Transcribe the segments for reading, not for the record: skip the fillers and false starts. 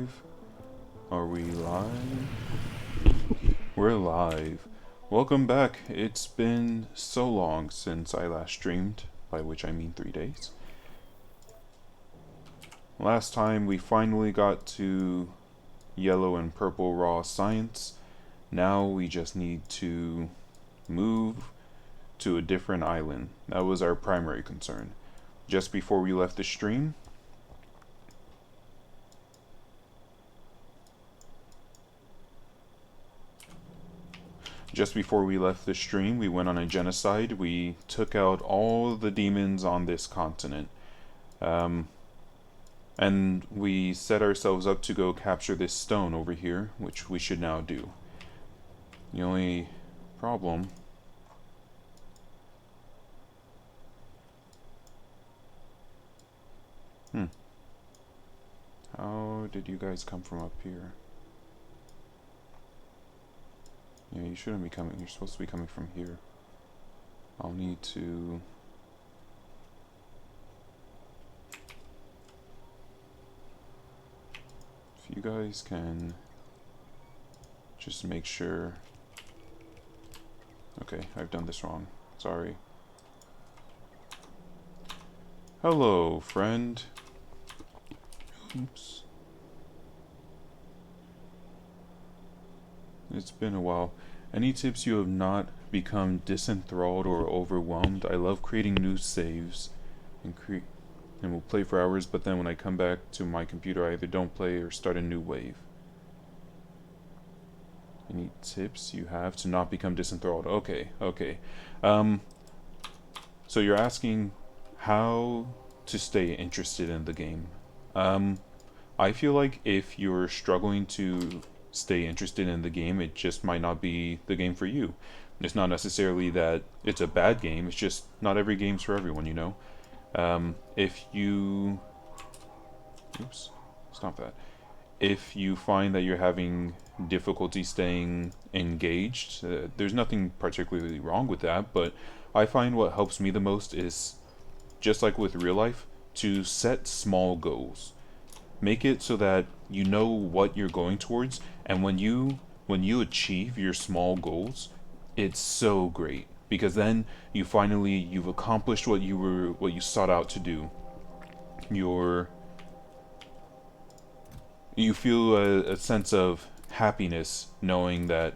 live? Are we live? We're live. Welcome back. It's been so long since I last streamed, by which I mean 3 days. Last time we finally got to yellow and purple raw science. Now we just need to move to a different island. That was our primary concern. Just before we left the stream, we went on a genocide. We took out all the demons on this continent. And we set ourselves up to go capture this stone over here, which we should now do. The only problem... How did you guys come from up here? Yeah, you shouldn't be coming. You're supposed to be coming from here. I'll need to... If you guys can just make sure... Okay, I've done this wrong. Sorry. Hello, friend. Oops. It's been a while. Any tips you have not become disenthralled or overwhelmed? I love creating new saves and will play for hours, but then when I come back to my computer I either don't play or start a new wave. Any tips you have to not become disenthralled? Okay. So you're asking how to stay interested in the game. I feel like if you're struggling to stay interested in the game, it just might not be the game for you. It's not necessarily that it's a bad game, it's just not every game's for everyone, you know? If you... Oops, stop that. If you find that you're having difficulty staying engaged, there's nothing particularly wrong with that, but I find what helps me the most is, just like with real life, to set small goals. Make it so that you know what you're going towards, and when you achieve your small goals, it's so great, because then you've accomplished what you sought out to do. You feel a sense of happiness knowing that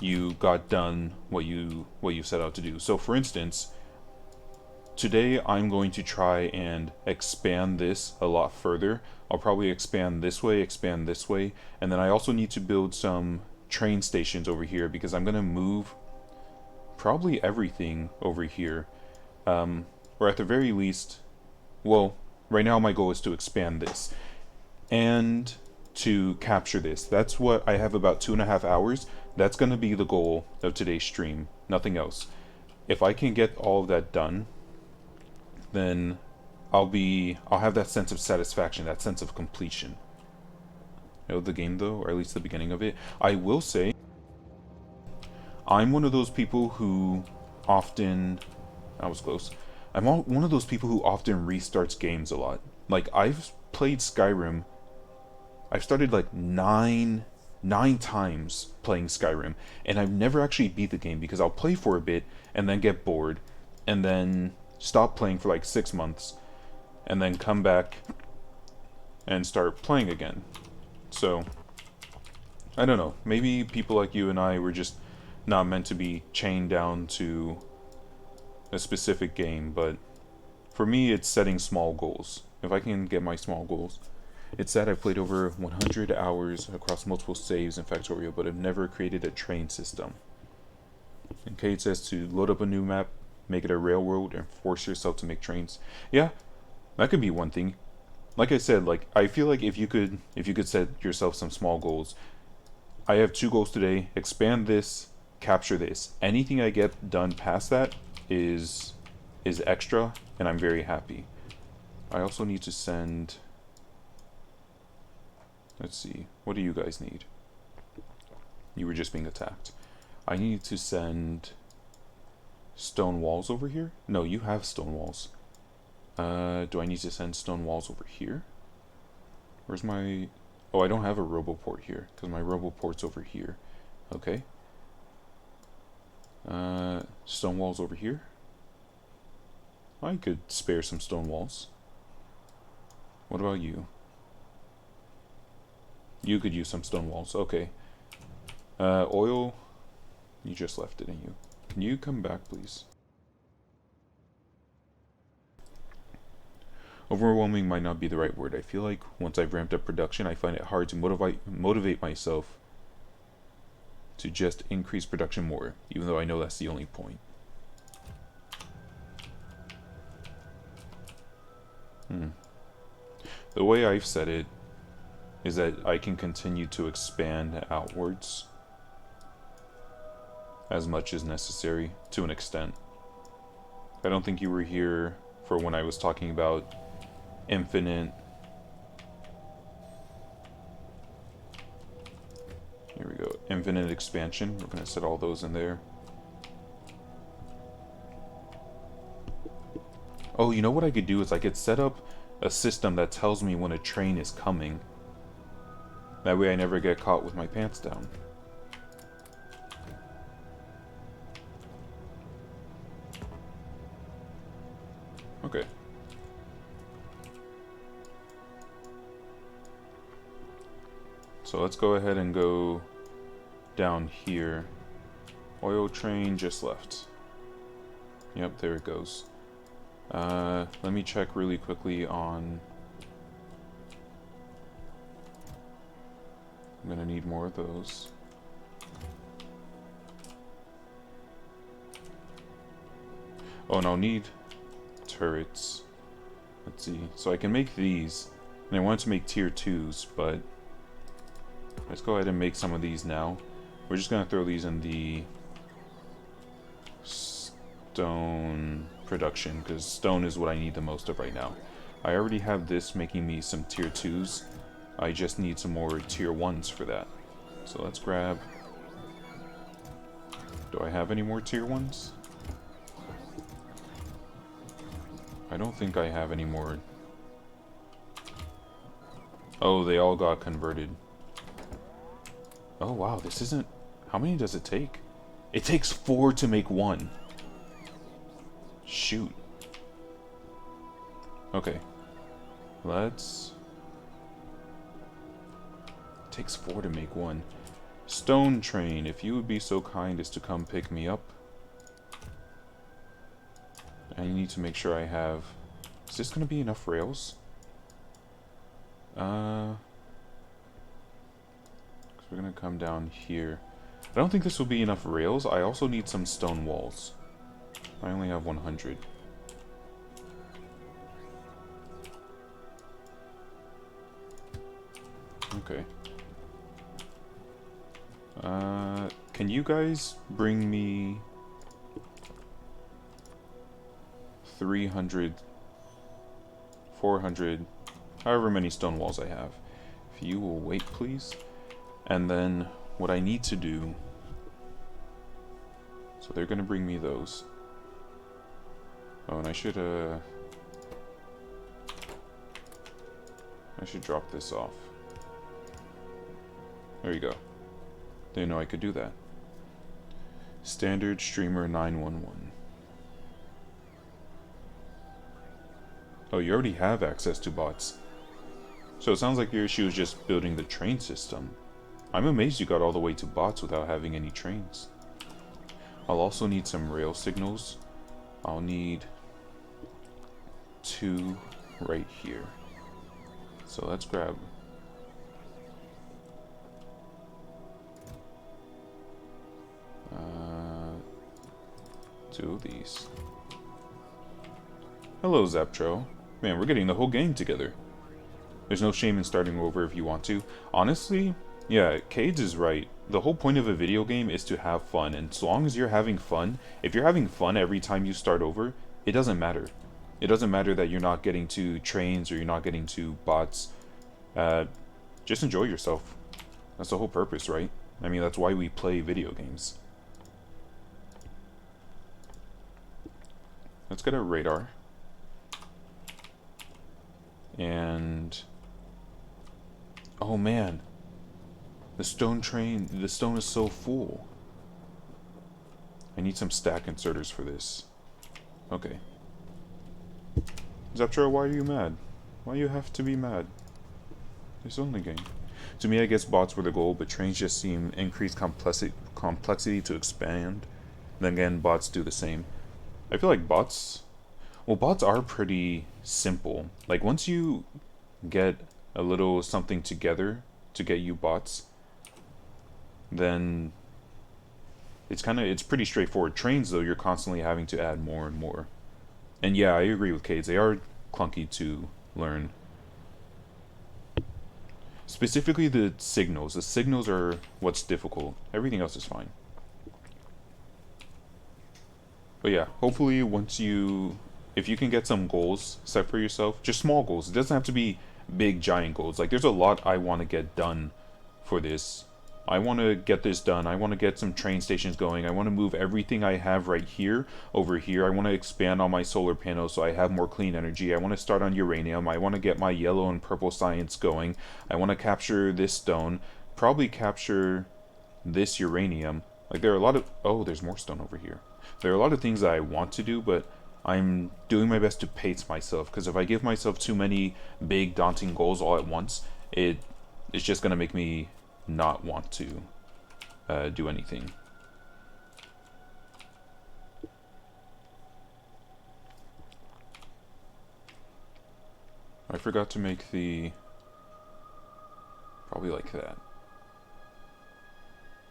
you got done what you set out to do. So for instance, today I'm going to try and expand this a lot further. I'll probably expand this way, and then I also need to build some train stations over here because I'm going to move probably everything over here. Or at the very least, well, right now my goal is to expand this and to capture this. That's what I have, about 2.5 hours. That's going to be the goal of today's stream, nothing else. If I can get all of that done, then I'll have that sense of satisfaction, that sense of completion. You know, the game though, or at least the beginning of it. I will say, I'm one of those people who often... That was close. I'm one of those people who often restarts games a lot. Like, I've played Skyrim. I've started like nine times playing Skyrim, and I've never actually beat the game because I'll play for a bit and then get bored, and then stop playing for like 6 months, and then come back and start playing again. So, I don't know. Maybe people like you and I were just not meant to be chained down to a specific game, but for me it's setting small goals. If I can get my small goals. It's sad I've played over 100 hours across multiple saves in Factorio, but I've never created a train system. And Kate says to load up a new map, make it a railroad, and force yourself to make trains. Yeah, that could be one thing. Like I said, like, I feel like if you could set yourself some small goals. I have 2 goals today: expand this, capture this. Anything I get done past that is extra, and I'm very happy. I also need to send... Let's see, what do you guys need? You were just being attacked. I need to send stone walls over here? No, you have stone walls. Do I need to send stone walls over here? Where's my... Oh, I don't have a roboport here, because my roboport's over here. Okay. Stone walls over here. I could spare some stone walls. What about you? You could use some stone walls. Okay. Oil. You just left it, didn't you? Can you come back, please? Overwhelming might not be the right word. I feel like once I've ramped up production, I find it hard to motivate myself to just increase production more, even though I know that's the only point. The way I've said it is that I can continue to expand outwards as much as necessary to an extent. I don't think you were here for when I was talking about infinite. Here we go. Infinite expansion. We're going to set all those in there. Oh, you know what I could do is I could set up a system that tells me when a train is coming. That way I never get caught with my pants down. Okay. So let's go ahead and go down here. Oil train just left. Yep, there it goes. Let me check really quickly on... I'm gonna need more of those. Oh, and I'll need turrets. Let's see. So I can make these. And I wanted to make tier 2s, but let's go ahead and make some of these now. We're just gonna throw these in the stone production, because stone is what I need the most of right now. I already have this making me some tier 2s. I just need some more tier 1s for that. So let's grab... Do I have any more tier 1s? I don't think I have any more. Oh, they all got converted. Oh wow, this isn't... How many does it take? It takes 4 to make 1. Shoot. Okay. Let's... It takes 4 to make 1. Stone train, if you would be so kind as to come pick me up. I need to make sure I have... Is this going to be enough rails? We're going to come down here. I don't think this will be enough rails. I also need some stone walls. I only have 100. Okay. Can you guys bring me 300, 400, however many stone walls I have? If you will wait, please. And then what I need to do... So they're gonna bring me those. Oh, and I should drop this off. There you go. Didn't know I could do that. Standard streamer 911. Oh, you already have access to bots. So it sounds like your issue is just building the train system. I'm amazed you got all the way to bots without having any trains. I'll also need some rail signals. I'll need 2 right here. So let's grab... 2 of these. Hello, Zaptro. Man, we're getting the whole gang together. There's no shame in starting over if you want to. Honestly, yeah, Cades is right. The whole point of a video game is to have fun, and as long as you're having fun, if you're having fun every time you start over, it doesn't matter. It doesn't matter that you're not getting to trains or you're not getting to bots. Just enjoy yourself. That's the whole purpose, right? I mean, that's why we play video games. Let's get a radar. Oh man, the stone is so full. I need some stack inserters for this. Okay. Zeptra, why are you mad? Why you have to be mad? It's only game. To me, I guess bots were the goal, but trains just seem increased complexity to expand. Then again, bots do the same. I feel like bots... Well, bots are pretty simple. Like, once you get a little something together to get you bots, then it's pretty straightforward. Trains, though, you're constantly having to add more and more. And yeah, I agree with Cades. They are clunky to learn. Specifically the signals. The signals are what's difficult. Everything else is fine. But yeah, hopefully if you can get some goals set for yourself, just small goals. It doesn't have to be big giant goals. Like there's a lot I want to get done for this. I want to get this done. I want to get some train stations going. I want to move everything I have right here over here. I want to expand on my solar panels so I have more clean energy. I want to start on uranium. I want to get my yellow and purple science going. I want to capture this stone. Probably capture this uranium. Like there are a lot of... Oh, there's more stone over here. There are a lot of things that I want to do, but I'm doing my best to pace myself. Because if I give myself too many big, daunting goals all at once, it's just going to make me not want to do anything. I forgot to make the... Probably like that.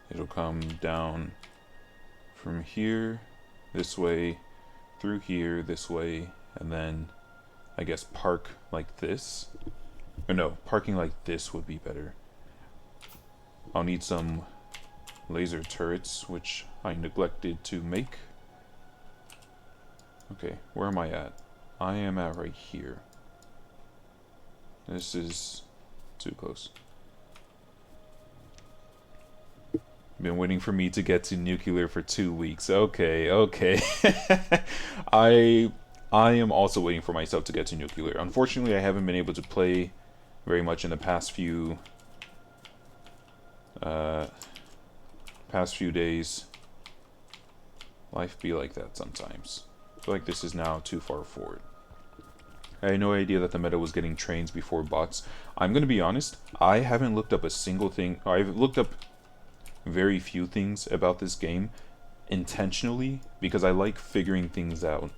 It'll come down from here, this way, through here, this way, and then I guess park like this. Or no, parking like this would be better. I'll need some laser turrets, which I neglected to make. Okay, where am I at? I am at right here. This is too close. Been waiting for me to get to nuclear for 2 weeks. Okay, okay. I I am also waiting for myself to get to nuclear. Unfortunately, I haven't been able to play very much in the uh, past few days. Life be like that sometimes. I feel like this is now too far forward. I had no idea that the meta was getting trains before bots. I'm gonna be honest, I haven't looked up a single thing. I've looked up very few things about this game intentionally because I like figuring things out.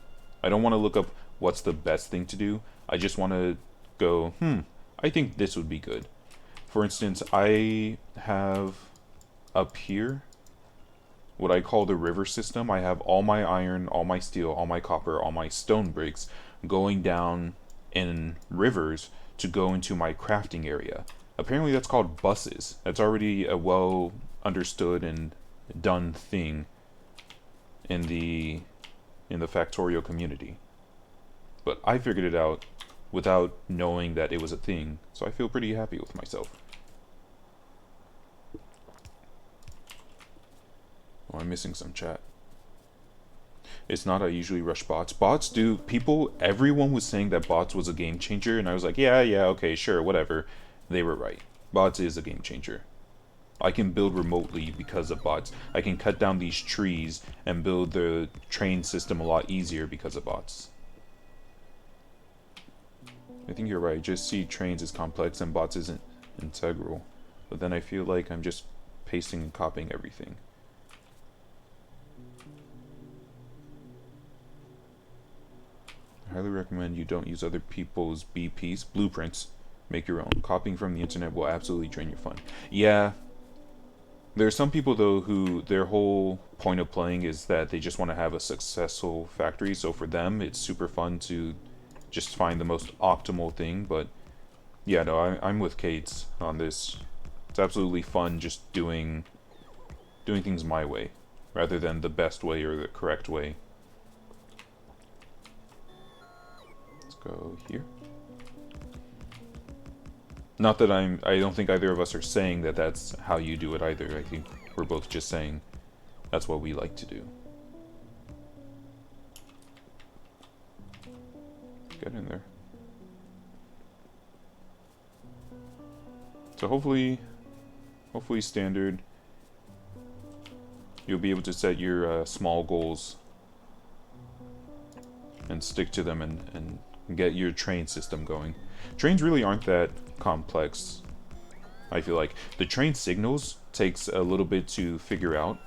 I don't want to look up what's the best thing to do. I just want to go, I think this would be good. For instance, I have up here what I call the river system. I have all my iron, all my steel, all my copper, all my stone bricks going down in rivers to go into my crafting area. Apparently that's called buses. That's already a well understood and done thing in the Factorio community. But I figured it out without knowing that it was a thing, so I feel pretty happy with myself. Oh, I'm missing some chat. It's not I usually rush bots. Bots do... Everyone was saying that bots was a game changer, and I was like, yeah, okay, sure, whatever. They were right. Bots is a game changer. I can build remotely because of bots. I can cut down these trees and build the train system a lot easier because of bots. I think you're right. Just see trains as complex and bots isn't integral. But then I feel like I'm just pasting and copying everything. I highly recommend you don't use other people's BPs, blueprints. Make your own. Copying from the internet will absolutely drain your fun. Yeah. There are some people, though, who their whole point of playing is that they just want to have a successful factory. So for them, it's super fun to just find the most optimal thing. But yeah, no, I'm with Kate on this. It's absolutely fun just doing things my way rather than the best way or the correct way. Let's go here. Not that I don't think either of us are saying that that's how you do it either. I think we're both just saying that's what we like to do. Get in there. So hopefully standard, you'll be able to set your small goals and stick to them and get your train system going. Trains really aren't that complex. I feel like the train signals takes a little bit to figure out,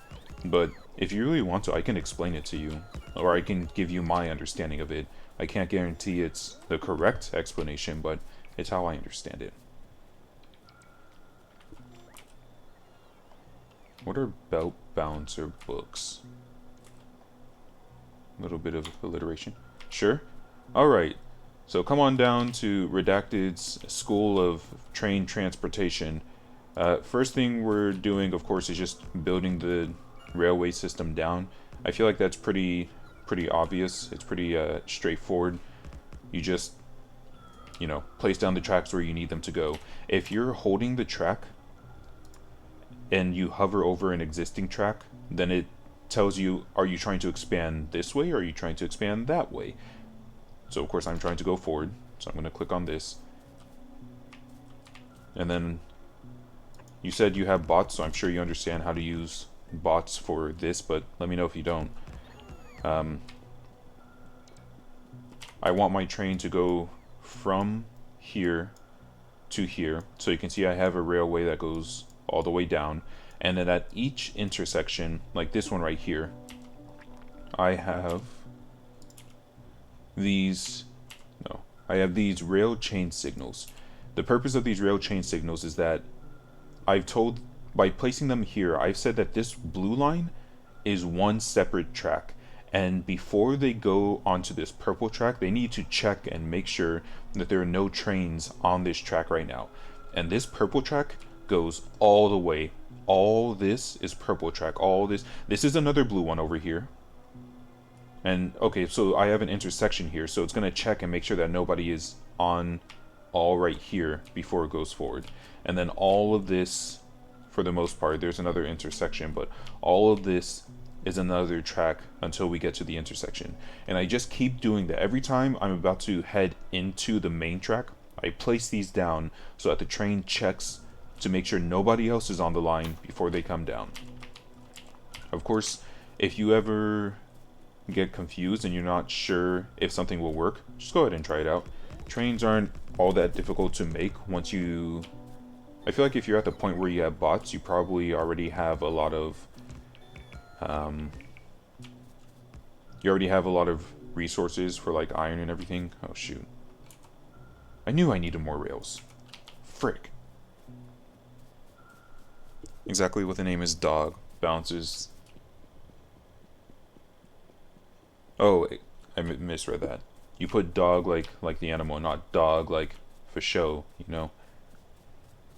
but if you really want to, I can explain it to you, or I can give you my understanding of it. I can't guarantee it's the correct explanation, but it's how I understand it. What are belt bouncer books? A little bit of alliteration. Sure. Alright. So come on down to Redacted's School of Train Transportation. First thing we're doing, of course, is just building the railway system down. I feel like that's pretty obvious. It's pretty straightforward. You just, you know, place down the tracks where you need them to go. If you're holding the track and you hover over an existing track, then it tells you, are you trying to expand this way or are you trying to expand that way? So of course I'm trying to go forward, so I'm going to click on this. And then you said you have bots, so I'm sure you understand how to use bots for this, but let me know if you don't. I want my train to go from here to here, so you can see I have a railway that goes all the way down, and then at each intersection, like this one right here, I have these rail chain signals. The purpose of these rail chain signals is that by placing them here, I've said that this blue line is one separate track, and before they go onto this purple track, they need to check and make sure that there are no trains on this track right now. And this purple track goes all the way. All this is purple track. All this is another blue one over here. And okay, so I have an intersection here, so it's going to check and make sure that nobody is on all right here before it goes forward. And then all of this, for the most part, there's another intersection, but all of this is another track until we get to the intersection. And I just keep doing that. Every time I'm about to head into the main track, I place these down so that the train checks to make sure nobody else is on the line before they come down. Of course, if you ever get confused and you're not sure if something will work, just go ahead and try it out. Trains aren't all that difficult to make once you... I feel like if you're at the point where you have bots, you probably already have a lot of... you already have a lot of resources for like iron and everything. Oh shoot. I knew I needed more rails. Frick. Exactly what the name is, dog. Bounces. Oh, I misread that. You put dog like the animal, not dog like for show, you know?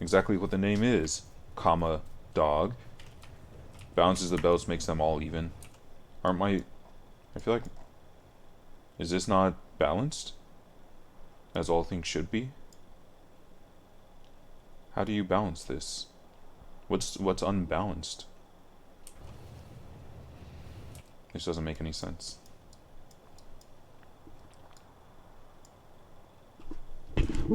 Exactly what the name is, comma, dog. Balances the belts, makes them all even. Aren't my... I feel like... Is this not balanced? As all things should be? How do you balance this? What's unbalanced? This doesn't make any sense.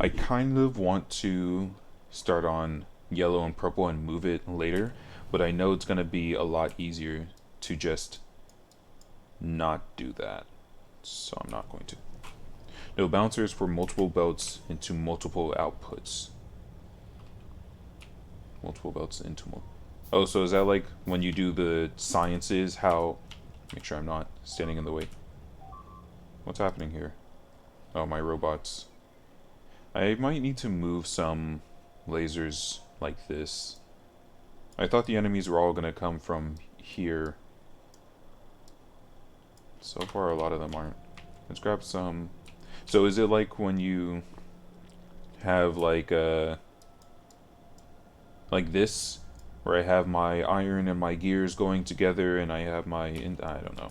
I kind of want to start on yellow and purple and move it later, but I know it's going to be a lot easier to just not do that, so I'm not going to. No, bouncers for multiple belts into multiple outputs. Multiple belts into multiple... Oh, so is that like when you do the sciences, how... Make sure I'm not standing in the way. What's happening here? Oh, my robots. I might need to move some lasers like this. I thought the enemies were all going to come from here. So far, a lot of them aren't. Let's grab some... So is it like when you have like this, where I have my iron and my gears going together and I have my... I don't know.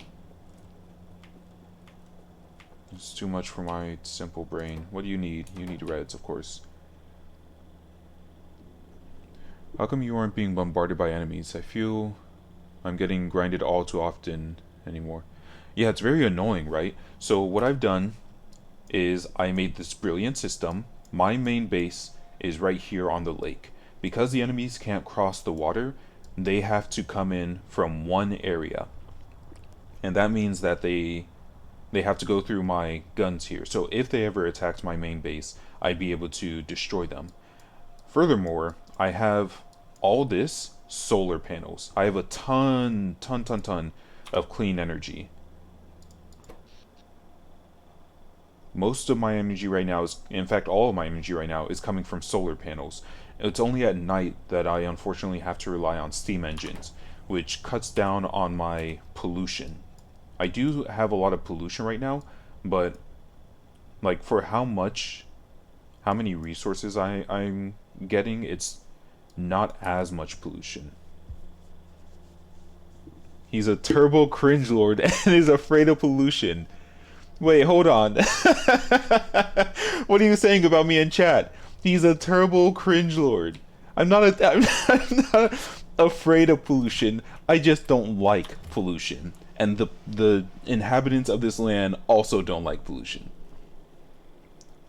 It's too much for my simple brain. What do you need? You need reds, of course. How come you aren't being bombarded by enemies? I feel I'm getting grinded all too often anymore. Yeah, it's very annoying, right? So what I've done is I made this brilliant system. My main base is right here on the lake. Because the enemies can't cross the water, they have to come in from one area. And that means that they have to go through my guns here. So if they ever attacked my main base, I'd be able to destroy them. Furthermore, I have all this solar panels. I have a ton of clean energy. Most of my energy right now is, in fact, all of my energy right now is coming from solar panels. It's only at night that I unfortunately have to rely on steam engines, which cuts down on my pollution. I do have a lot of pollution right now, but like for how many resources I'm getting, it's not as much pollution. He's a turbo cringe lord and is afraid of pollution. Wait, hold on. What are you saying about me in chat? He's a turbo cringe lord. I'm not afraid of pollution. I just don't like pollution. And the inhabitants of this land also don't like pollution.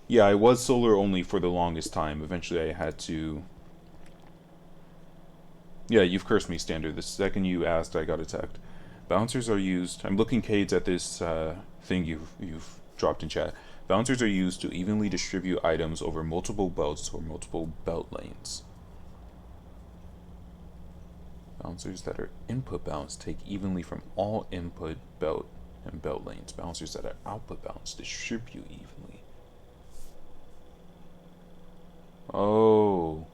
Yeah, I was solar only for the longest time. Eventually I had to... Yeah, you've cursed me, Standard. The second you asked, I got attacked. Bouncers are used... I'm looking, Cades, at this thing you've dropped in chat. Bouncers are used to evenly distribute items over multiple belts or multiple belt lanes. Bouncers that are input balanced take evenly from all input, belt, and belt lanes. Bouncers that are output balanced distribute evenly. Oh.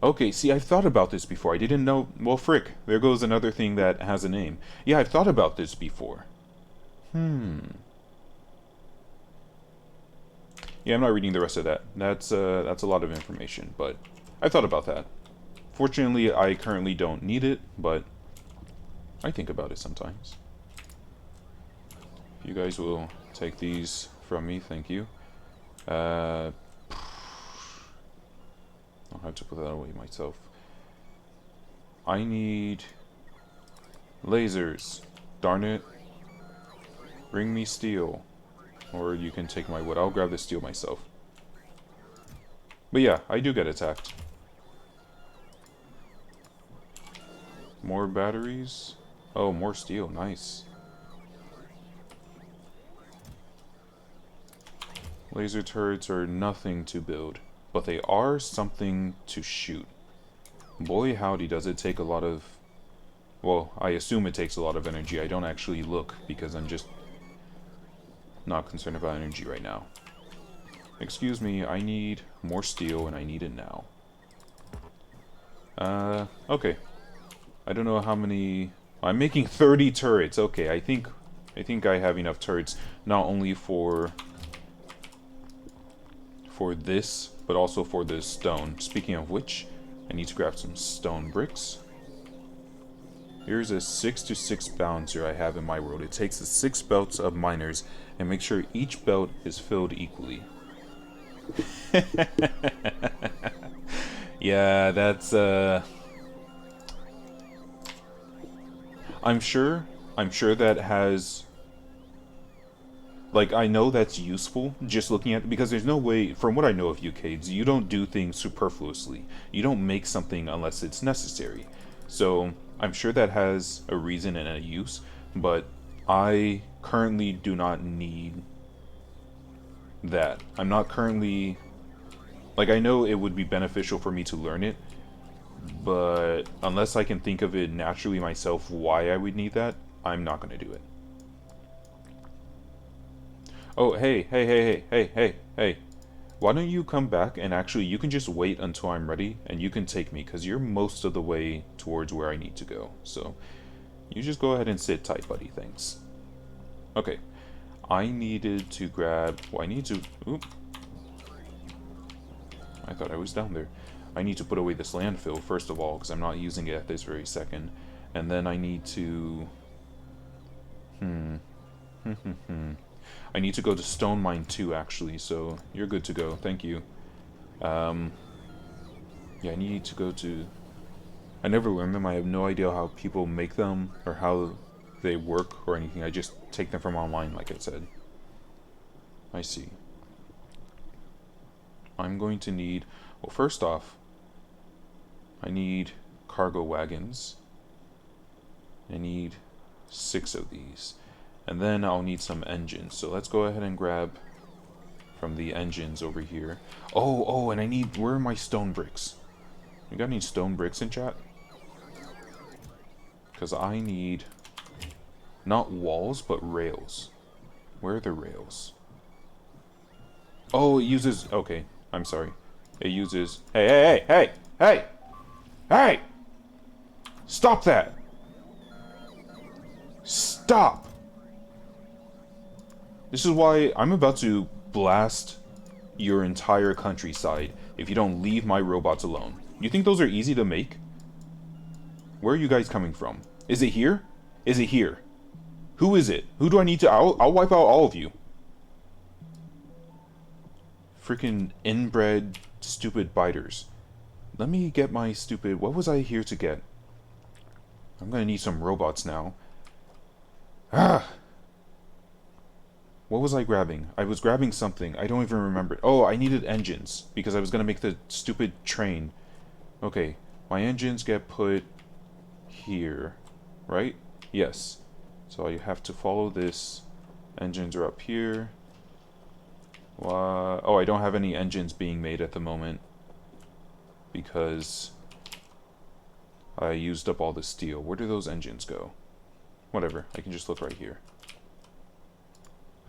Okay, see, I've thought about this before. I didn't know... Well, frick. There goes another thing that has a name. Yeah, I've thought about this before. Yeah, I'm not reading the rest of that. That's a lot of information, but I thought about that. Fortunately, I currently don't need it, but I think about it sometimes. If you guys will take these from me, thank you. I'll have to put that away myself. I need lasers. Darn it. Bring me steel. Or you can take my wood. I'll grab the steel myself. But yeah, I do get attacked. More batteries. Oh, more steel. Nice. Laser turrets are nothing to build, but they are something to shoot. Boy howdy does it take a lot of... Well, I assume it takes a lot of energy. I don't actually look because I'm just not concerned about energy right now. Excuse me, I need more steel and I need it now. Okay. I don't know how many... I'm making 30 turrets. Okay, I think I have enough turrets not only for this, but also for this stone. Speaking of which, I need to grab some stone bricks. Here's a 6-to-6 balancer I have in my world. It takes the 6 belts of miners and makes sure each belt is filled equally. Yeah, that's I'm sure that has... Like, I know that's useful, just looking at... Because there's no way, from what I know of you, Cades, you don't do things superfluously. You don't make something unless it's necessary. So, I'm sure that has a reason and a use, but I currently do not need that. I'm not currently... Like, I know it would be beneficial for me to learn it, but unless I can think of it naturally myself why I would need that, I'm not going to do it. Oh, hey. Why don't you come back and actually you can just wait until I'm ready and you can take me because you're most of the way towards where I need to go. So you just go ahead and sit tight, buddy. Thanks. Okay. I needed to grab... Well, I need to... Oop. I thought I was down there. I need to put away this landfill, first of all, because I'm not using it at this very second. And then I need to... I need to go to Stone Mine 2, actually, so you're good to go. Thank you. Yeah, I need to go to... I never learned them. I have no idea how people make them or how they work or anything. I just take them from online, like I said. I see. I'm going to need... Well, first off, I need cargo wagons. I need 6 of these. And then I'll need some engines. So let's go ahead and grab from the engines over here. Oh, and I need... Where are my stone bricks? You got any stone bricks in chat? Because I need... Not walls, but rails. Where are the rails? Oh, it uses... Okay, I'm sorry. It uses... Hey! Stop that! Stop! This is why I'm about to blast your entire countryside if you don't leave my robots alone. You think those are easy to make? Where are you guys coming from? Is it here? Is it here? Who is it? Who do I need to... I'll wipe out all of you. Freaking inbred stupid biters. Let me get my stupid... What was I here to get? I'm gonna need some robots now. Ah! What was I grabbing? I was grabbing something. I don't even remember. Oh, I needed engines. Because I was gonna make the stupid train. Okay. My engines get put... here. Right? Yes. So I have to follow this. Engines are up here. Oh, I don't have any engines being made at the moment. Because I used up all the steel. Where do those engines go? Whatever. I can just look right here.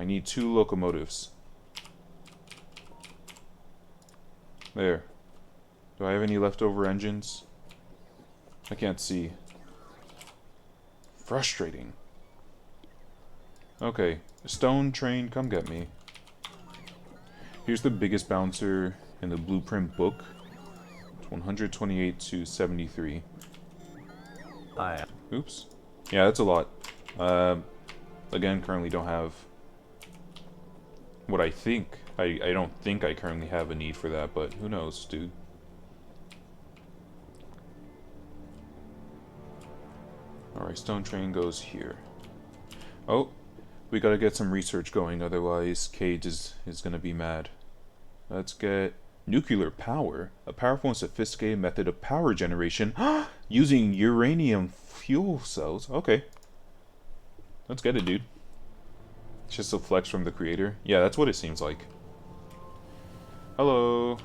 I need 2 locomotives. There. Do I have any leftover engines? I can't see. Frustrating. Okay, stone train, come get me. Here's the biggest bouncer in the blueprint book. It's 128 to 73. Oops. Yeah, that's a lot. Again, currently don't have what I think. I don't think I currently have a need for that, but who knows, dude. Alright, stone train goes here. Oh, we gotta get some research going, otherwise Cage is gonna be mad. Let's get nuclear power, a powerful and sophisticated method of power generation using uranium fuel cells. Okay. Let's get it, dude. It's just a flex from the creator. Yeah, that's what it seems like. Hello.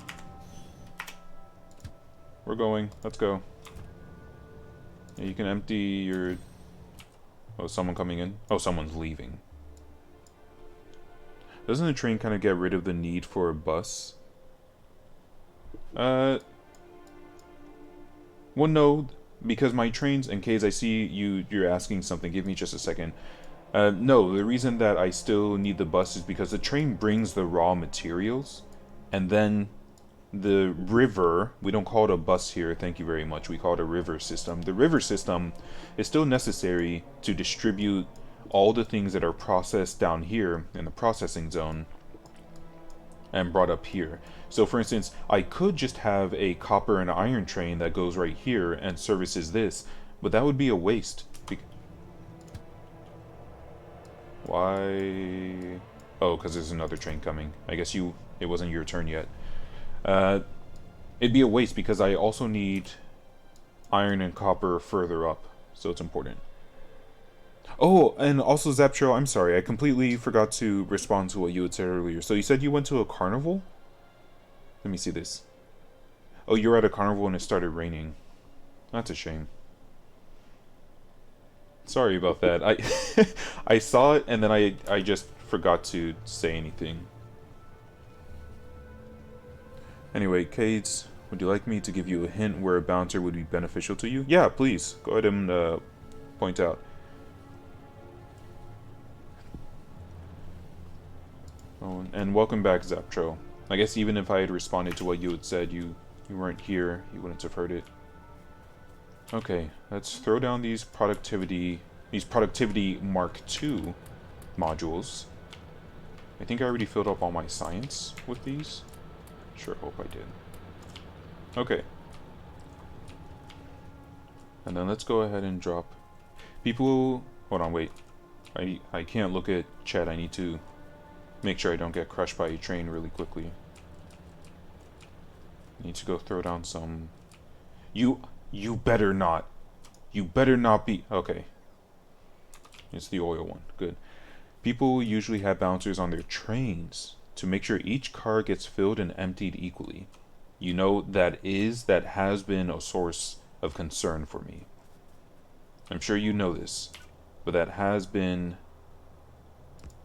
We're going. Let's go. Yeah, you can empty your... Oh, someone coming in? Oh, someone's leaving. Doesn't the train kind of get rid of the need for a bus? Well, no, because my trains, in case I see you're asking something, give me just a second. No, the reason that I still need the bus is because the train brings the raw materials, and then the river, we don't call it a bus here, thank you very much, we call it a river system. The river system is still necessary to distribute all the things that are processed down here in the processing zone and brought up here. So for instance, I could just have a copper and iron train that goes right here and services this, but that would be a waste. Why? Oh, because there's another train coming. I guess it wasn't your turn yet. It'd be a waste because I also need iron and copper further up, so it's important. Oh, and also Zaptro, I'm sorry, I completely forgot to respond to what you had said earlier. So you said you went to a carnival? Let me see this. Oh, you were at a carnival and it started raining. That's a shame. Sorry about that. I saw it and then I just forgot to say anything. Anyway, Cades, would you like me to give you a hint where a bouncer would be beneficial to you? Yeah, please. Go ahead and point out. Oh, and welcome back, Zaptro. I guess even if I had responded to what you had said, you weren't here, you wouldn't have heard it. Okay, let's throw down these productivity Mark II modules. I think I already filled up all my science with these. Sure hope I did. Okay. And then let's go ahead and drop people. Hold on, wait. I can't look at chat. I need to make sure I don't get crushed by a train really quickly. I need to go throw down some... You you better not. You better not be okay. It's the oil one. Good. People usually have bouncers on their trains to make sure each car gets filled and emptied equally. You know, that has been a source of concern for me. I'm sure you know this, but that has been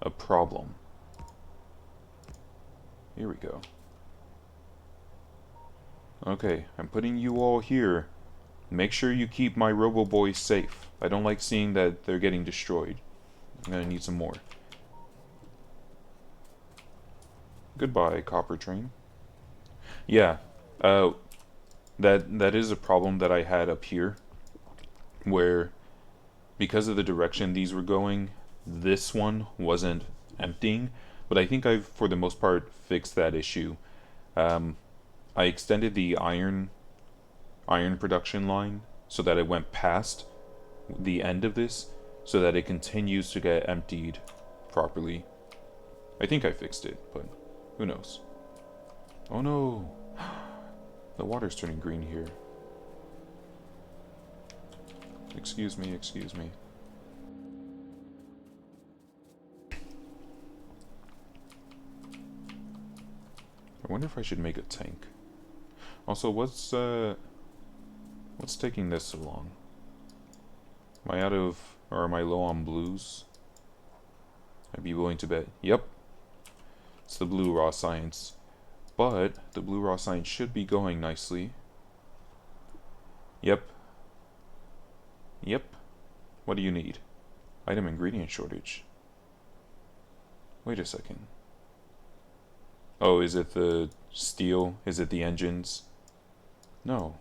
a problem. Here we go. Okay, I'm putting you all here. Make sure you keep my Robo Boys safe. I don't like seeing that they're getting destroyed. I'm gonna need some more. Goodbye, Copper Train. Yeah, uh, that is a problem that I had up here, where because of the direction these were going, this one wasn't emptying. But I think I've, for the most part, fixed that issue. Um, I extended the iron production line so that it went past the end of this, so that it continues to get emptied properly. I think I fixed it, but who knows? Oh no! The water's turning green here. Excuse me, excuse me. I wonder if I should make a tank. Also, what's taking this so long? Am I out of, or am I low on blues? I'd be willing to bet. Yep, it's the blue raw science. But the blue raw science should be going nicely. Yep. Yep. What do you need? Item ingredient shortage. Wait a second. Oh, is it the steel? Is it the engines? No.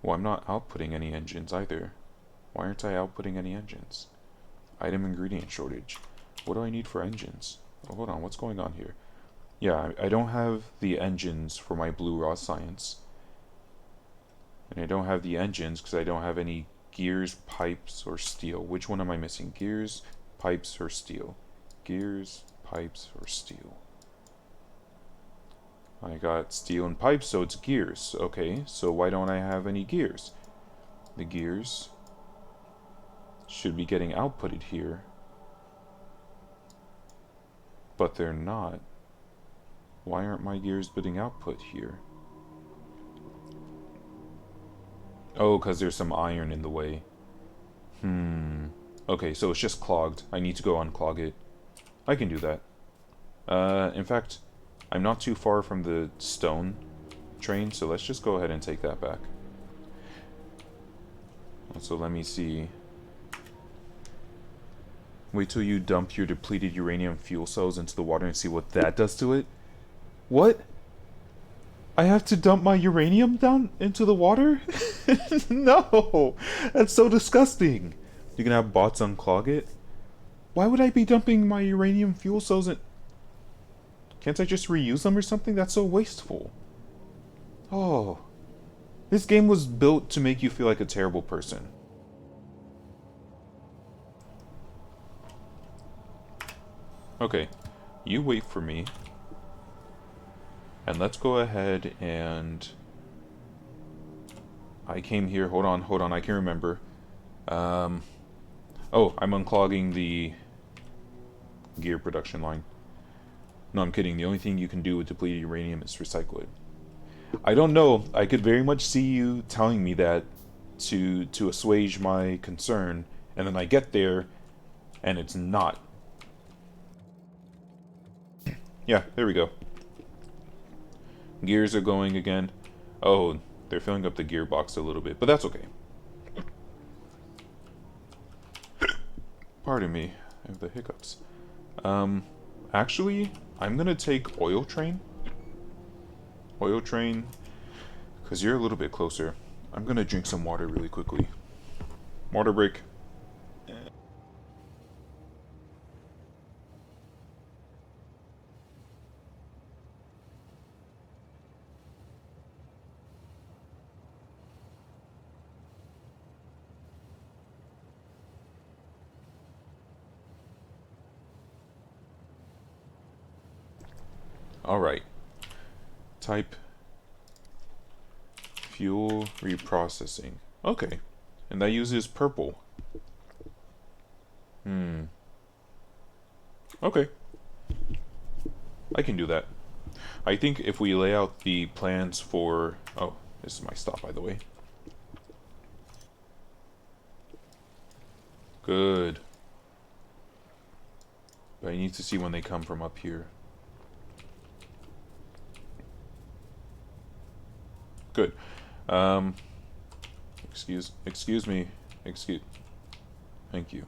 Well, I'm not outputting any engines either. Why aren't I outputting any engines? Item ingredient shortage. What do I need for engines? Oh, hold on, what's going on here? Yeah, I don't have the engines for my blue raw science. And I don't have the engines because I don't have any gears, pipes, or steel. Which one am I missing? Gears, pipes, or steel? Gears, pipes, or steel? I got steel and pipes, so it's gears. Okay, so why don't I have any gears? The gears should be getting outputted here, but they're not. Why aren't my gears getting output here? Oh, because there's some iron in the way. Okay, so it's just clogged. I need to go unclog it. I can do that. In fact, I'm not too far from the stone train, so let's just go ahead and take that back. So let me see. Wait till you dump your depleted uranium fuel cells into the water and see what that does to it. What? I have to dump my uranium down into the water? No! That's so disgusting. You can have bots unclog it? Why would I be dumping my uranium fuel cells in... Can't I just reuse them or something? That's so wasteful. Oh. This game was built to make you feel like a terrible person. Okay. You wait for me. And let's go ahead and... I came here... Hold on, I can remember. Oh, I'm unclogging the gear production line. No, I'm kidding. The only thing you can do with depleted uranium is recycle it. I don't know. I could very much see you telling me that to assuage my concern, and then I get there, and it's not. Yeah, there we go. Gears are going again. Oh, they're filling up the gearbox a little bit, but that's okay. Pardon me, I have the hiccups. Actually, I'm gonna take Oil Train. Oil Train, because you're a little bit closer. I'm gonna drink some water really quickly. Water break. Alright. Type Fuel reprocessing. Okay. And that uses purple. Okay. I can do that. I think if we lay out the plans for... Oh, this is my stop, by the way. Good. But I need to see when they come from up here. Good. Excuse me. Thank you.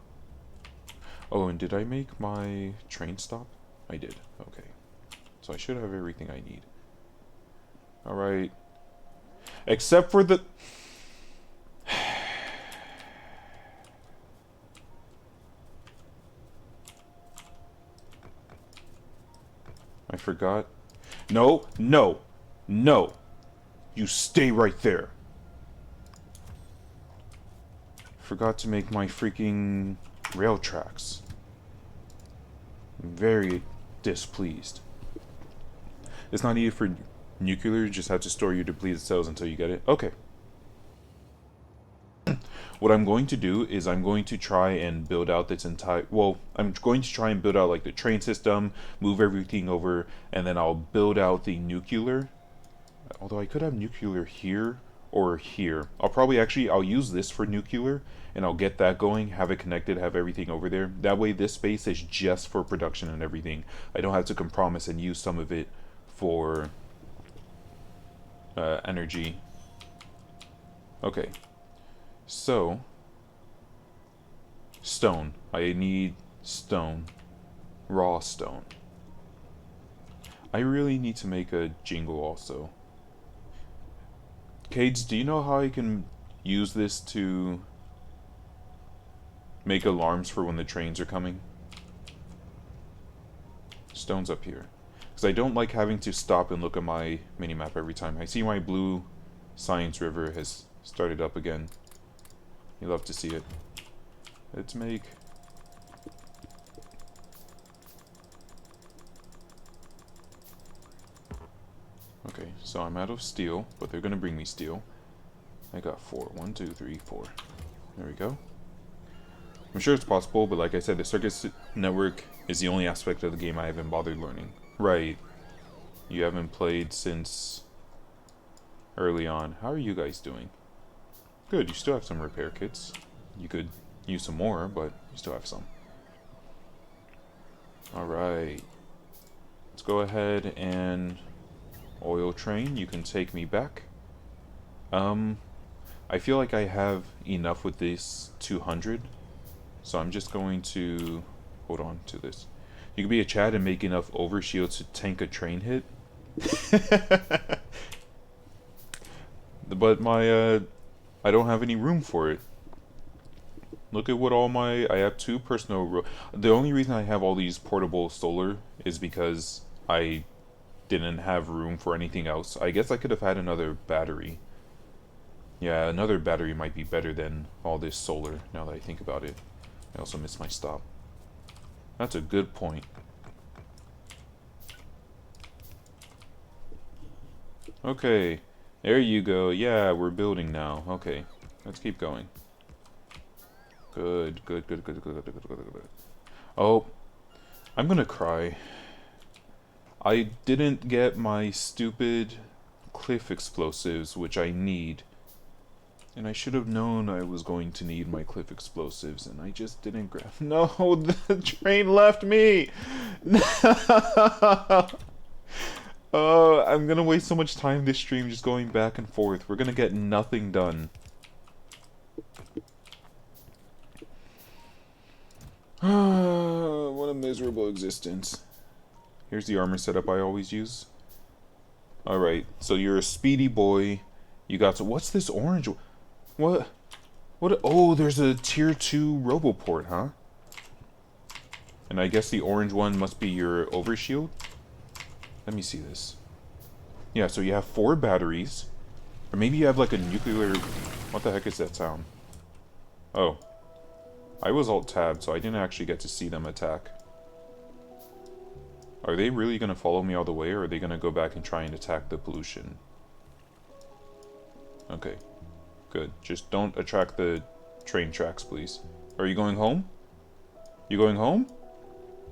Oh, and did I make my train stop? I did. Okay. So I should have everything I need. Alright. Except for the... I forgot. No, no, no. You stay right there. Forgot to make my freaking rail tracks. I'm very displeased. It's not needed for nuclear, you just have to store your depleted cells until you get it. Okay. What I'm going to do is I'm going to try and build out this entire... Well, I'm going to try and build out like the train system, move everything over, and then I'll build out the nuclear. Although I could have nuclear here or here. I'll use this for nuclear, and I'll get that going, have it connected, have everything over there. That way this space is just for production and everything. I don't have to compromise and use some of it for energy. Okay. So, stone. I need stone. Raw stone. I really need to make a jingle also. Cades, do you know how I can use this to make alarms for when the trains are coming? Stone's up here. Because I don't like having to stop and look at my minimap every time. I see my blue science river has started up again. You love to see it. Let's make... Okay, so I'm out of steel, but they're gonna bring me steel. I got 4. 1, 2, 3, 4. There we go. I'm sure it's possible, but like I said, the circuit network is the only aspect of the game I haven't bothered learning. Right. You haven't played since early on. How are you guys doing? Good, you still have some repair kits. You could use some more, but you still have some. Alright. Let's go ahead and... Oil train, you can take me back. I feel like I have enough with this 200. So I'm just going to... Hold on to this. You can be a Chad and make enough overshield to tank a train hit. But my, I don't have any room for it. Look at what all my... I have 2 personal... The only reason I have all these portable solar is because I didn't have room for anything else. I guess I could have had another battery. Yeah, another battery might be better than all this solar, now that I think about it. I also missed my stop. That's a good point. Okay, there you go. Yeah, we're building now. Okay, let's keep going. Good. Oh, I'm gonna cry. I didn't get my stupid cliff explosives, which I need. And I should have known I was going to need my cliff explosives, and I just didn't grab... No, the train left me! Oh, I'm gonna waste so much time this stream just going back and forth. We're gonna get nothing done. What a miserable existence. Here's the armor setup I always use. Alright, so you're a speedy boy. You got to... What's this orange... What? Oh, there's a tier 2 roboport, huh? And I guess the orange one must be your overshield? Let me see this. Yeah, so you have 4 batteries. Or maybe you have like a nuclear... What the heck is that sound? Oh. I was alt-tabbed, so I didn't actually get to see them attack. Are they really going to follow me all the way, or are they going to go back and try and attack the pollution? Okay, good. Just don't attract the train tracks, please. Are you going home? You going home?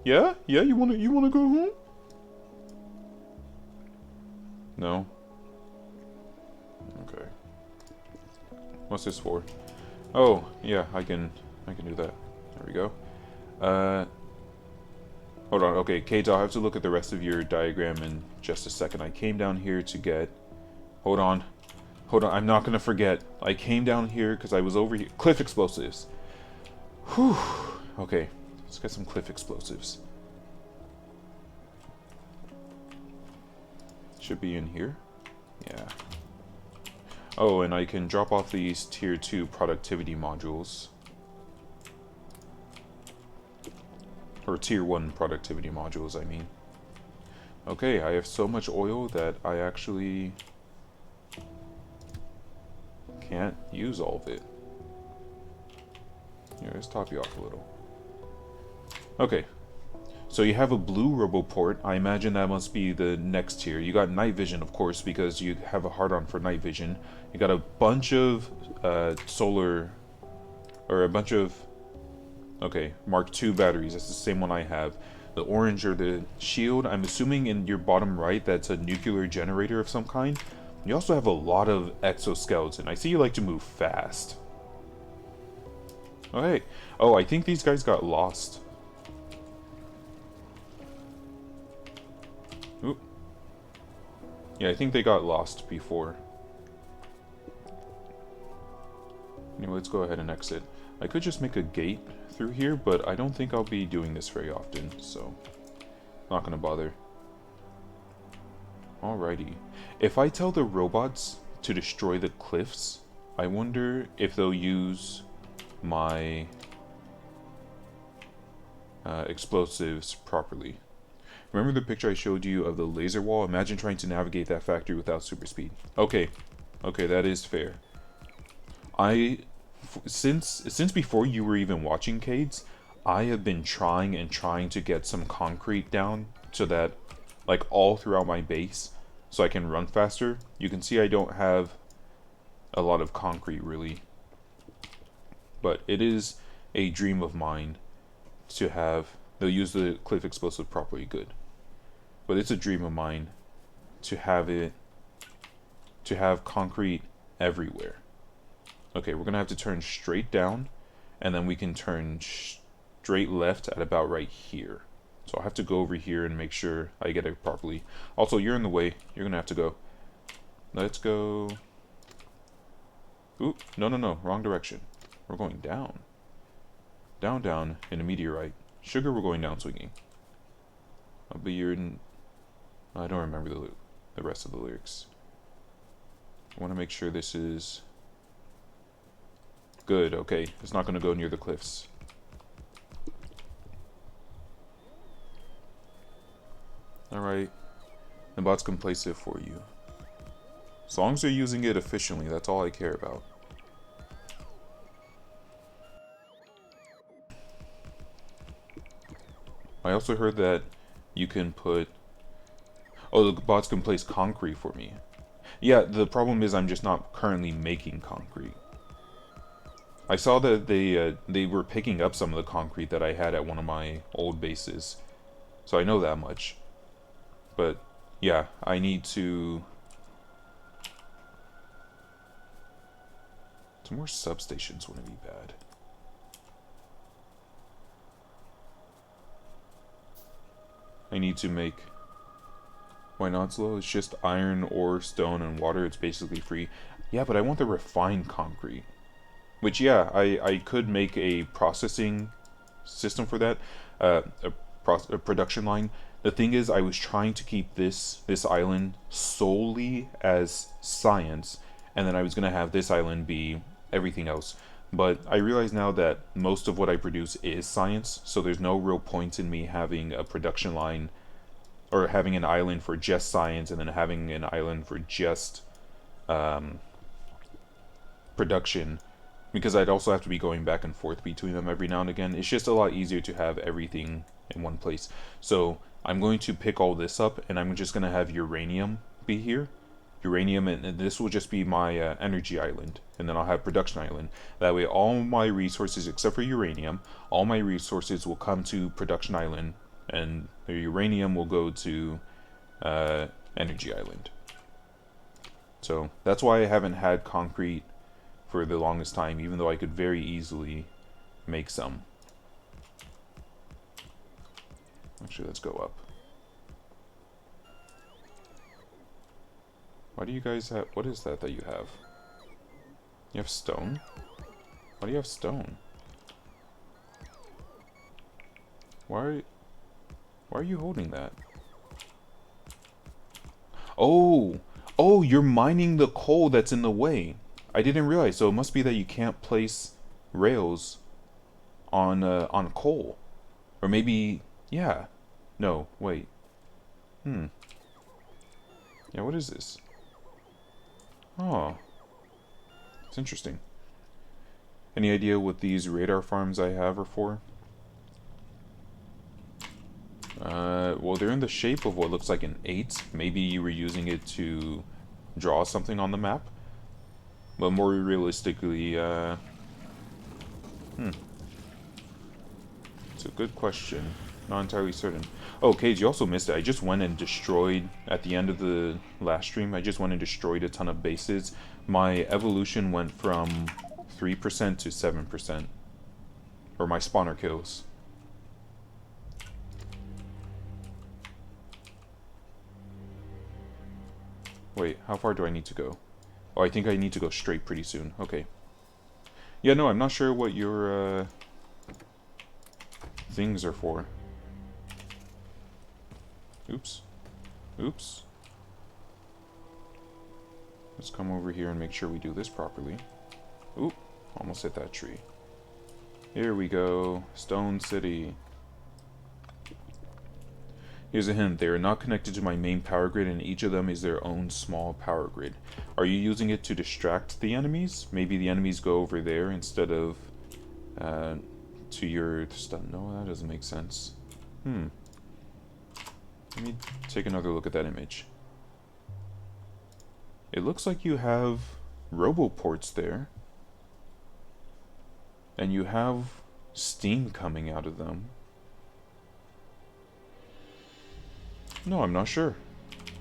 Yeah? Yeah, you wanna go home? No? Okay. What's this for? Oh, yeah, I can do that. There we go. Uh Hold on, okay, Kate, I'll have to look at the rest of your diagram in just a second. I came down here to get... Hold on. Hold on, I'm not gonna forget. I came down here because I was over here. Cliff explosives. Whew. Okay, let's get some cliff explosives. Should be in here. Yeah. Oh, and I can drop off these tier 2 productivity modules. Or tier 1 productivity modules, I mean. Okay, I have so much oil that I actually can't use all of it. Here, let's top you off a little. Okay, so you have a blue roboport. I imagine that must be the next tier. You got night vision, of course, because you have a hard-on for night vision. You got a bunch of solar, or a bunch of, okay, Mark II batteries. That's the same one I have. The orange or the shield, I'm assuming in your bottom right, that's a nuclear generator of some kind. You also have a lot of exoskeleton. I see you like to move fast. Oh, hey. Oh, I think these guys got lost. Oop. Yeah, I think they got lost before. Anyway, let's go ahead and exit. I could just make a gate through here, but I don't think I'll be doing this very often, so not gonna bother. Alrighty. If I tell the robots to destroy the cliffs, I wonder if they'll use my explosives properly. Remember the picture I showed you of the laser wall? Imagine trying to navigate that factory without super speed. Okay, okay, that is fair. Since before you were even watching Cades, I have been trying to get some concrete down so that, like, all throughout my base, so I can run faster. You can see I don't have a lot of concrete, really. But it is a dream of mine to have... They'll use the cliff explosive properly, good. But it's a dream of mine to have it... to have concrete everywhere. Okay, we're gonna have to turn straight down, and then we can turn straight left at about right here. So I'll have to go over here and make sure I get it properly. Also, you're in the way. You're gonna have to go. Let's go... Oop, no, wrong direction. We're going down. Down, down, in a meteorite. Sugar, we're going down swinging. But you're in... I don't remember the rest of the lyrics. I want to make sure this is... Good, okay. It's not going to go near the cliffs. Alright. The bots can place it for you. As long as they're using it efficiently, that's all I care about. I also heard that you can put... Oh, the bots can place concrete for me. Yeah, the problem is I'm just not currently making concrete. I saw that they were picking up some of the concrete that I had at one of my old bases. So I know that much. But, yeah, I need to... Some more substations wouldn't be bad. I need to make... Why not slow? It's just iron, ore, stone, and water. It's basically free. Yeah, but I want the refined concrete. Which, yeah, I could make a processing system for that. A production line. The thing is, I was trying to keep this island solely as science. And then I was going to have this island be everything else. But I realize now that most of what I produce is science. So there's no real point in me having a production line... Or having an island for just science, and then having an island for just production, because I'd also have to be going back and forth between them every now and again. It's just a lot easier to have everything in one place. So I'm going to pick all this up, and I'm just going to have uranium be here, uranium, and this will just be my energy island, and then I'll have production island. That way, all my resources except for uranium, all my resources will come to production island, and the uranium will go to energy island. So that's why I haven't had concrete for the longest time, even though I could very easily make some. Actually, let's go up. Why do you guys have... What is that you have? You have stone? Why do you have stone? Why are you holding that? Oh! Oh, you're mining the coal that's in the way. I didn't realize. So it must be that you can't place rails on coal. Or maybe... Yeah. No, wait. Yeah, what is this? Oh. It's interesting. Any idea what these radar farms I have are for? Well, they're in the shape of what looks like an 8. Maybe you were using it to draw something on the map. But more realistically, It's a good question. Not entirely certain. Oh, Cage, you also missed it. I just went and destroyed, at the end of the last stream, I just went and destroyed a ton of bases. My evolution went from 3% to 7%. Or my spawner kills. Wait, how far do I need to go? Oh, I think I need to go straight pretty soon. Okay. Yeah, no, I'm not sure what your, things are for. Oops. Oops. Let's come over here and make sure we do this properly. Oop, almost hit that tree. Here we go. Stone City. Here's a hint. They are not connected to my main power grid, and each of them is their own small power grid. Are you using it to distract the enemies? Maybe the enemies go over there instead of to your stuff. No, that doesn't make sense. Let me take another look at that image. It looks like you have roboports there. And you have steam coming out of them. No, I'm not sure.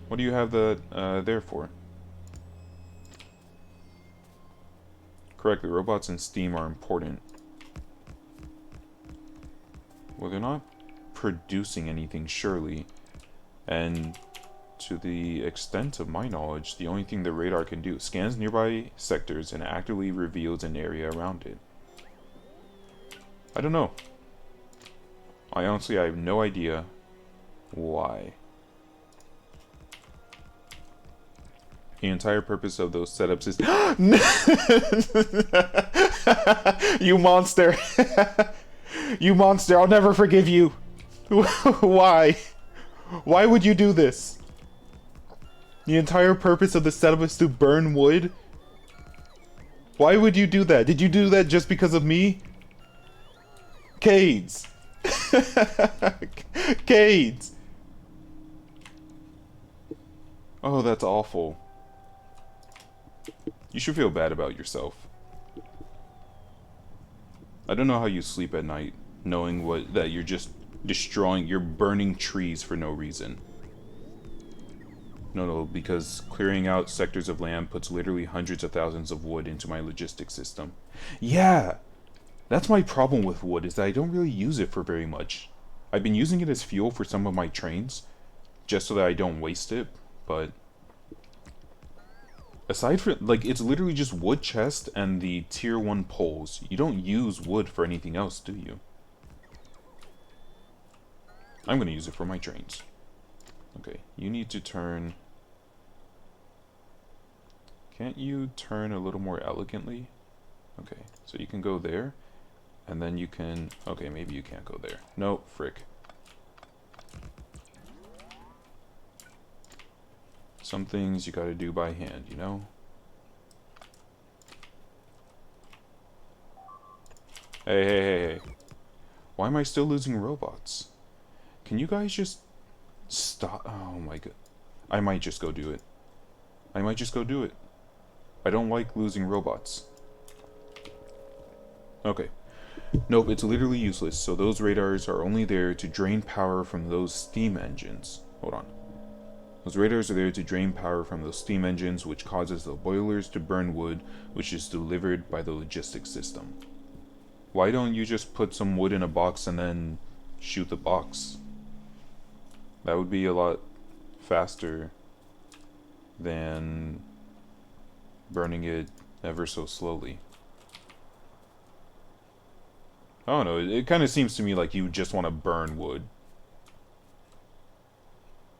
What do you have that there for? Correct, the robots and steam are important. Well, they're not producing anything, surely. And to the extent of my knowledge, the only thing the radar can do scans nearby sectors and actively reveals an area around it. I don't know. I honestly, I have no idea why. The entire purpose of those setups is... You monster! You monster, I'll never forgive you! Why? Why would you do this? The entire purpose of the setup is to burn wood? Why would you do that? Did you do that just because of me? Cades! Cades! Oh, that's awful. You should feel bad about yourself. I don't know how you sleep at night, knowing that you're just destroying, you're burning trees for no reason. No, because clearing out sectors of land puts literally hundreds of thousands of wood into my logistics system. Yeah! That's my problem with wood, is that I don't really use it for very much. I've been using it as fuel for some of my trains, just so that I don't waste it, but... Aside from, like, it's literally just wood chest and the tier 1 poles. You don't use wood for anything else, do you? I'm gonna use it for my trains. Okay, you need to turn... Can't you turn a little more elegantly? Okay, so you can go there, and then you can... Okay, maybe you can't go there. No, frick. Some things you gotta do by hand, you know? Hey. Why am I still losing robots? Can you guys just stop? Oh my god. I might just go do it. I might just go do it. I don't like losing robots. Okay. Nope, it's literally useless, so those radars are only there to drain power from those steam engines. Hold on. Those radars are there to drain power from those steam engines, which causes the boilers to burn wood, which is delivered by the logistics system. Why don't you just put some wood in a box and then shoot the box? That would be a lot faster than burning it ever so slowly. I don't know, it kind of seems to me like you just want to burn wood.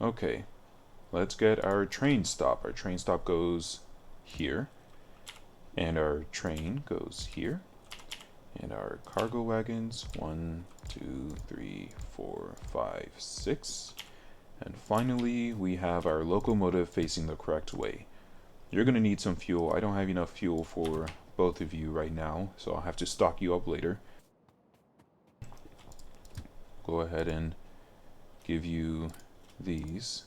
Okay, let's get our train stop. Our train stop goes here, and our train goes here, and our cargo wagons, 1, 2, 3, 4, 5, 6, and finally we have our locomotive facing the correct way. You're gonna need some fuel. I don't have enough fuel for both of you right now, so I'll have to stock you up later. Go ahead and give you these,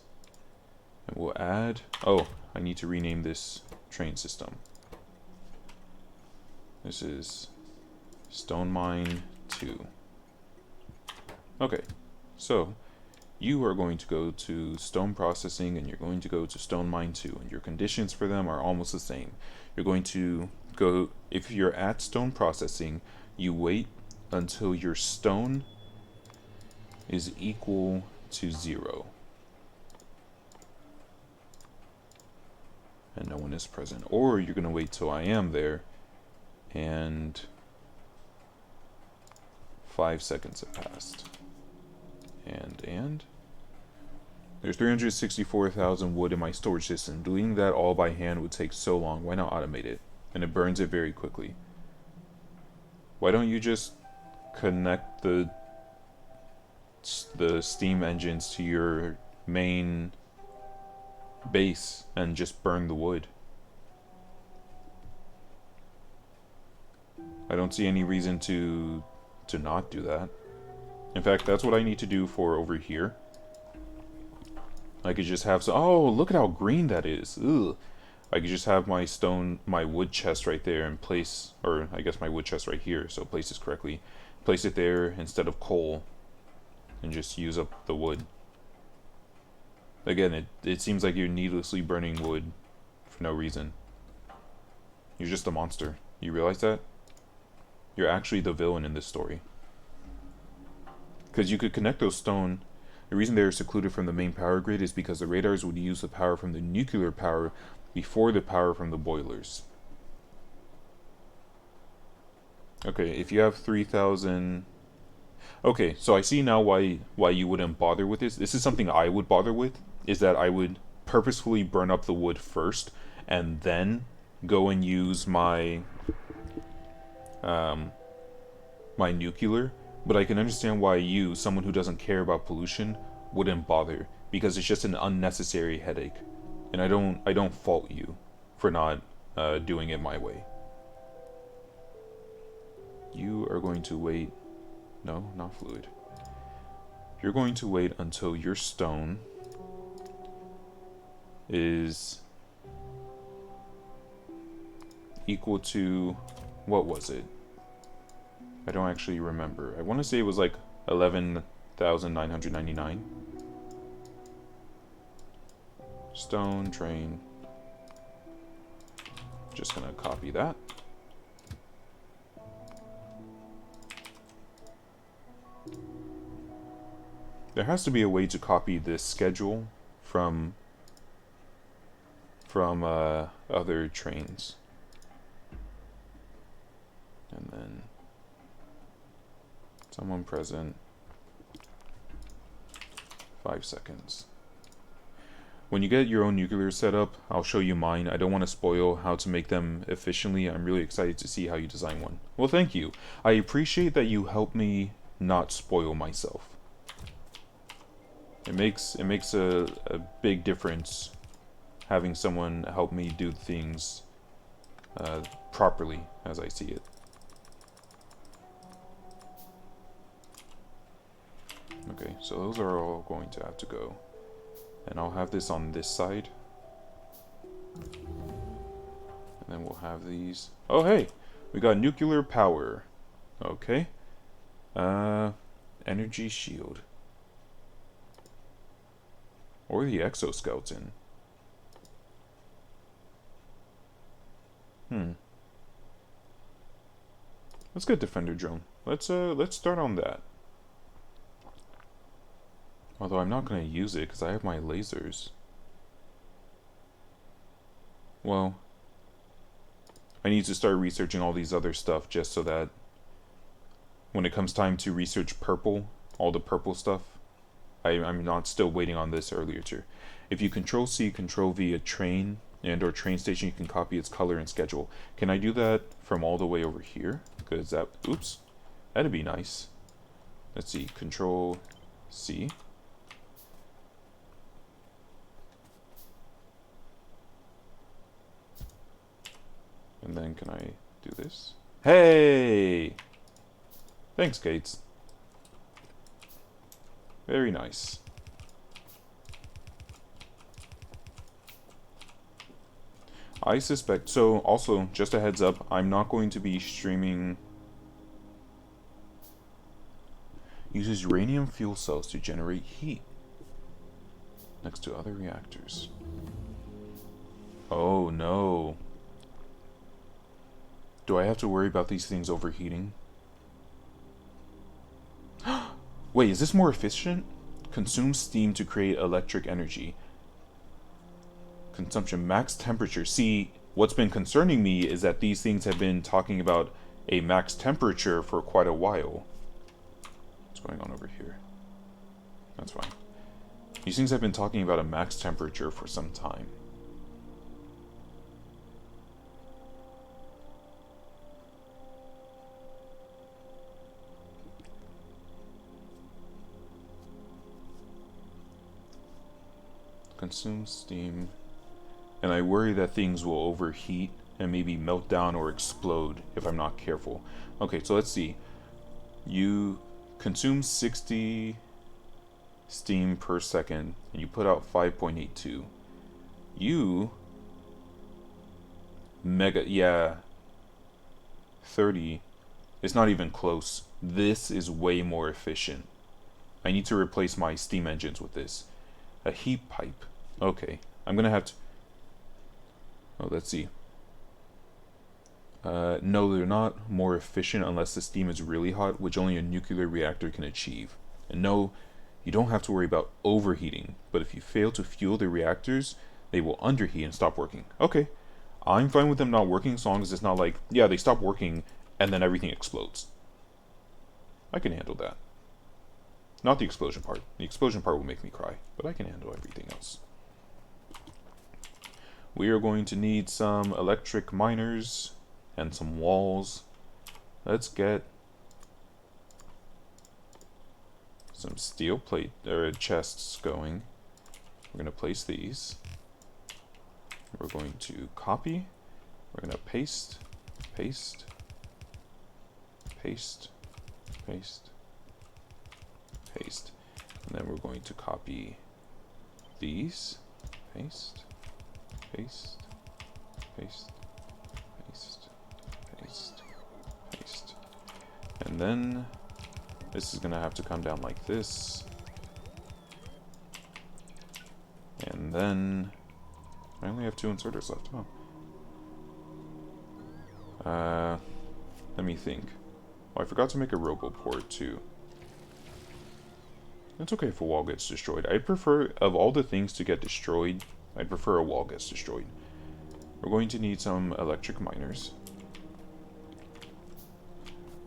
and we'll add, oh, I need to rename this train system. This is Stone Mine 2. Okay, so you are going to go to stone processing and you're going to go to Stone Mine 2, and your conditions for them are almost the same. You're going to go, if you're at stone processing, you wait until your stone is equal to 0 and no one is present, or you're gonna wait till I am there and 5 seconds have passed, and there's 364,000 wood in my storage system. Deleting that all by hand would take so long. Why not automate it? And it burns it very quickly. Why don't you just connect the steam engines to your main base and just burn the wood? I don't see any reason to not do that. In fact, that's what I need to do for over here. I could just have some, oh, look at how green that is. Ugh. I could just have my wood chest right there and place, or I guess my wood chest right here, so place this correctly. Place it there instead of coal and just use up the wood. Again, it seems like you're needlessly burning wood for no reason. You're just a monster. You realize that? You're actually the villain in this story. Because you could connect those stone. The reason they're secluded from the main power grid is because the radars would use the power from the nuclear power before the power from the boilers. Okay, if you have 3,000... Okay, so I see now why you wouldn't bother with this. This is something I would bother with, is that I would purposefully burn up the wood first, and then go and use my my nuclear. But I can understand why you, someone who doesn't care about pollution, wouldn't bother, because it's just an unnecessary headache. And I don't fault you for not doing it my way. You are going to wait. No, not fluid. You're going to wait until your stone is equal to, what was it? I don't actually remember. I want to say it was like 11,999. Stone train. Just gonna copy that. There has to be a way to copy this schedule from other trains. And then someone present. 5 seconds. When you get your own nuclear setup, I'll show you mine. I don't want to spoil how to make them efficiently. I'm really excited to see how you design one. Well, thank you. I appreciate that you help me not spoil myself. It makes a big difference having someone help me do things properly as I see it. Okay, so those are all going to have to go. And I'll have this on this side. And then we'll have these. Oh, hey! We got nuclear power. Okay. Energy shield. Or the exoskeleton. Let's get defender drone. Let's start on that. Although I'm not gonna use it because I have my lasers. Well, I need to start researching all these other stuff just so that when it comes time to research purple, all the purple stuff, I'm not still waiting on this earlier tier. If you control C, control V a train and or train station, you can copy its color and schedule. Can I do that from all the way over here? Because that, oops, that'd be nice. Let's see, control C. And then can I do this? Hey! Thanks, Gates. Very nice. I suspect, so also, just a heads up, I'm not going to be streaming. Uses uranium fuel cells to generate heat next to other reactors. Oh no. Do I have to worry about these things overheating? Wait, is this more efficient? Consumes steam to create electric energy. Consumption max temperature. See, what's been concerning me is that these things have been talking about a max temperature for quite a while. What's going on over here? That's fine. These things have been talking about a max temperature for some time. Consume steam. And I worry that things will overheat and maybe melt down or explode if I'm not careful. Okay, so let's see. You consume 60 steam per second and you put out 5.82. You yeah, 30. It's not even close. This is way more efficient. I need to replace my steam engines with this. A heat pipe. Okay, I'm gonna have to. Oh, let's see. No, they're not more efficient unless the steam is really hot, which only a nuclear reactor can achieve. And no, you don't have to worry about overheating, but if you fail to fuel the reactors, they will underheat and stop working. Okay, I'm fine with them not working as long as it's not like, yeah, they stop working and then everything explodes. I can handle that. Not the explosion part. The explosion part will make me cry, but I can handle everything else. We are going to need some electric miners and some walls. Let's get some steel plate or chests going. We're going to place these. We're going to copy. We're going to paste, paste, paste, paste, paste. And then we're going to copy these. Paste, paste, paste, paste, paste, paste. And then this is going to have to come down like this. And then I only have 2 inserters left. Oh. Let me think. Oh, I forgot to make a roboport too. It's okay if a wall gets destroyed. I'd prefer, of all the things to get destroyed, I'd prefer a wall gets destroyed. We're going to need some electric miners.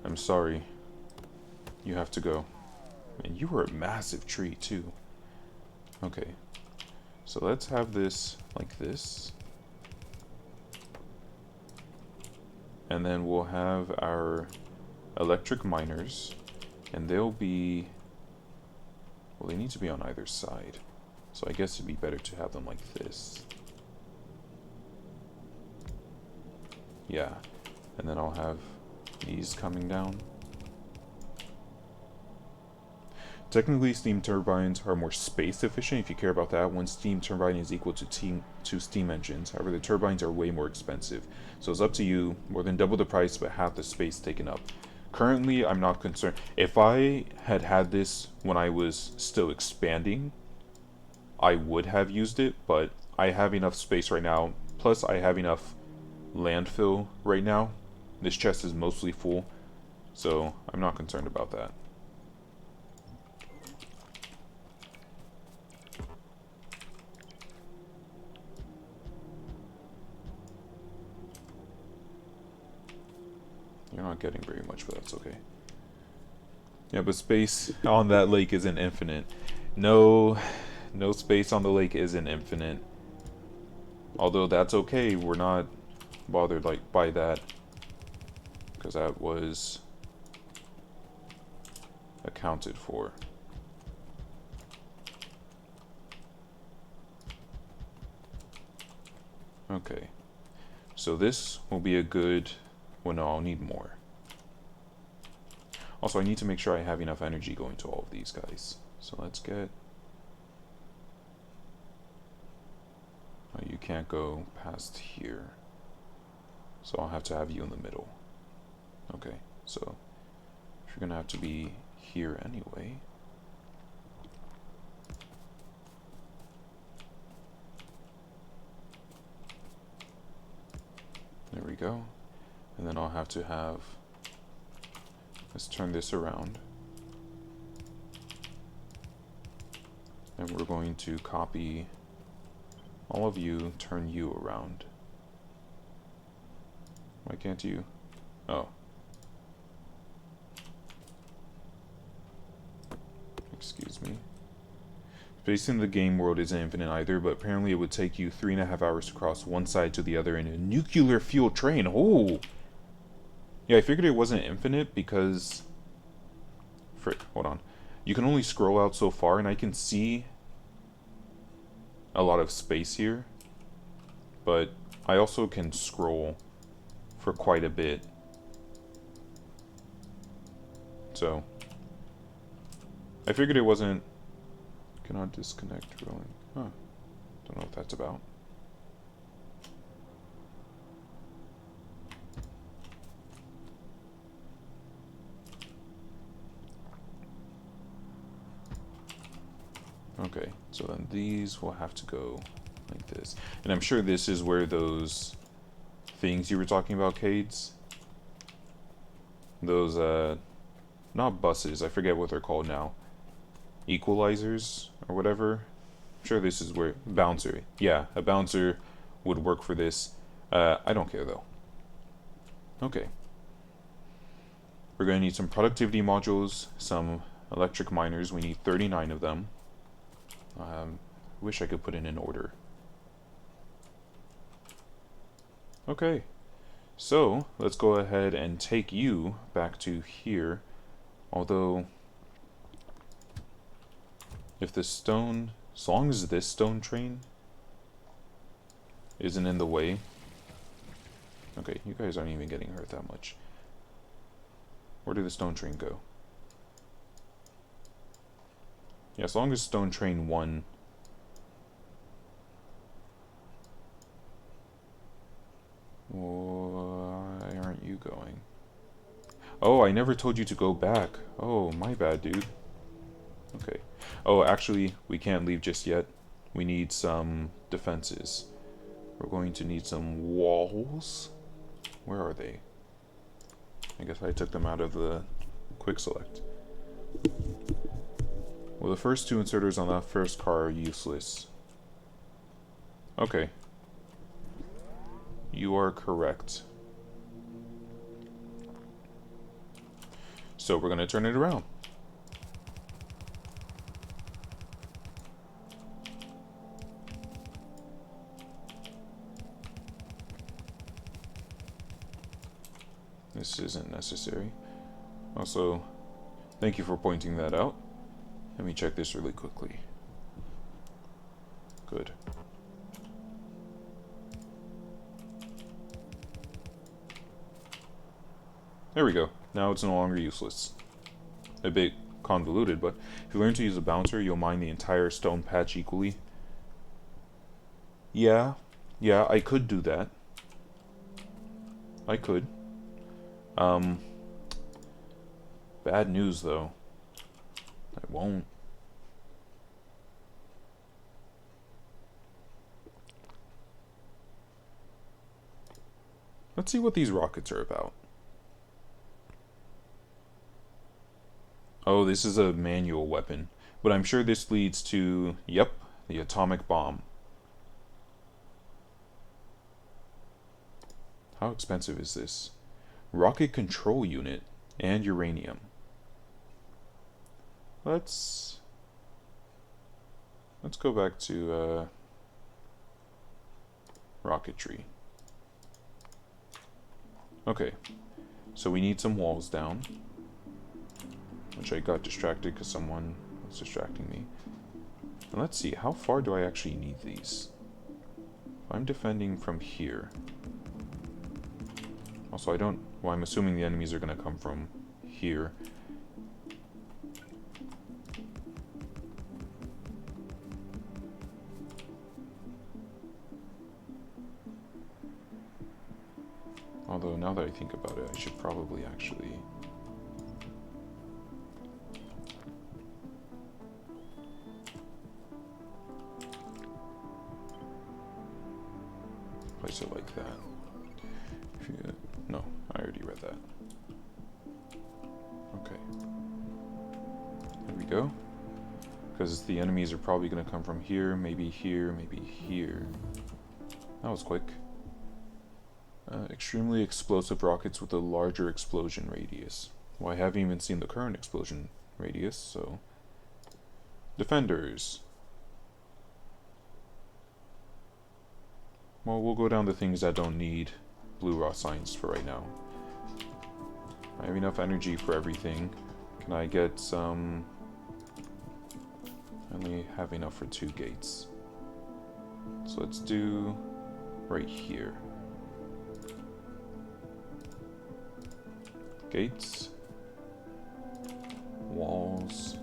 I'm sorry. You have to go. And you were a massive tree too. Okay. So let's have this like this. And then we'll have our electric miners. And they'll be... well, they need to be on either side. So I guess it'd be better to have them like this. Yeah. And then I'll have these coming down. Technically, steam turbines are more space efficient if you care about that. One steam turbine is equal to two steam engines. However, the turbines are way more expensive. So it's up to you. More than double the price, but half the space taken up. Currently, I'm not concerned. If I had had this when I was still expanding, I would have used it, but I have enough space right now. Plus, I have enough landfill right now. This chest is mostly full, so I'm not concerned about that. You're not getting very much, but that's okay. Yeah, but space on that lake isn't infinite. No, no space on the lake isn't infinite. Although that's okay, we're not bothered like by that, because that was accounted for. Okay, so this will be a good. Well, no, I'll need more. Also, I need to make sure I have enough energy going to all of these guys. So let's get. Oh, you can't go past here. So I'll have to have you in the middle. Okay, so you're gonna have to be here anyway. There we go. And then I'll have to have, let's turn this around. And we're going to copy all of you, turn you around. Why can't you? Oh. Excuse me. Space in the game world isn't infinite either, but apparently it would take you 3.5 hours to cross one side to the other in a nuclear fuel train. Oh! Yeah, I figured it wasn't infinite because... Frick, hold on. You can only scroll out so far, and I can see a lot of space here. But I also can scroll for quite a bit. So, I figured it wasn't... Cannot disconnect rolling. Huh. Don't know what that's about. Okay, so then these will have to go like this. And I'm sure this is where those things you were talking about, Cades. Those, not buses, I forget what they're called now. Equalizers, or whatever. I'm sure this is where, bouncer. Yeah, a bouncer would work for this. I don't care though. Okay. We're going to need some productivity modules, some electric miners. We need 39 of them. Wish I could put it in order. Okay, so let's go ahead and take you back to here. Although, if the stone, as long as this stone train isn't in the way. Okay, you guys aren't even getting hurt that much. Where did the stone train go? Yeah, as long as stone train 1. Why aren't you going? Oh, I never told you to go back. Oh, my bad, dude. Okay. Oh, actually, we can't leave just yet. We need some defenses. We're going to need some walls. Where are they? I guess I took them out of the quick select. Well, the first 2 inserters on that first car are useless. Okay. You are correct. So we're going to turn it around. This isn't necessary. Also, thank you for pointing that out. Let me check this really quickly. Good. There we go. Now it's no longer useless. A bit convoluted, but if you learn to use a bouncer, you'll mine the entire stone patch equally. Yeah, yeah, I could do that. I could. Um, Bad news, though. I won't. Let's see what these rockets are about. Oh, this is a manual weapon. But I'm sure this leads to, yep, the atomic bomb. How expensive is this? Rocket control unit and uranium. Let's go back to rocketry. Okay, so we need some walls down, which I got distracted because someone was distracting me. And let's see, how far do I actually need these? I'm defending from here. Also, well, I'm assuming the enemies are going to come from here. Although, now that I think about it, I should probably actually... place it like that. No, I already read that. Okay. There we go. Because the enemies are probably going to come from here, maybe here, maybe here. That was quick. Extremely explosive rockets with a larger explosion radius. Well, I haven't even seen the current explosion radius, so... Defenders. Well, we'll go down to things that don't need blue raw science for right now. I have enough energy for everything. Can I get some... I only have enough for 2 gates. So let's do right here. Gates. Walls.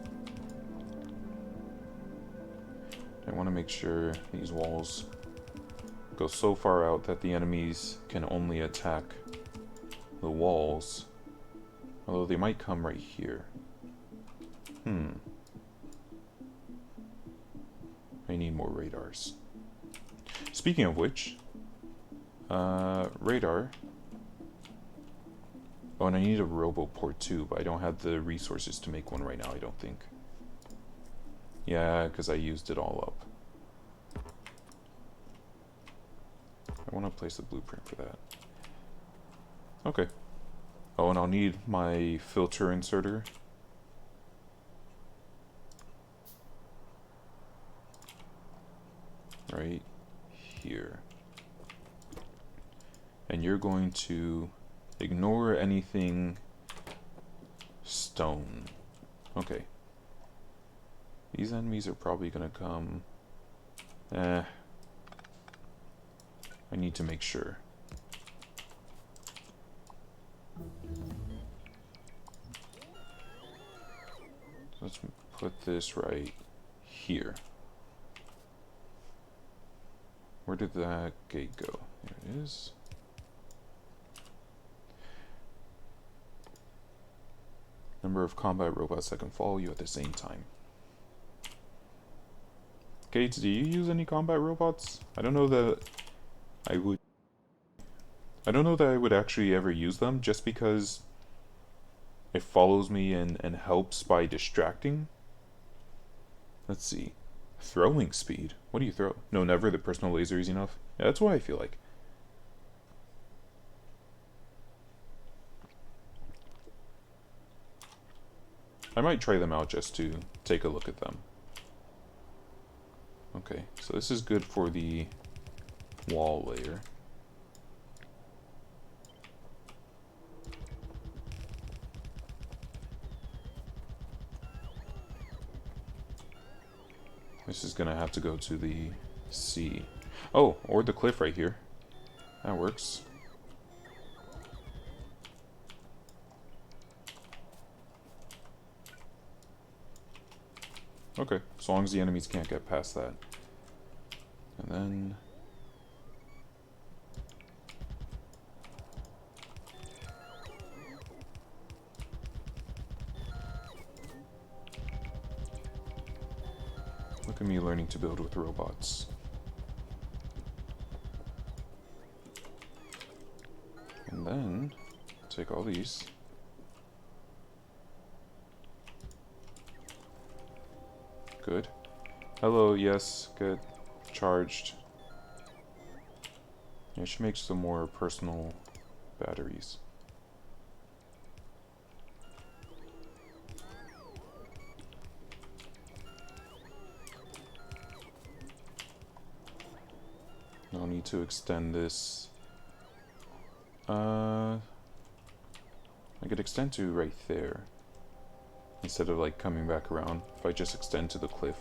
I want to make sure these walls go so far out that the enemies can only attack the walls. Although they might come right here. I need more radars. Speaking of which, radar. Oh, and I need a roboport too, but I don't have the resources to make one right now, I don't think. Yeah, because I used it all up. I want to place the blueprint for that. Okay. Oh, and I'll need my filter inserter. Right here. And you're going to ignore anything stone. Okay. These enemies are probably gonna come. I need to make sure. Let's put this right here. Where did that gate go? There it is. Number of combat robots that can follow you at the same time. Gates, do you use any combat robots? I don't know that I would. I don't know that I would actually ever use them, just because it follows me and helps by distracting. Let's see. Throwing speed? What do you throw? No, never. The personal laser is enough. Yeah, that's what I feel like. I might try them out just to take a look at them. Okay, so this is good for the wall layer. This is gonna have to go to the sea. Oh, or the cliff right here. That works. Okay, as long as the enemies can't get past that. And then... look at me learning to build with robots. And then, take all these. Good. Hello, yes, good. Charged. Yeah, I should make some more personal batteries. I'll need to extend this. I could extend to right there. Instead of like coming back around, if I just extend to the cliff.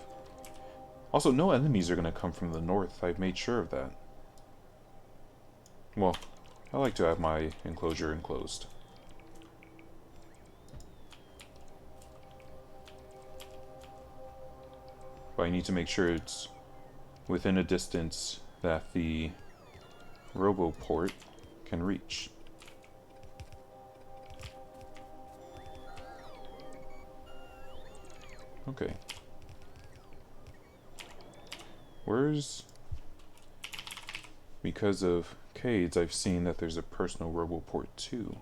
Also, no enemies are going to come from the north. I've made sure of that. Well, I like to have my enclosure enclosed. But I need to make sure it's within a distance that the RoboPort can reach. Okay. Where's... because of Cades, I've seen that there's a personal RoboPort too.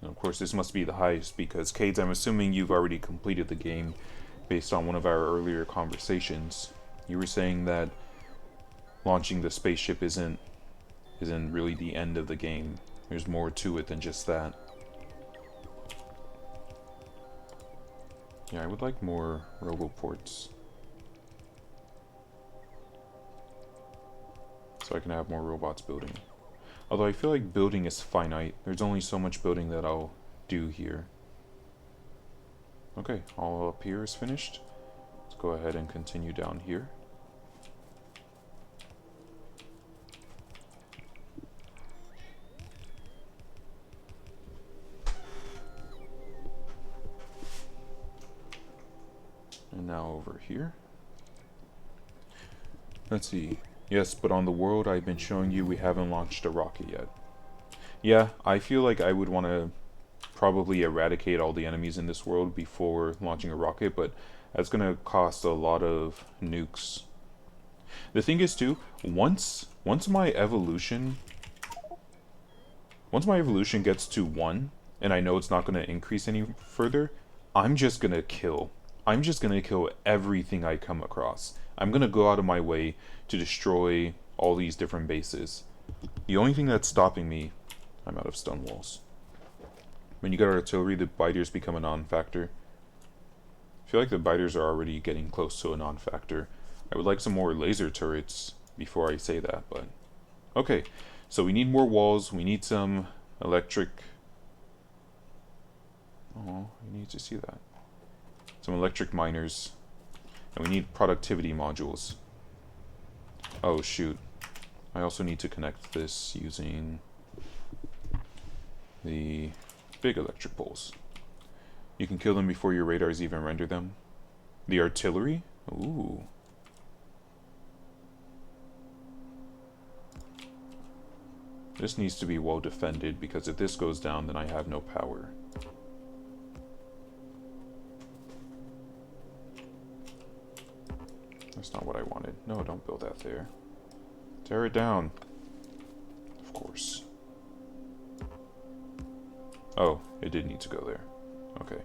And of course, this must be the highest because Cades, I'm assuming you've already completed the game based on one of our earlier conversations. You were saying that launching the spaceship isn't really the end of the game. There's more to it than just that. Yeah, I would like more RoboPorts. So I can have more robots building. Although I feel like building is finite. There's only so much building that I'll do here. Okay, all up here is finished. Let's go ahead and continue down here. And now over here. Let's see. Yes, but on the world I've been showing you, we haven't launched a rocket yet. Yeah, I feel like I would want to probably eradicate all the enemies in this world before launching a rocket, but that's going to cost a lot of nukes. The thing is too, once my evolution gets to 1, and I know it's not going to increase any further, I'm just going to kill. I'm just going to kill everything I come across. I'm going to go out of my way to destroy all these different bases. The only thing that's stopping me... I'm out of stun walls. When you get artillery, the biters become a non-factor. I feel like the biters are already getting close to a non-factor. I would like some more laser turrets before I say that, but... okay, so we need more walls, we need some electric... oh, I need to see that. Some electric miners. And we need productivity modules. Oh, shoot. I also need to connect this using the big electric poles. You can kill them before your radars even render them. The artillery? Ooh. This needs to be well defended, because if this goes down, then I have no power. That's not what I wanted. No, don't build that there. Tear it down. Of course. Oh, it did need to go there. Okay.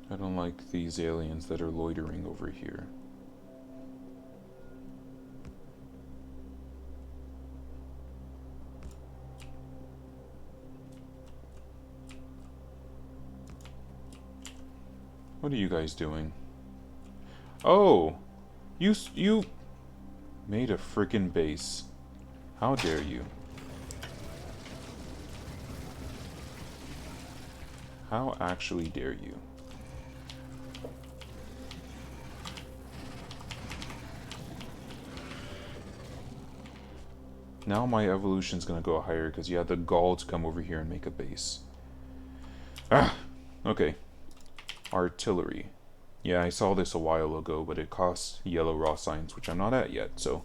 I don't like these aliens that are loitering over here. What are you guys doing? Oh! You made a frickin' base. How dare you? How actually dare you? Now my evolution's gonna go higher because you had the gall to come over here and make a base. Ah! Okay. Artillery. Yeah, I saw this a while ago, but it costs yellow raw science, which I'm not at yet. So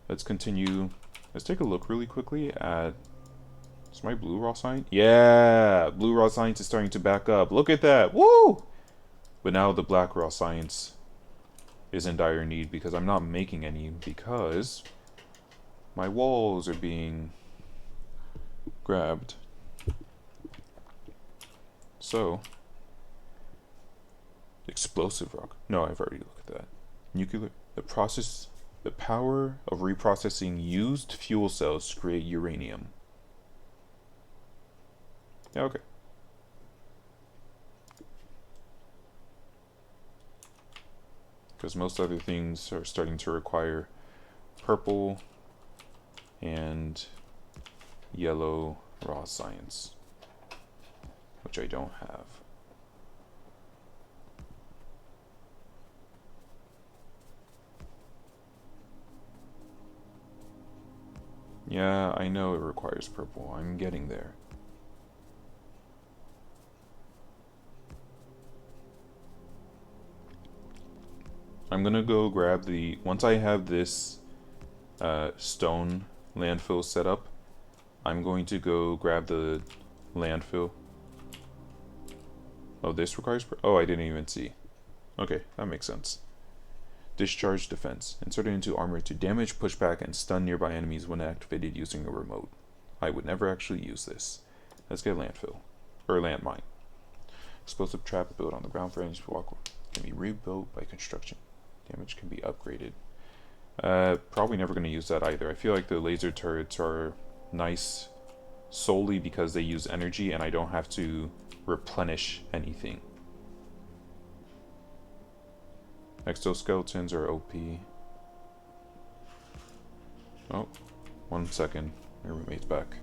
let's continue. Let's take a look really quickly at... Is my blue raw science? Yeah! Blue raw science is starting to back up. Look at that! Woo! But now the black raw science is in dire need because I'm not making any because my walls are being grabbed. So, explosive rock. No, I've already looked at that. Nuclear. The power of reprocessing used fuel cells to create uranium. Yeah, okay. Because most other things are starting to require purple and yellow raw science, which I don't have. Yeah, I know it requires purple. I'm getting there. I'm gonna go grab the... Once I have this stone landfill set up, I'm going to go grab the landfill. Oh, this requires... Oh, I didn't even see. Okay, that makes sense. Discharge defense. Inserted into armor to damage, push back, and stun nearby enemies when activated using a remote. I would never actually use this. Let's get landfill. Or landmine. Explosive trap built on the ground for enemies to walk. Can be rebuilt by construction. Damage can be upgraded. Probably never going to use that either. I feel like the laser turrets are nice solely because they use energy and I don't have to replenish anything. Exoskeletons are OP. Oh, 1 second. My roommate's back.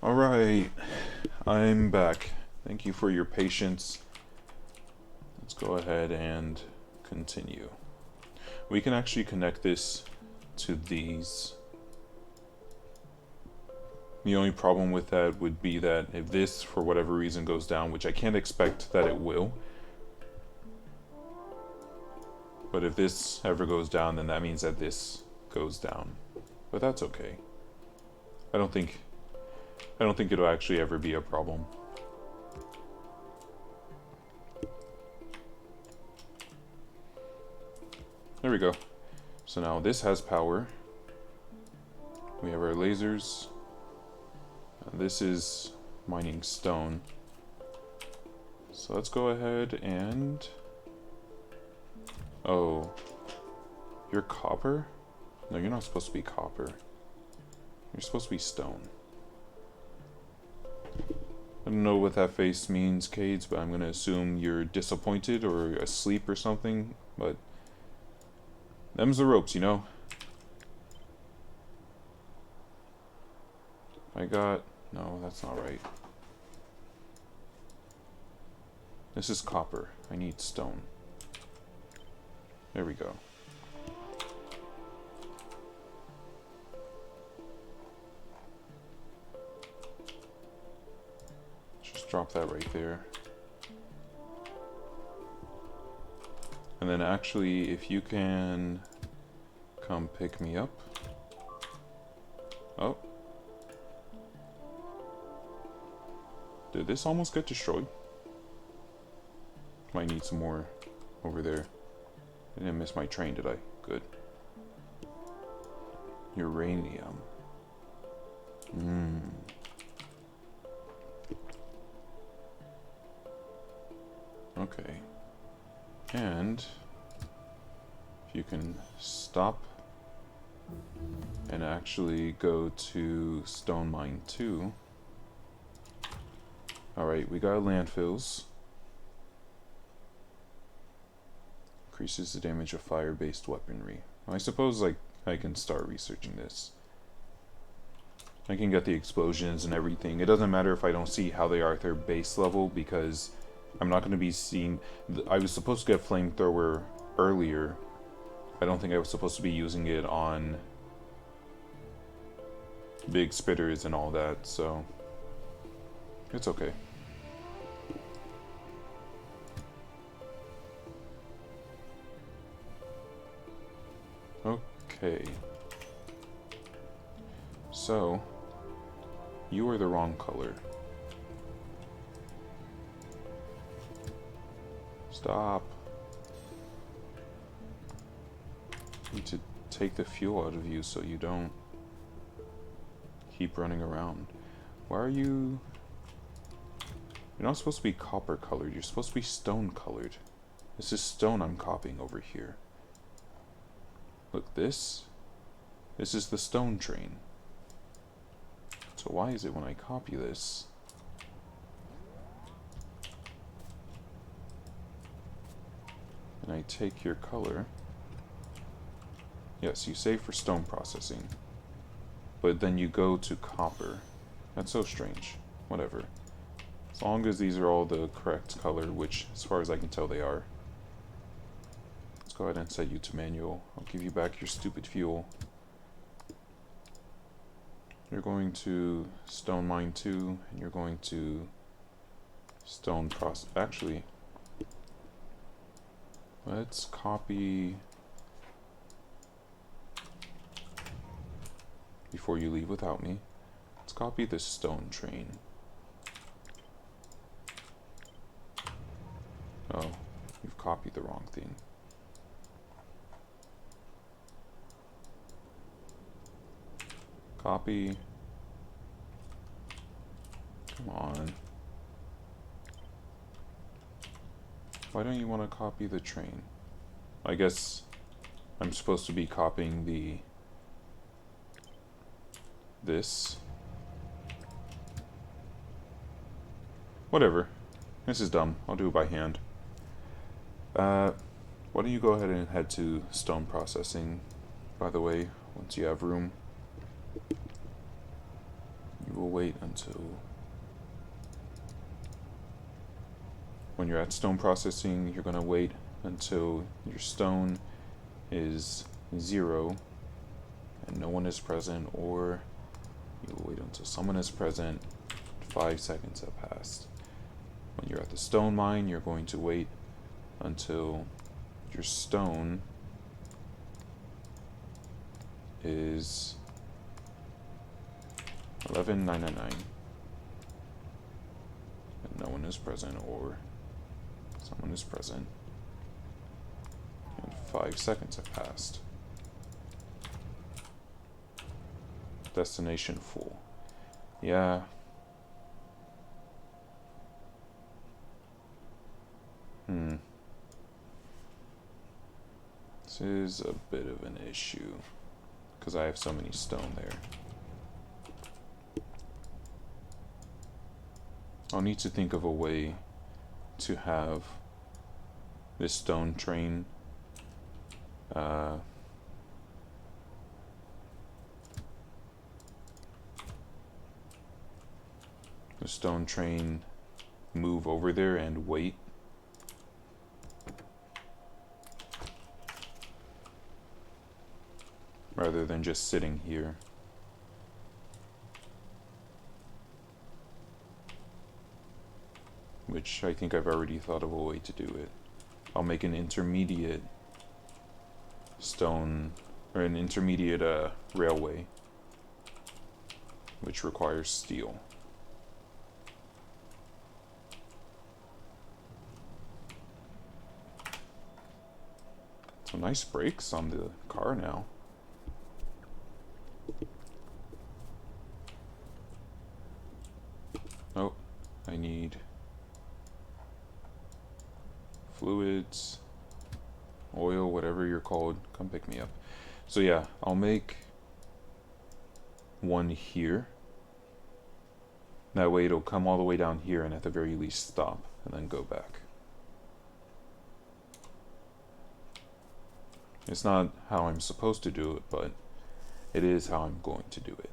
Alright, I'm back. Thank you for your patience. Let's go ahead and continue. We can actually connect this to these. The only problem with that would be that if this, for whatever reason, goes down, which I can't expect that it will, but if this ever goes down, then that means that this goes down. But that's okay. I don't think it'll actually ever be a problem. There we go. So now this has power. We have our lasers. This is mining stone. So let's go ahead and... Oh. You're copper? No, you're not supposed to be copper. You're supposed to be stone. I don't know what that face means, Cades, but I'm gonna assume you're disappointed or asleep or something, but... Them's the ropes, you know? I got... No, that's not right. This is copper. I need stone. There we go. Just drop that right there. And then actually, if you can come pick me up. Oh. Did this almost get destroyed? Might need some more over there. I didn't miss my train, did I? Good. Uranium. Okay. And if you can stop and actually go to Stone Mine 2. Alright, we got landfills. Increases the damage of fire-based weaponry. I suppose like I can start researching this. I can get the explosions and everything. It doesn't matter if I don't see how they are at their base level, because I'm not going to be seeing... I was supposed to get flamethrower earlier. I don't think I was supposed to be using it on big spitters and all that, so it's okay. Okay. So, you are the wrong color. Stop. I need to take the fuel out of you so you don't keep running around. Why are you... You're not supposed to be copper colored, you're supposed to be stone colored. This is stone I'm copying over here. Look, this is the stone train. So why is it when I copy this, and I take your color, yes, you save for stone processing, but then you go to copper. That's so strange. Whatever. As long as these are all the correct color, which as far as I can tell they are. Let's go ahead and set you to manual. I'll give you back your stupid fuel. You're going to Stone Mine 2, and you're going to Stone Process. Actually, let's copy before you leave without me. Let's copy this stone train. Oh, you've copied the wrong thing. Copy. Come on. Why don't you want to copy the train? I guess I'm supposed to be copying this. Whatever. This is dumb. I'll do it by hand. Why don't you go ahead and head to stone processing, by the way, once you have room. we'll wait until when you're at stone processing, you're going to wait until your stone is 0 and no one is present, or you'll wait until someone is present. 5 seconds have passed. When you're at the stone mine, you're going to wait until your stone is 11,999 and no one is present, or someone is present, and 5 seconds have passed. Destination full. Yeah. This is a bit of an issue because I have so many stone there. I'll need to think of a way to have this stone train the stone train move over there and wait. Rather than just sitting here. Which I think I've already thought of a way to do it. I'll make an intermediate stone, or an intermediate railway, which requires steel. Some nice brakes on the car now. Oh, I need fluids, oil, whatever you're called. Come pick me up. So yeah, I'll make one here. That way it'll come all the way down here and at the very least stop and then go back. It's not how I'm supposed to do it, but it is how I'm going to do it.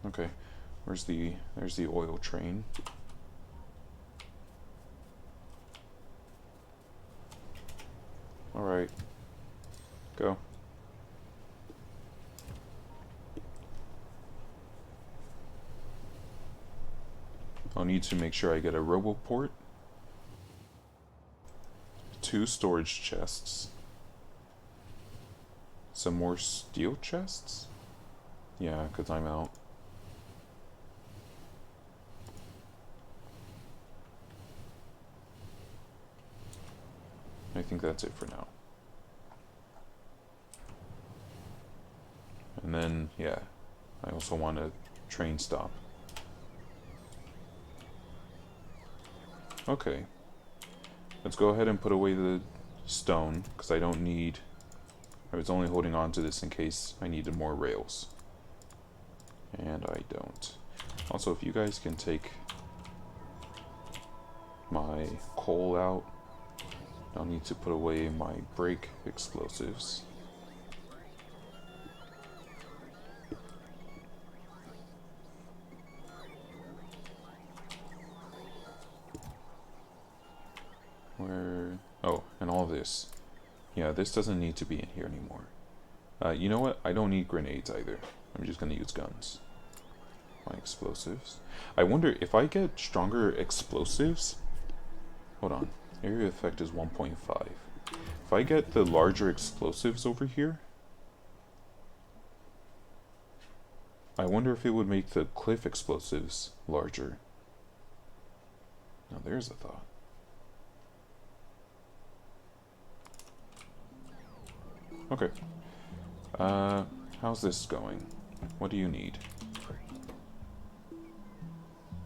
Okay, there's the oil train. All right, go. I'll need to make sure I get a roboport, 2 storage chests, some more steel chests. Yeah, because I'm out. I think that's it for now. And then, yeah, I also want a train stop. Okay. Let's go ahead and put away the stone, because I don't need... I was only holding on to this in case I needed more rails. And I don't. Also, if you guys can take my coal out, I'll need to put away my brake explosives. Where... oh, and all this. Yeah, this doesn't need to be in here anymore. You know what? I don't need grenades either. I'm just going to use guns. My explosives. I wonder if I get stronger explosives... Hold on. Area effect is 1.5. If I get the larger explosives over here, I wonder if it would make the cliff explosives larger. Now there's a thought. Okay. How's this going? What do you need?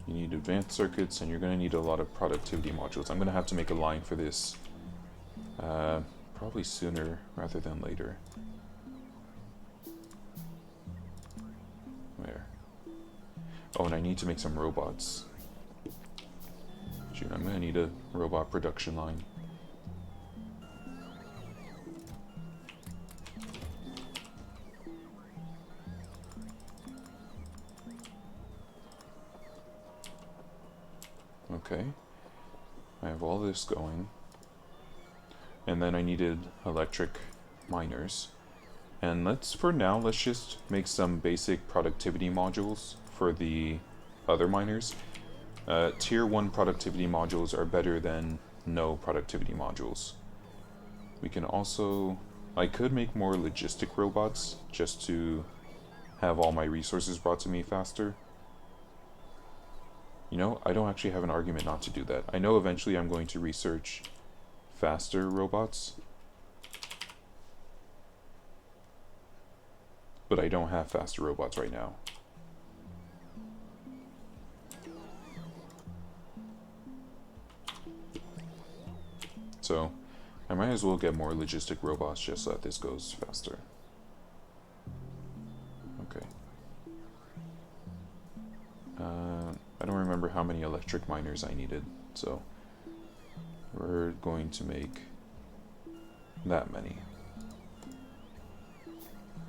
You need advanced circuits, and you're going to need a lot of productivity modules. I'm going to have to make a line for this. Probably sooner rather than later. Where? Oh, and I need to make some robots. Shoot, I'm going to need a robot production line. Okay. I have all this going. And then I needed electric miners. And for now, let's just make some basic productivity modules for the other miners. Tier 1 productivity modules are better than no productivity modules. We can also... I could make more logistic robots just to have all my resources brought to me faster. You know, I don't actually have an argument not to do that. I know eventually I'm going to research faster robots, but I don't have faster robots right now. So I might as well get more logistic robots just so that this goes faster. Okay. I don't remember how many electric miners I needed, so we're going to make that many.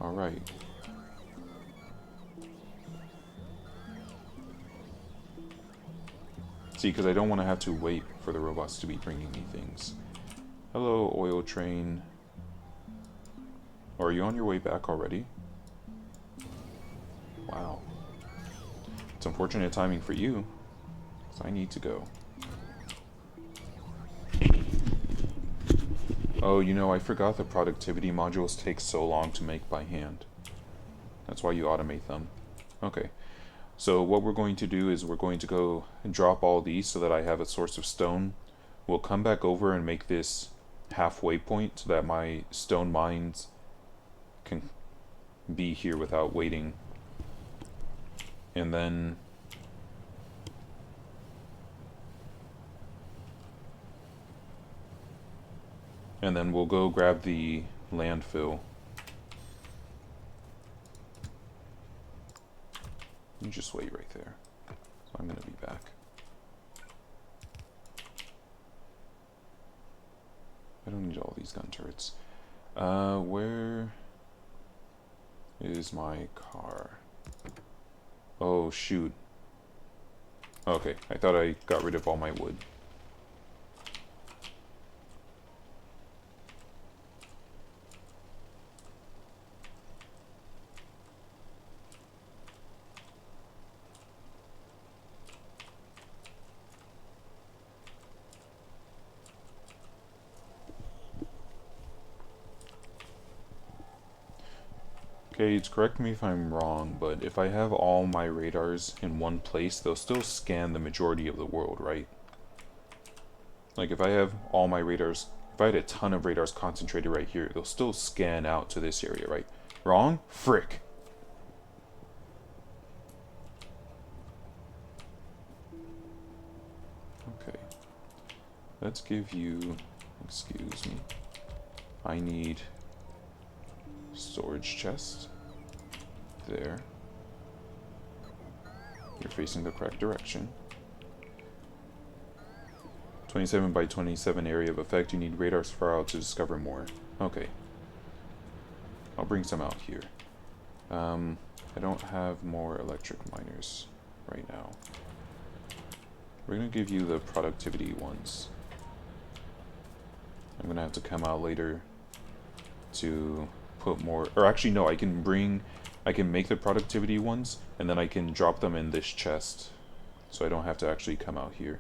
Alright. See, because I don't want to have to wait for the robots to be bringing me things. Hello, oil train. Are you on your way back already? Wow. It's unfortunate timing for you, so I need to go. Oh, you know, I forgot the productivity modules take so long to make by hand. That's why you automate them. Okay. So what we're going to do is we're going to go and drop all these so that I have a source of stone. We'll come back over and make this halfway point so that my stone mines can be here without waiting. And then we'll go grab the landfill. You just wait right there. So I'm gonna be back. I don't need all these gun turrets. Where is my car? Oh, shoot. Okay, I thought I got rid of all my wood. Okay, correct me if I'm wrong, but if I have all my radars in one place, they'll still scan the majority of the world, right? Like if I have all my radars, if I had a ton of radars concentrated right here, they'll still scan out to this area, right? Wrong? Frick. Okay. Let's give you, excuse me, I need storage chest. There. You're facing the correct direction. 27 by 27 area of effect. You need radars far out to discover more. Okay. I'll bring some out here. I don't have more electric miners right now. We're gonna give you the productivity ones. I'm gonna have to come out later to put more, or actually no, I can make the productivity ones, and then I can drop them in this chest, so I don't have to actually come out here.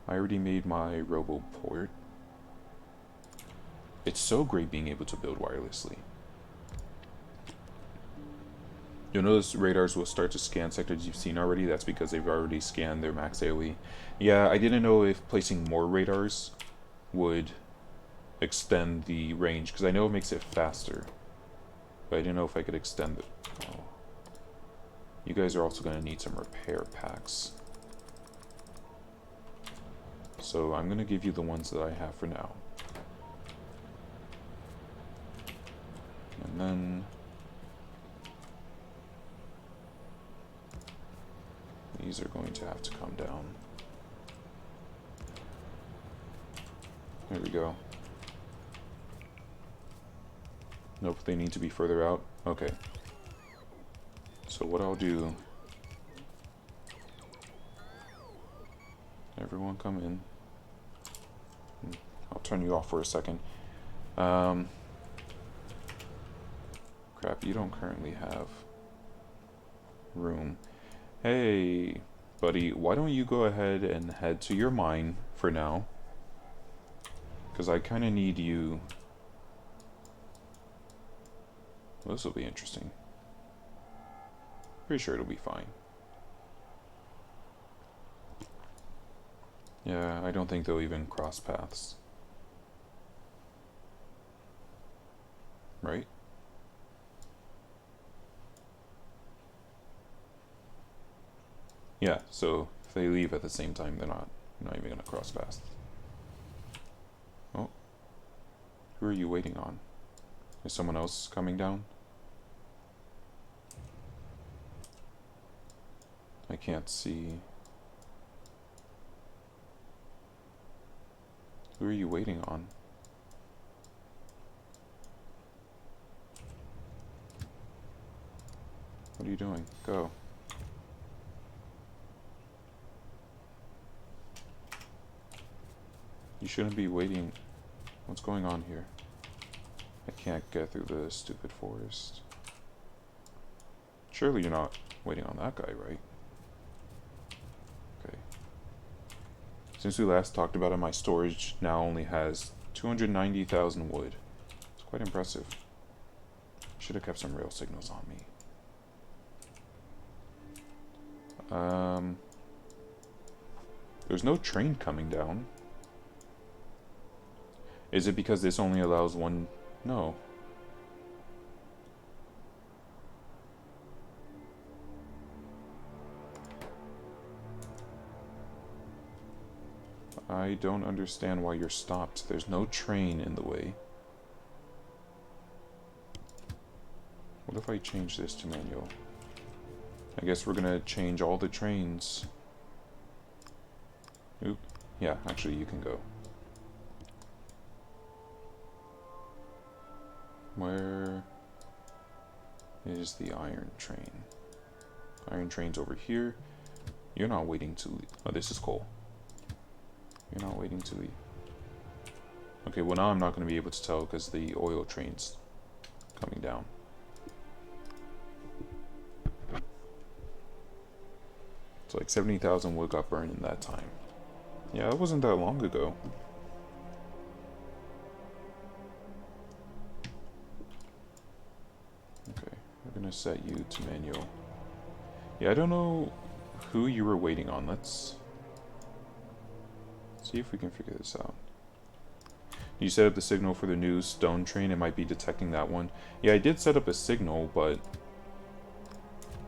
I already made my RoboPort. It's so great being able to build wirelessly. You'll notice radars will start to scan sectors you've seen already. That's because they've already scanned their max AoE. Yeah, I didn't know if placing more radars would extend the range, because I know it makes it faster. But I didn't know if I could extend it. Oh. You guys are also going to need some repair packs. So I'm going to give you the ones that I have for now. And then these are going to have to come down. There we go. Nope, they need to be further out. Okay. So what I'll do... There Everyone come in. I'll turn you off for a second. Crap, you don't currently have room. Hey, buddy, why don't you go ahead and head to your mine for now? Because I kind of need you. Well, this will be interesting. Pretty sure it'll be fine. Yeah, I don't think they'll even cross paths. Right? Yeah, so if they leave at the same time, they're not even gonna cross paths. Oh. Who are you waiting on? Is someone else coming down? I can't see. Who are you waiting on? What are you doing? Go. You shouldn't be waiting. What's going on here? I can't get through the stupid forest. Surely you're not waiting on that guy, right? Okay. Since we last talked about it, my storage now only has 290,000 wood. It's quite impressive. Should have kept some rail signals on me. There's no train coming down. Is it because this only allows one? No. I don't understand why you're stopped. There's no train in the way. What if I change this to manual? I guess we're gonna change all the trains. Oop. Yeah, actually you can go. Where is the iron train? Iron train's over here. You're not waiting to leave. Oh, this is coal. You're not waiting to leave. Okay, well now I'm not going to be able to tell because the oil train's coming down. It's like 70,000 wood got burned in that time. Yeah, it wasn't that long ago. Okay, we're gonna set you to manual. Yeah, I don't know who you were waiting on. Let's see if we can figure this out. You set up the signal for the new stone train. It might be detecting that one. Yeah, I did set up a signal, but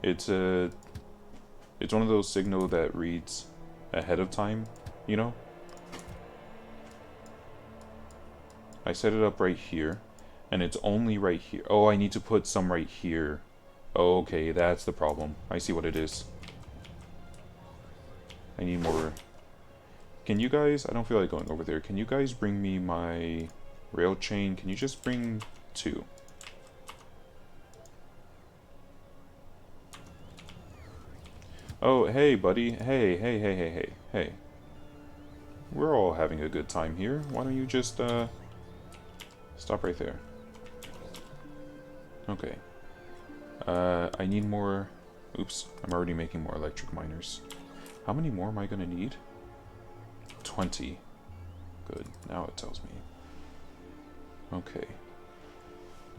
it's one of those signal that reads ahead of time, you know? I set it up right here, and it's only right here. Oh, I need to put some right here. Oh, okay, that's the problem. I see what it is. I need more. Can you guys, I don't feel like going over there. Can you guys bring me my rail chain? Can you just bring 2? Oh, hey, buddy. Hey. We're all having a good time here. Why don't you just, stop right there. Okay. I need more. Oops, I'm already making more electric miners. How many more am I gonna need? 20. Good, now it tells me. Okay.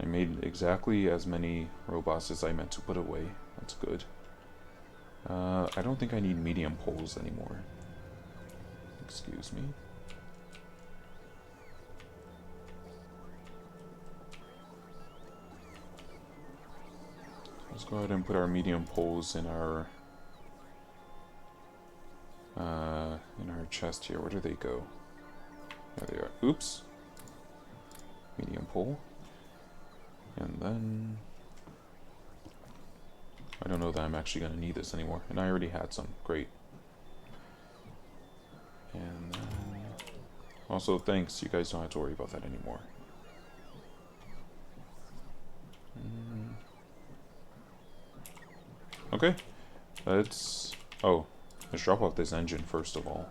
I made exactly as many robots as I meant to put away. That's good. I don't think I need medium poles anymore. Excuse me. Let's go ahead and put our medium poles in our chest here. Where do they go? There they are. Oops. Medium pole. And then I don't know that I'm actually going to need this anymore. And I already had some. Great. And then also thanks. You guys don't have to worry about that anymore. Okay. Let's drop off this engine first of all.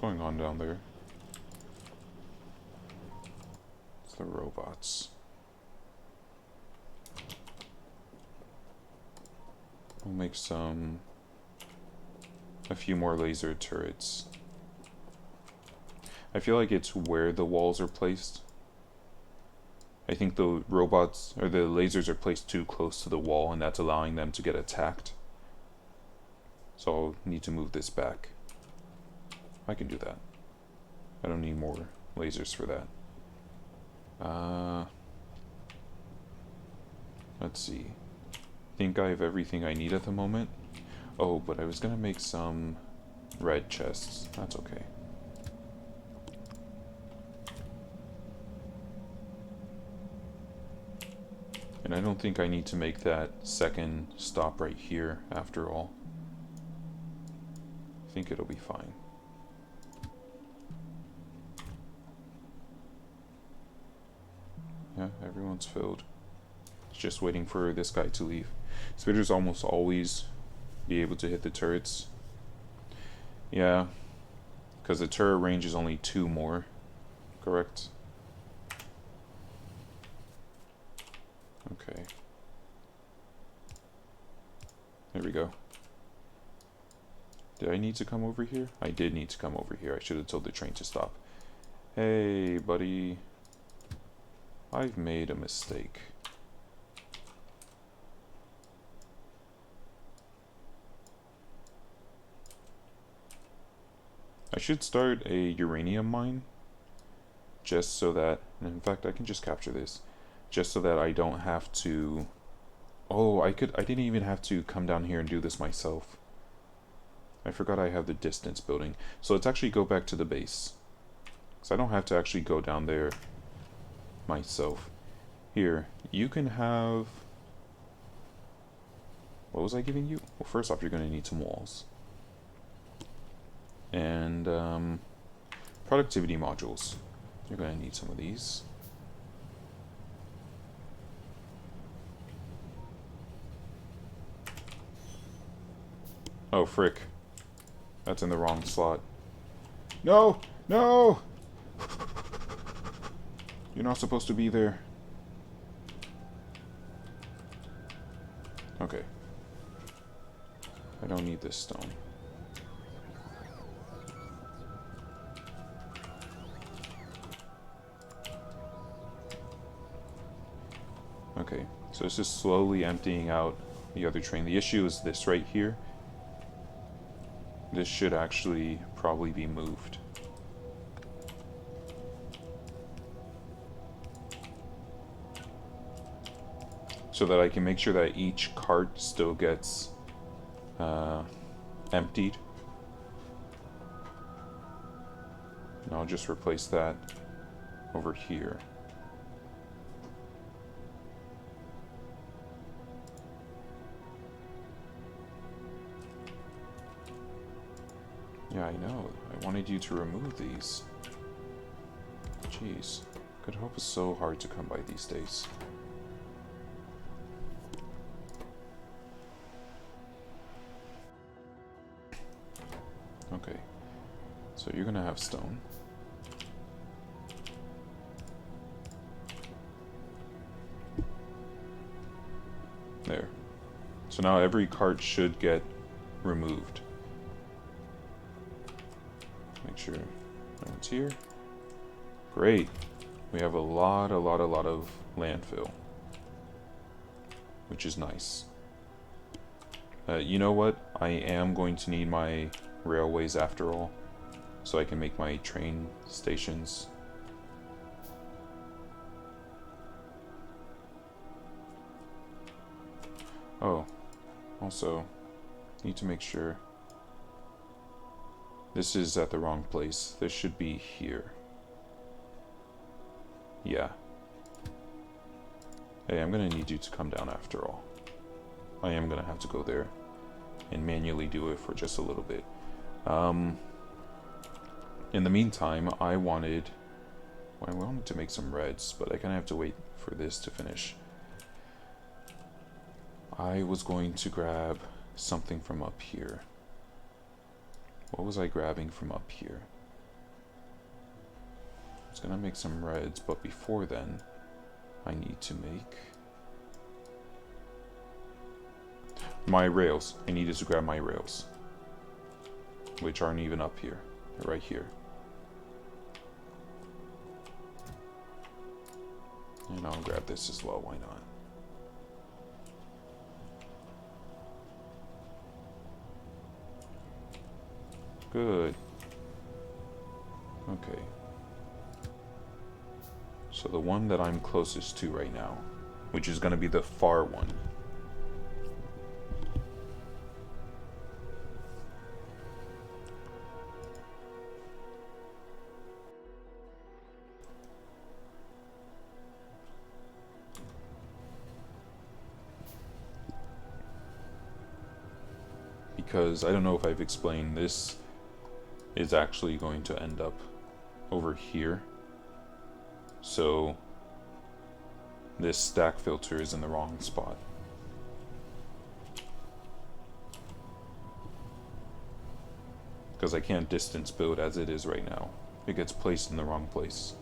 going on down there? It's the robots. We'll make a few more laser turrets. I feel like it's where the walls are placed. I think the robots, or the lasers, are placed too close to the wall, and that's allowing them to get attacked. So I'll need to move this back. I can do that. I don't need more lasers for that. Let's see. I think I have everything I need at the moment. Oh, but I was gonna make some red chests. That's okay. And I don't think I need to make that second stop right here after all. I think it'll be fine. Yeah, everyone's filled. It's just waiting for this guy to leave. Spitters almost always be able to hit the turrets. Yeah, because the turret range is only 2 more, correct? Okay. There we go. Did I need to come over here? I did need to come over here. I should have told the train to stop. Hey, buddy. I've made a mistake. I should start a uranium mine. Just so that, and in fact I can just capture this. Just so that I don't have to... Oh, I didn't even have to come down here and do this myself. I forgot I have the distance building. So let's actually go back to the base. Because I don't have to actually go down there myself. Here, you can have... What was I giving you? Well, first off, you're going to need some walls. And productivity modules. You're going to need some of these. Oh, frick. That's in the wrong slot. No! No! You're not supposed to be there. Okay. I don't need this stone. Okay, so it's just slowly emptying out the other train. The issue is this right here. This should actually probably be moved. So that I can make sure that each cart still gets emptied. And I'll just replace that over here. Yeah, I know. I wanted you to remove these. Jeez. Good hope is so hard to come by these days. Okay. So you're gonna have stone. There. So now every cart should get removed. Make sure no one's here. Great. We have a lot of landfill. Which is nice. You know what? I am going to need my railways after all. So I can make my train stations. Oh. Also, need to make sure. This is at the wrong place. This should be here. Yeah. Hey, I'm gonna need you to come down after all. I am gonna have to go there and manually do it for just a little bit. In the meantime, I wanted to make some reds, but I kind of have to wait for this to finish. I was going to grab something from up here. What was I grabbing from up here? It's gonna make some reds, but before then, I need to make my rails. I need to grab my rails, which aren't even up here. They're right here. And I'll grab this as well, why not? Good. Okay. So the one that I'm closest to right now, which is going to be the far one. Because I don't know if I've explained, this is actually going to end up over here. So this stack filter is in the wrong spot. Because I can't distance build as it is right now. It gets placed in the wrong place.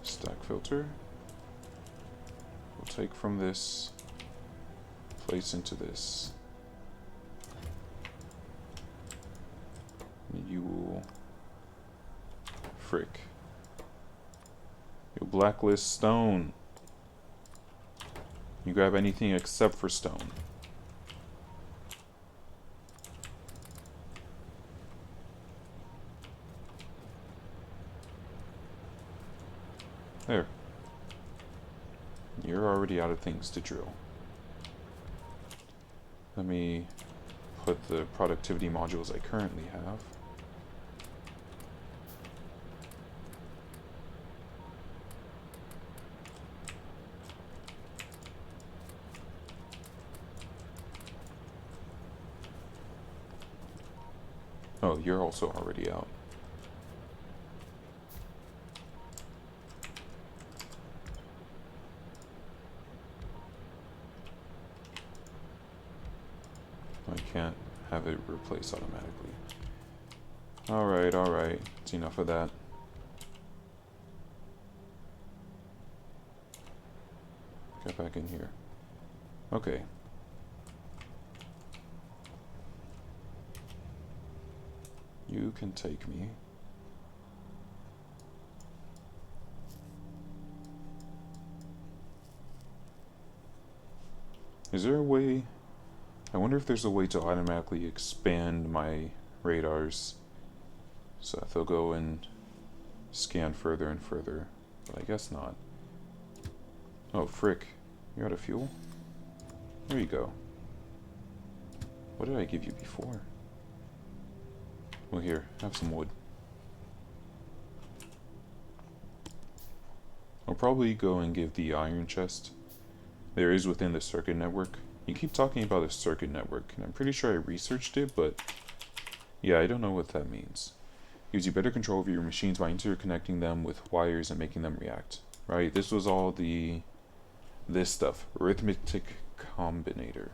Stack filter. We'll take from this, place into this. You will frick. You blacklist stone. You grab anything except for stone. There. You're already out of things to drill. Let me put the productivity modules I currently have. Oh, you're also already out. I can't have it replace automatically. Alright. It's enough of that. Get back in here. Okay. You can take me. Is there a way? I wonder if there's a way to automatically expand my radars so that they'll go and scan further and further, but I guess not. Oh, frick. You're out of fuel? There you go. What did I give you before? Well, here, have some wood. I'll probably go and give the iron chest. There is within the circuit network. You keep talking about a circuit network, and I'm pretty sure I researched it, but yeah, I don't know what that means. Gives you better control over your machines by interconnecting them with wires and making them react. Right, this was all this stuff. Arithmetic combinator.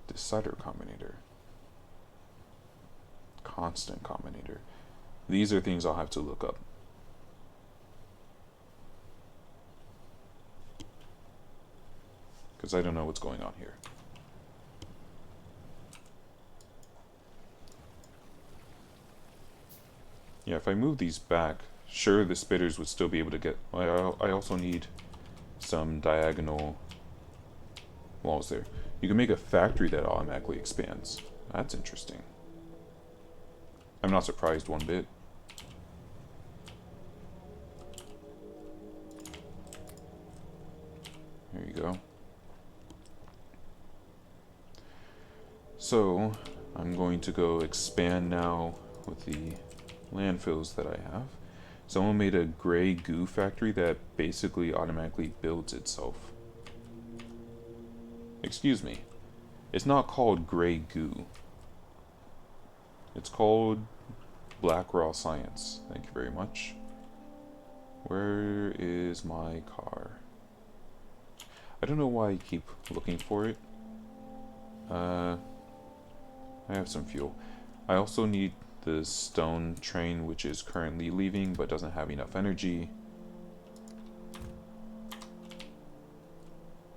Decider combinator. Constant combinator. These are things I'll have to look up. Because I don't know what's going on here. Yeah, if I move these back, sure the spitters would still be able to get... I also need some diagonal walls there. You can make a factory that automatically expands. That's interesting. I'm not surprised one bit. There you go. So, I'm going to go expand now with the landfills that I have. Someone made a gray goo factory that basically automatically builds itself. Excuse me. It's not called gray goo. It's called black raw science. Thank you very much. Where is my car? I don't know why I keep looking for it. I have some fuel. I also need the stone train, which is currently leaving but doesn't have enough energy.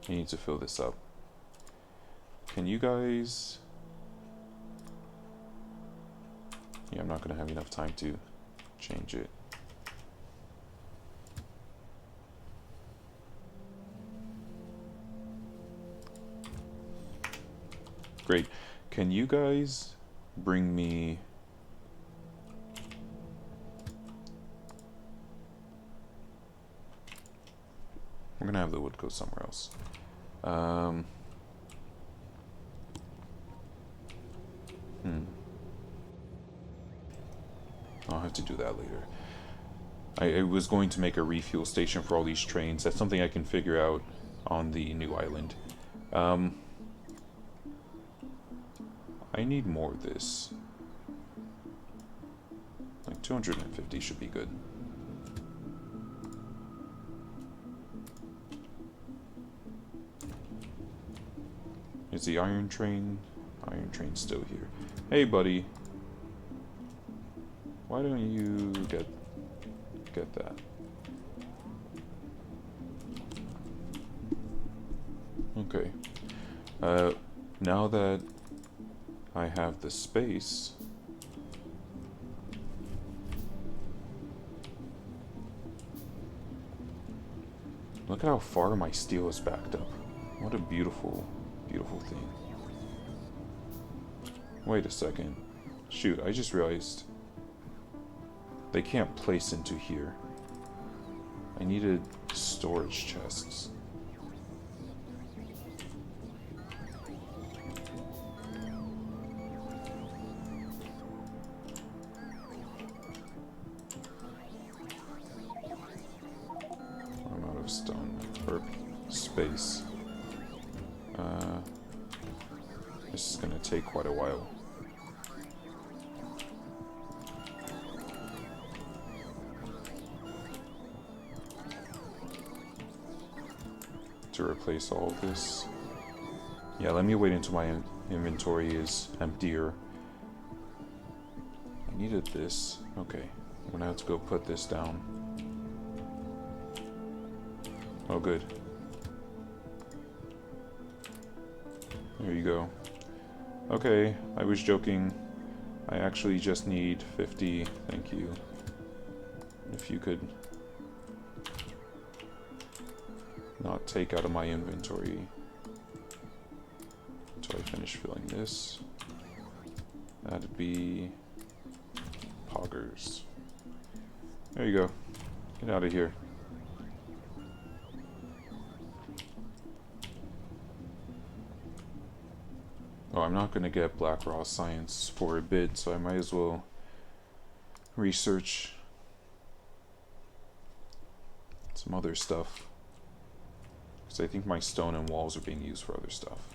I need to fill this up. Can you guys... Yeah, I'm not going to have enough time to change it. Great. Can you guys bring me... We're going to have the wood go somewhere else. I'll have to do that later. I was going to make a refuel station for all these trains. That's something I can figure out on the new island. I need more of this. Like 250 should be good. Is the iron train? Iron train's still here. Hey, buddy. Why don't you get that? Okay. Now that I have the space, look at how far my steel is backed up. What a beautiful, beautiful thing. Wait a second. Shoot, I just realized they can't place into here. I needed storage chests. I'm out of stone or space. This is gonna take quite a while. To replace all of this. Yeah, let me wait until my inventory is emptier. I needed this. Okay, I'm gonna have to go put this down. Oh, good. There you go. Okay, I was joking. I actually just need 50. Thank you. If you could not take out of my inventory until I finish filling this. That'd be poggers. There you go. Get out of here. Oh, I'm not going to get black raw science for a bit, so I might as well research some other stuff. Because I think my stone and walls are being used for other stuff.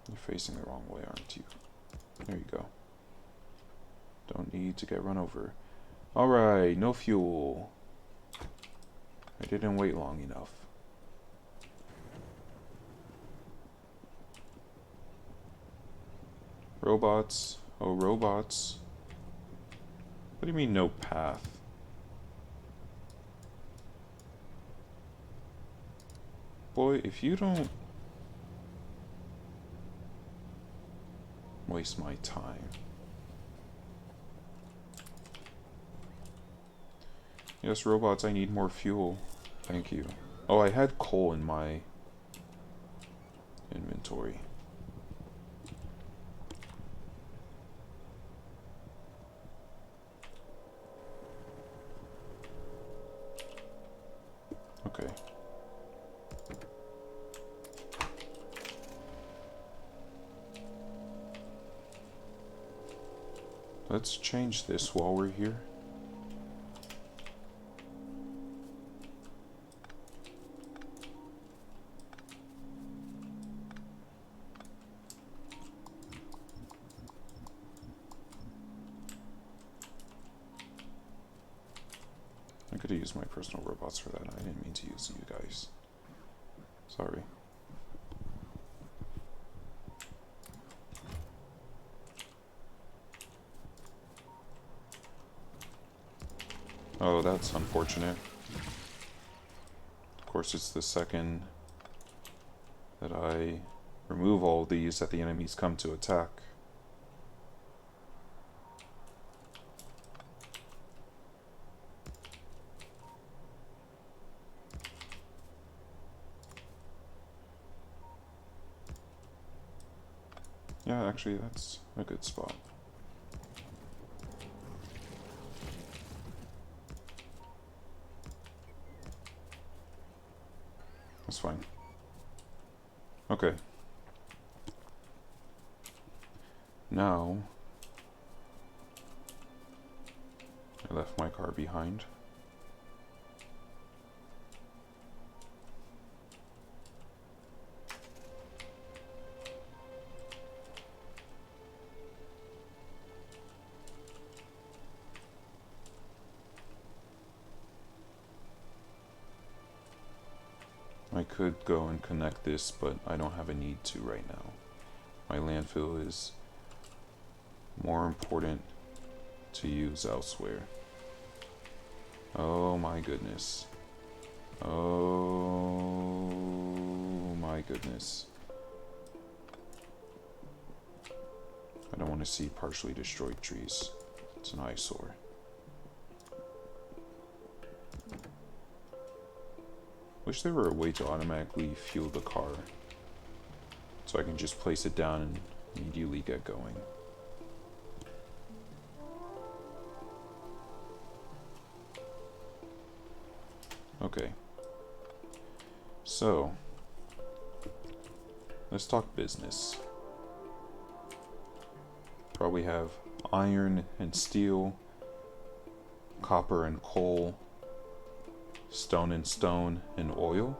You're facing the wrong way, aren't you? There you go. Don't need to get run over. Alright, no fuel. I didn't wait long enough. Robots. Oh, robots. What do you mean no path? Boy, if you don't waste my time. Yes, robots, I need more fuel. Thank you. Oh, I had coal in my inventory. Okay. Let's change this while we're here. I could have used my personal robots for that. I didn't mean to use you guys. Sorry. Oh, that's unfortunate. Of course, it's the second that I remove all of these that the enemies come to attack. Yeah, actually, that's a good spot. That's fine. Okay. Now, I left my car behind. I could go and connect this, but I don't have a need to right now. My landfill is more important to use elsewhere. Oh my goodness. Oh my goodness. I don't want to see partially destroyed trees. It's an eyesore. Wish there were a way to automatically fuel the car, so I can just place it down and immediately get going. Okay. So, let's talk business. Probably have iron and steel, copper and coal, stone and oil.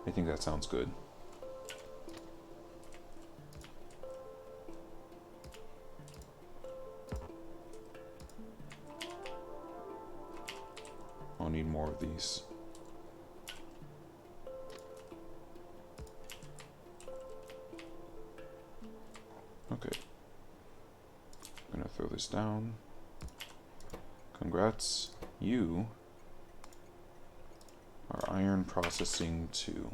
I think that sounds good. I'll need more of these. Okay. I'm gonna throw this down. Congrats. You are iron processing 2.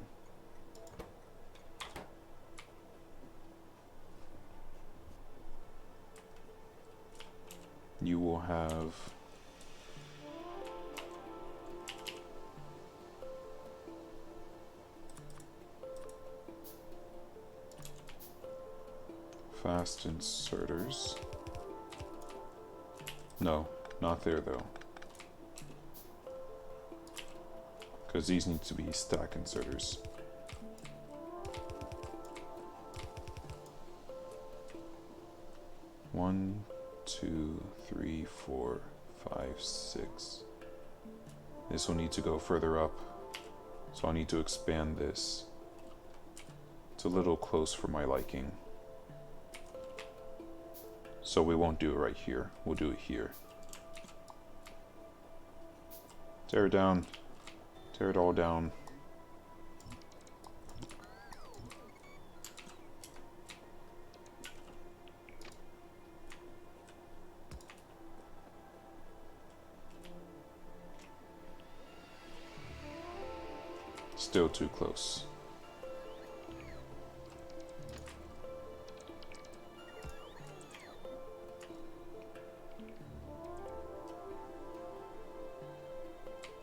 You will have fast inserters. No, not there though. Because these need to be stack inserters. One, 2, 3, 4, 5, 6. This will need to go further up, so I need to expand this. It's a little close for my liking. So we won't do it right here, we'll do it here. Tear it down. Tear it all down. Still too close.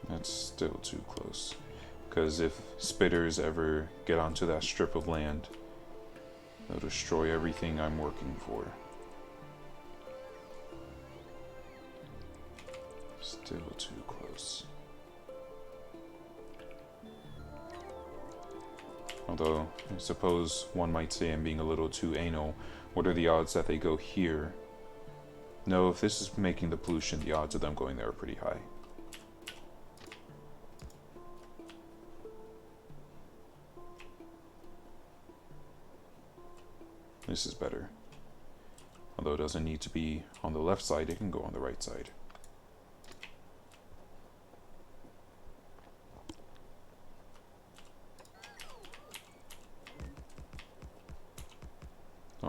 That's still too close. Because if spitters ever get onto that strip of land, they'll destroy everything I'm working for. Still too close. Although, I suppose one might say I'm being a little too anal. What are the odds that they go here? No, if this is making the pollution, the odds of them going there are pretty high. This is better. Although it doesn't need to be on the left side, it can go on the right side.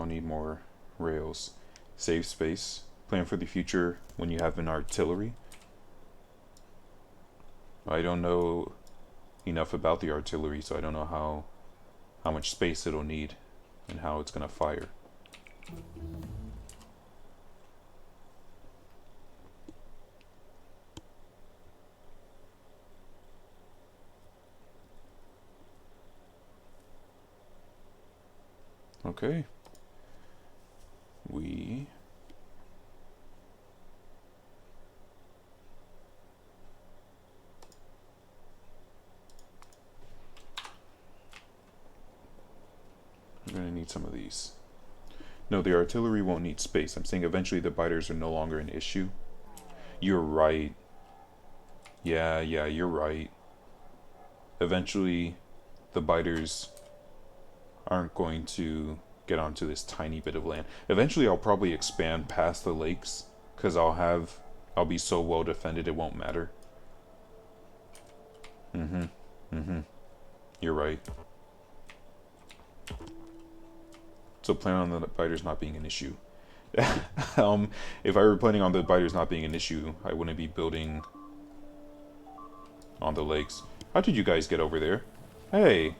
I'll need more rails. Save space. Plan for the future when you have an artillery. I don't know enough about the artillery, so I don't know how much space it'll need and how it's gonna fire. Okay. We are gonna need some of these. No, the artillery won't need space. I'm saying eventually the biters are no longer an issue. You're right. Yeah, you're right. Eventually the biters aren't going to get onto this tiny bit of land. Eventually I'll probably expand past the lakes because I'll be so well defended it won't matter. You're right. So plan on the biters not being an issue. If I were planning on the biters not being an issue, I wouldn't be building on the lakes. How did you guys get over there? Hey!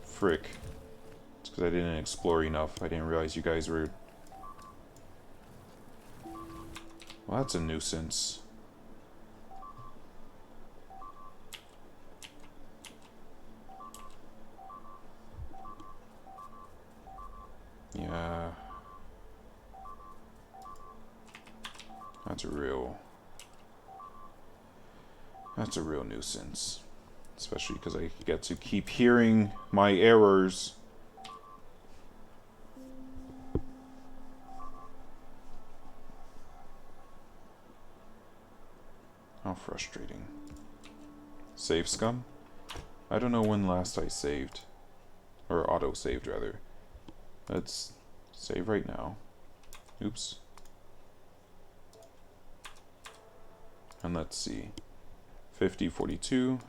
Frick. It's because I didn't explore enough. I didn't realize you guys were... Well, that's a nuisance. Yeah. That's a real nuisance. Especially because I get to keep hearing my errors. How frustrating. Save scum? I don't know when last I saved. Or auto-saved, rather. Let's save right now. Oops. And let's see. 5042.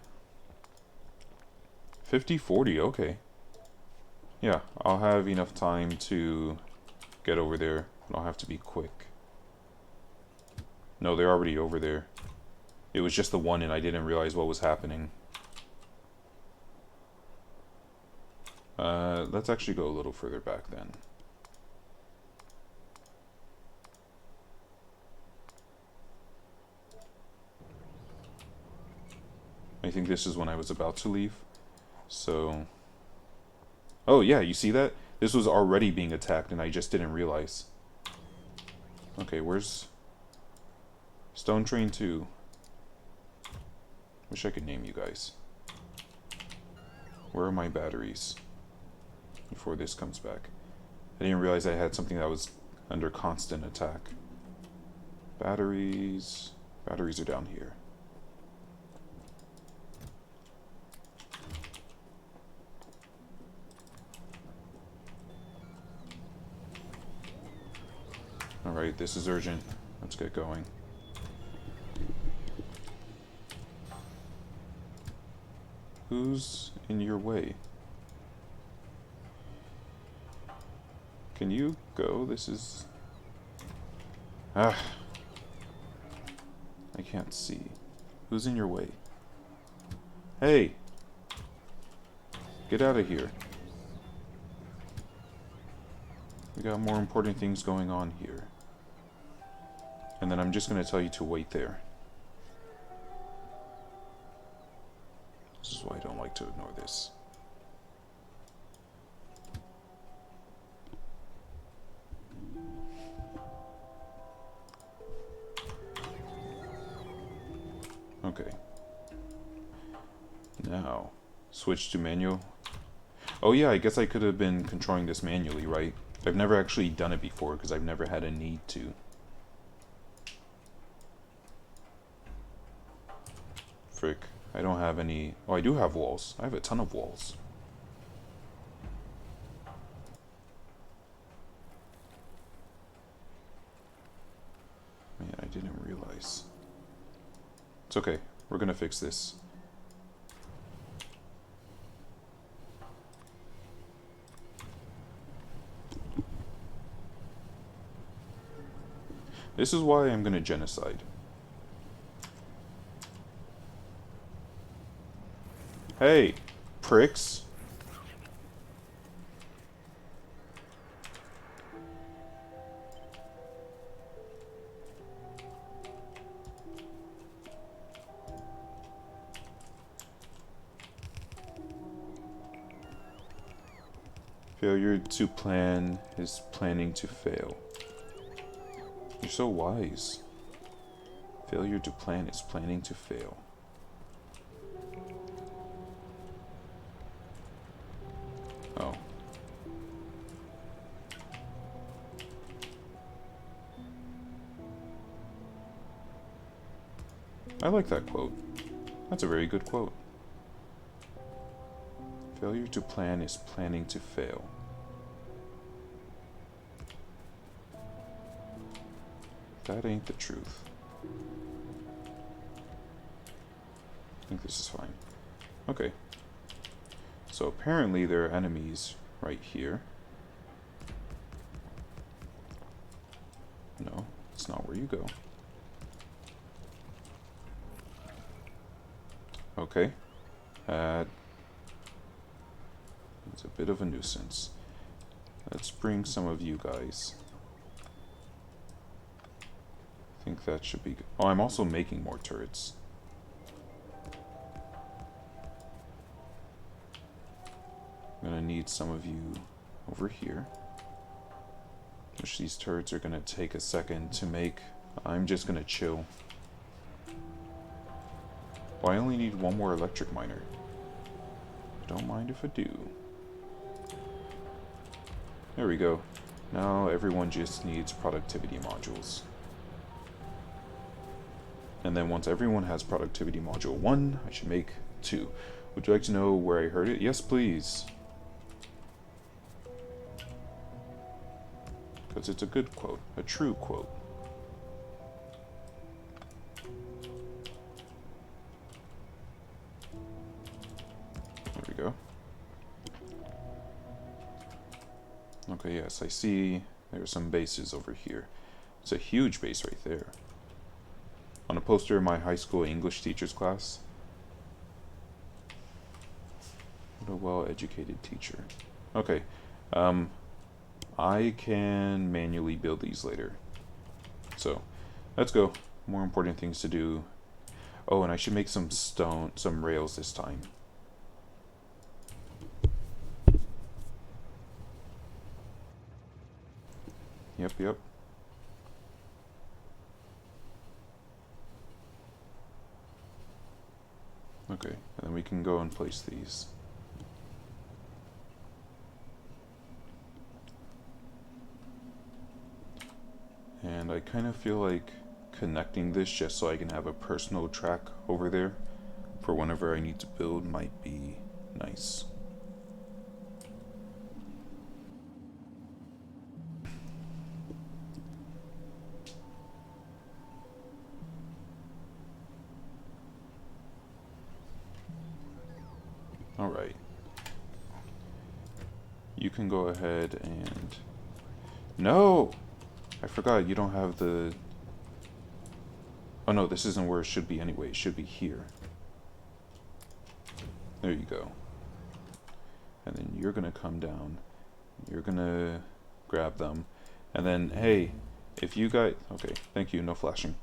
5040, okay. Yeah, I'll have enough time to get over there, but I'll have to be quick. No, they're already over there. It was just the one and I didn't realize what was happening. Let's actually go a little further back then. I think this is when I was about to leave. So... Oh yeah, you see that? This was already being attacked and I just didn't realize. Okay, where's... Stone Train 2? Wish I could name you guys. Where are my batteries? Before this comes back. I didn't realize I had something that was under constant attack. Batteries... Batteries are down here. Alright, this is urgent. Let's get going. Who's in your way? Can you go? This is... Ah. I can't see. Who's in your way? Hey! Get out of here. We got more important things going on here. And then I'm just going to tell you to wait there. This is why I don't like to ignore this. Okay. Now, switch to manual. Oh yeah, I guess I could have been controlling this manually, right? I've never actually done it before because I've never had a need to. Frick. I don't have any... Oh, I do have walls. I have a ton of walls. Man, I didn't realize. It's okay. We're gonna fix this. This is why I'm gonna genocide. Hey, pricks. Failure to plan is planning to fail. You're so wise. Failure to plan is planning to fail. Oh. I like that quote. That's a very good quote. Failure to plan is planning to fail. That ain't the truth. I think this is fine. Okay. So apparently there are enemies right here. No, it's not where you go. Okay. It's a bit of a nuisance. Let's bring some of you guys. I think that should be good. Oh, I'm also making more turrets. I'm gonna need some of you over here. Which these turrets are gonna take a second to make. I'm just gonna chill. Oh, I only need one more electric miner. Don't mind if I do. There we go. Now everyone just needs productivity modules. And then once everyone has productivity module 1, I should make 2. Would you like to know where I heard it? Yes, please. Because it's a good quote, a true quote. There we go. Okay, yes, I see there are some bases over here. It's a huge base right there. On a poster in my high school English teacher's class. What a well-educated teacher. Okay, I can manually build these later. So, let's go. More important things to do. Oh, and I should make some rails this time. Yep. Okay, and then we can go and place these. And I kind of feel like connecting this just so I can have a personal track over there for whenever I need to build might be nice. Alright. You can go ahead and... No! I forgot you don't have the... Oh no, this isn't where it should be anyway. It should be here. There you go. And then you're gonna come down. You're gonna grab them. And then, hey, if you guys... Okay, thank you, no flashing.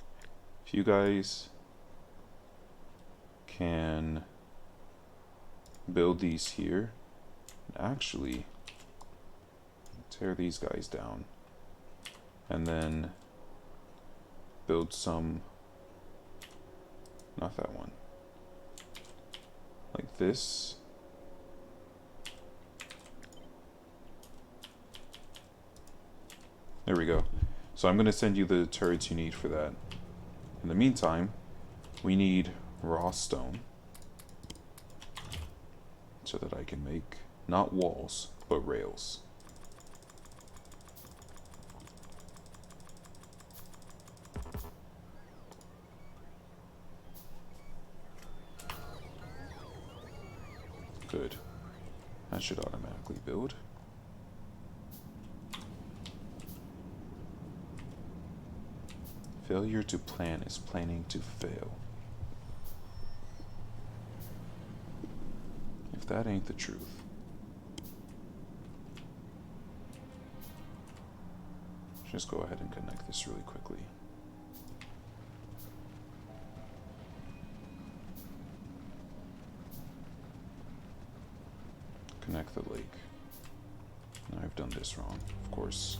If you guys can build these here, actually tear these guys down. And then build some... Not that one. Like this. There we go. So I'm going to send you the turrets you need for that. In the meantime, we need raw stone. So that I can make, not walls, but rails. Good. That should automatically build. Failure to plan is planning to fail. If that ain't the truth. Just go ahead and connect this really quickly. Connect the lake. Now I've done this wrong, of course.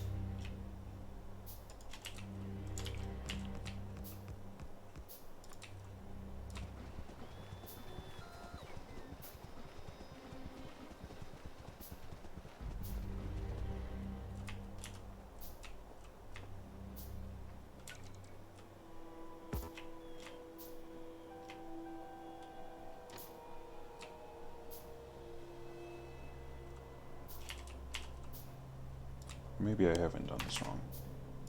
Maybe I haven't done this wrong.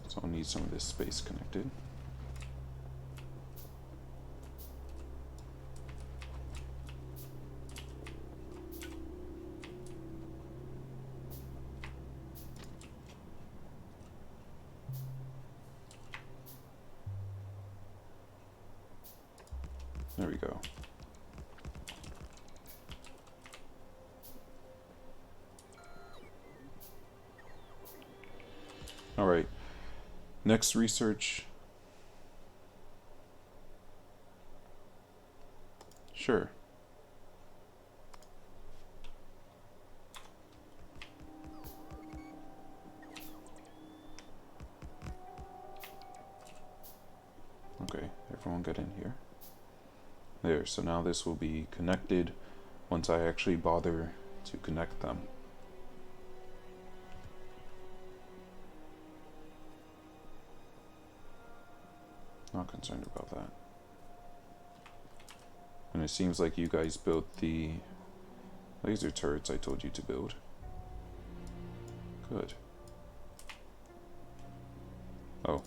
So I'll need some of this space connected. There we go. All right, next research. Sure. Okay, everyone get in here. There, so now this will be connected once I actually bother to connect them. Not concerned about that. And it seems like you guys built the laser turrets I told you to build. Good. Oh.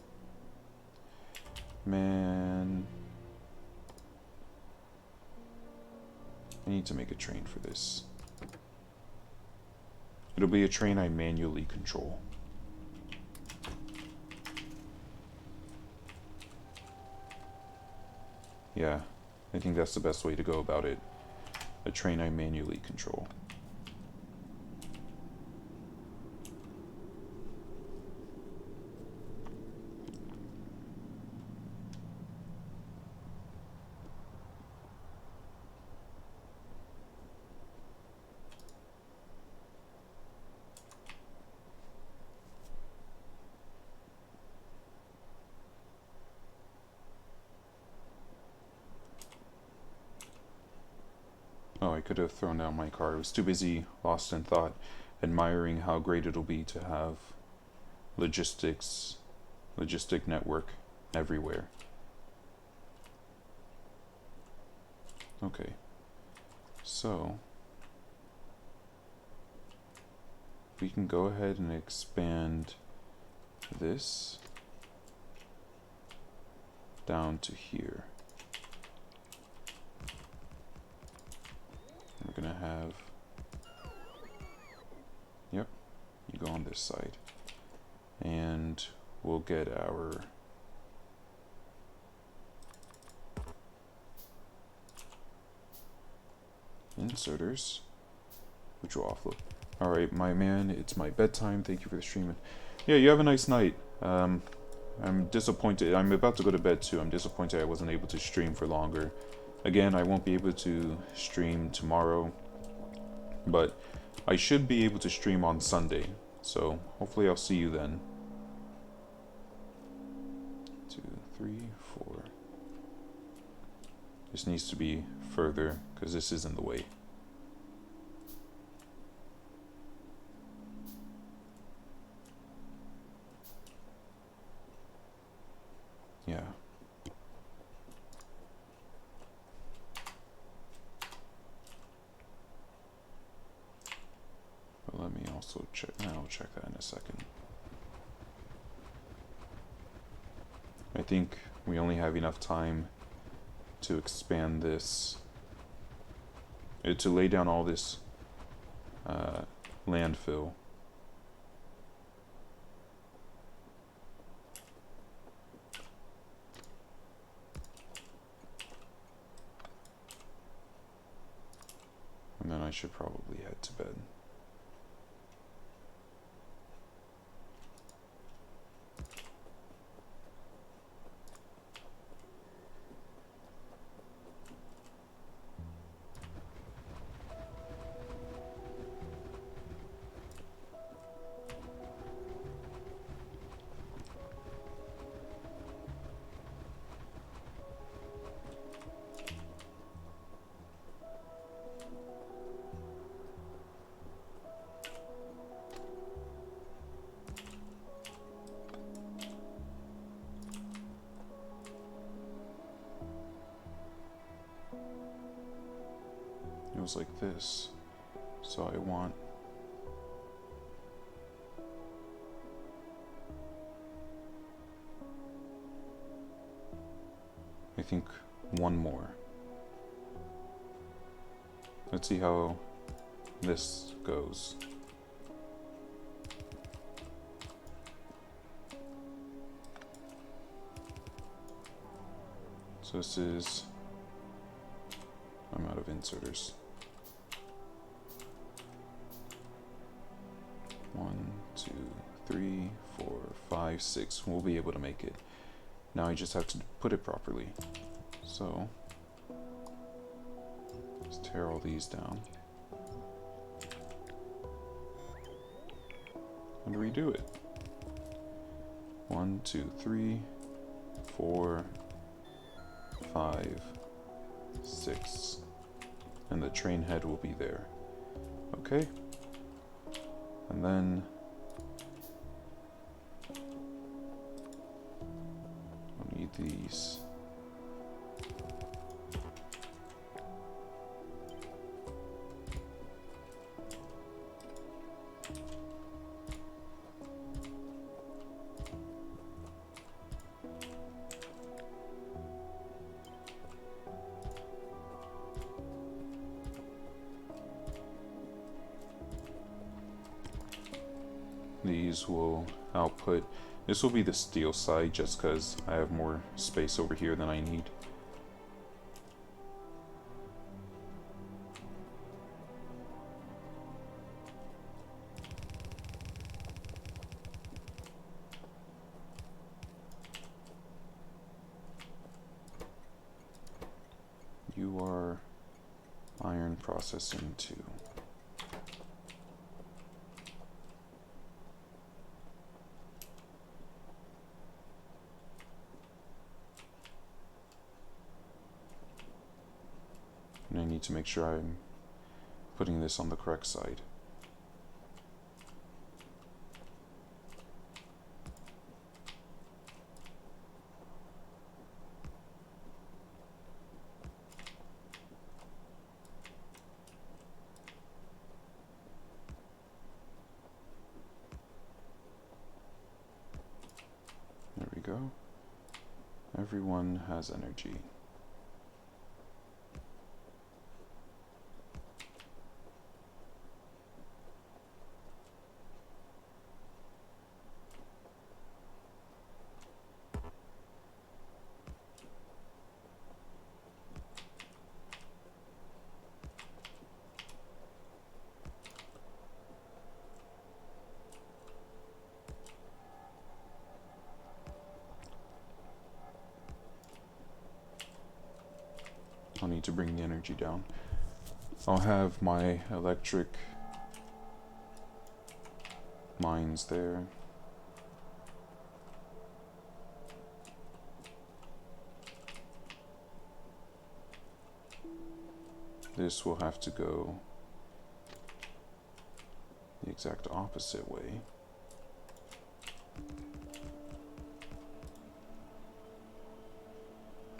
Man. I need to make a train for this. It'll be a train I manually control. Yeah, I think that's the best way to go about it. A train I manually control. Oh, I could have thrown down my car. I was too busy, lost in thought, admiring how great it'll be to have logistic network everywhere. Okay, so we can go ahead and expand this down to here. We're gonna have, yep, you go on this side, and we'll get our inserters, which will offload. Alright, my man, it's my bedtime. Thank you for the stream. Yeah, you have a nice night. I'm disappointed. I'm about to go to bed too. I'm disappointed I wasn't able to stream for longer. Again, I won't be able to stream tomorrow, but I should be able to stream on Sunday. So hopefully I'll see you then. 2, 3, 4. This needs to be further because this is in the way. Yeah. But let me also check. I'll check that in a second. I think we only have enough time to expand this, to lay down all this landfill. I should probably head to bed. It was like this, so I want I think one more. Let's see how this goes. So this is, I'm out of inserters. 1, 2, 3, 4, 5, 6. We'll be able to make it. Now I just have to put it properly. So let's tear all these down and redo it. 1, 2, 3, 4, 5, 6, and the train head will be there. Okay, and then I'll need these. These will output. This will be the steel side just because I have more space over here than I need. You are iron processing 2. And I need to make sure I'm putting this on the correct side. There we go. Everyone has energy. I'll need to bring the energy down. I'll have my electric mines there. This will have to go the exact opposite way.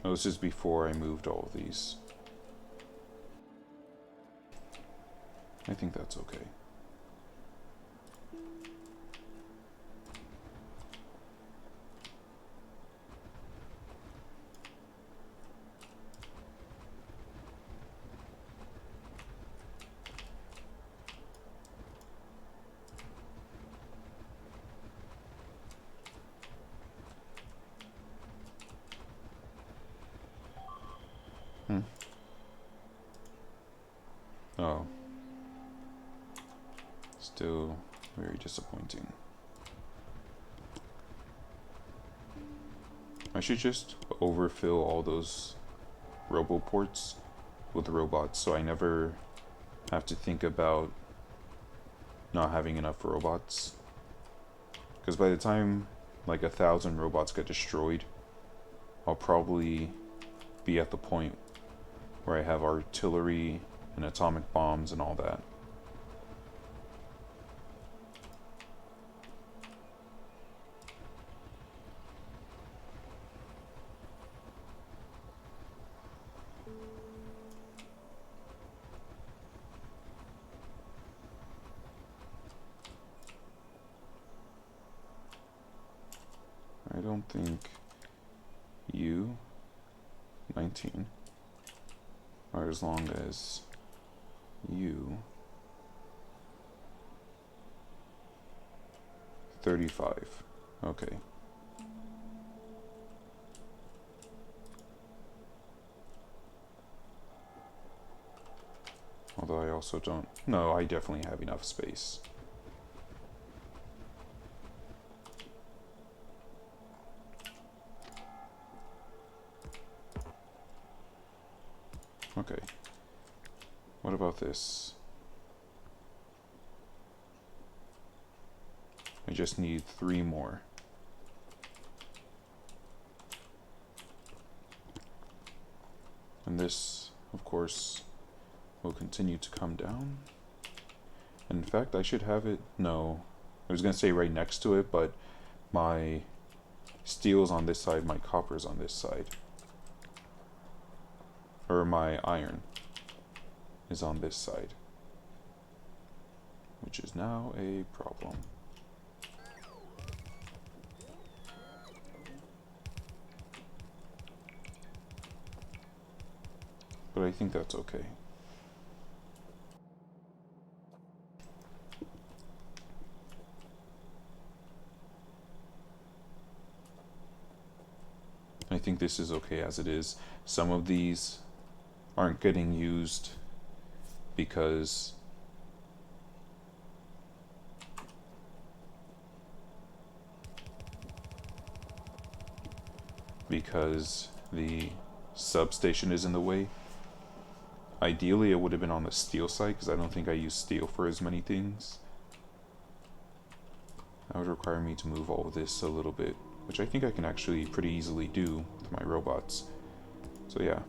Oh, this is before I moved all of these. I think that's okay. Oh, Still very disappointing. I should just overfill all those roboports with robots so I never have to think about not having enough robots. Because by the time like 1,000 robots get destroyed, I'll probably be at the point where I have artillery and atomic bombs and all that. I don't think you 19 are as long as you 35. Okay. Although I also don't... No, I definitely have enough space. Okay. What about this? I just need 3 more. And this, of course, will continue to come down. In fact, I should have it... No. I was going to say right next to it, but my steel's on this side, my copper's on this side. Or my iron is on this side. Which is now a problem. But I think that's okay. I think this is okay as it is. Some of these aren't getting used because the substation is in the way. Ideally, it would have been on the steel side because I don't think I use steel for as many things. That would require me to move all of this a little bit, which I think I can actually pretty easily do with my robots. So yeah,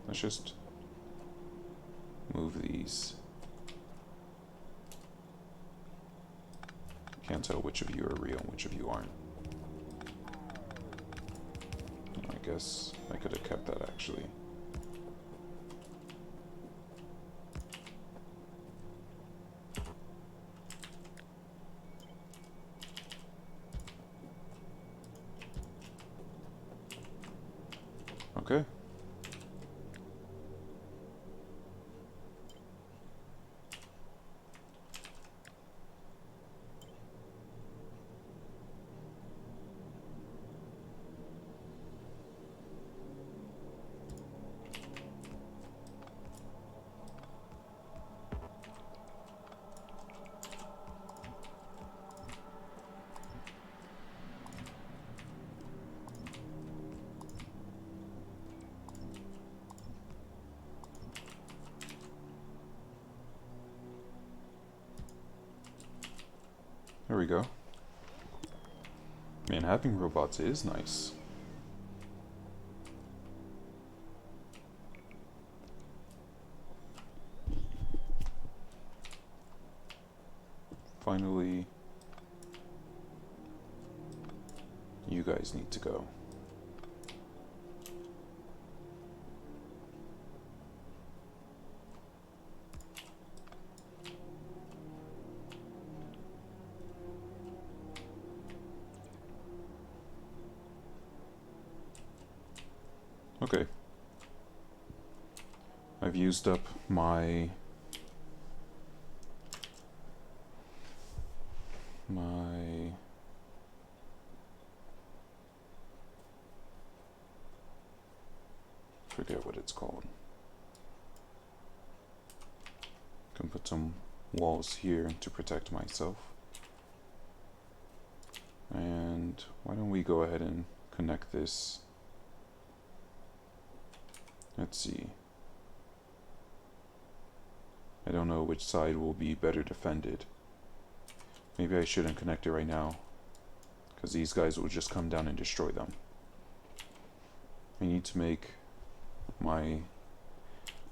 let's just move these. Can't tell which of you are real and which of you aren't. I guess I could have kept that actually. Okay. There we go. Man, having robots is nice. Finally, you guys need to go. Okay. I've used up my forget what it's called. Can put some walls here to protect myself. And why don't we go ahead and connect this. Let's see. I don't know which side will be better defended. Maybe I shouldn't connect it right now, because these guys will just come down and destroy them. I need to make my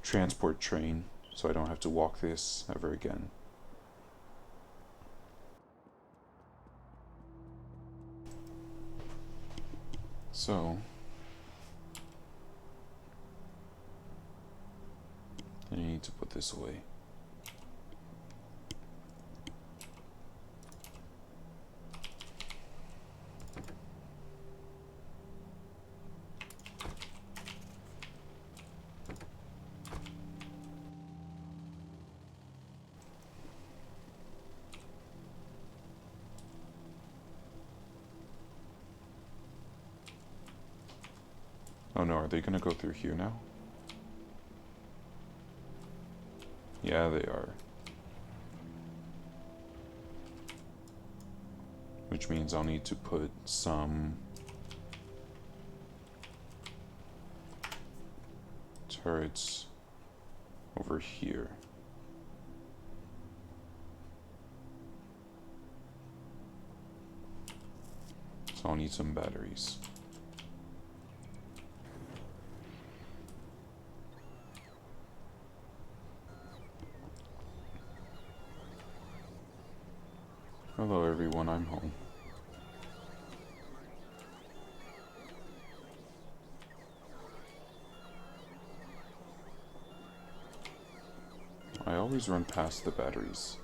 transport train so I don't have to walk this ever again. So I need to put this away. Oh no, are they gonna go through here now? Yeah, they are. Which means I'll need to put some turrets over here. So I'll need some batteries. Hello everyone, I'm home. I always run past the batteries.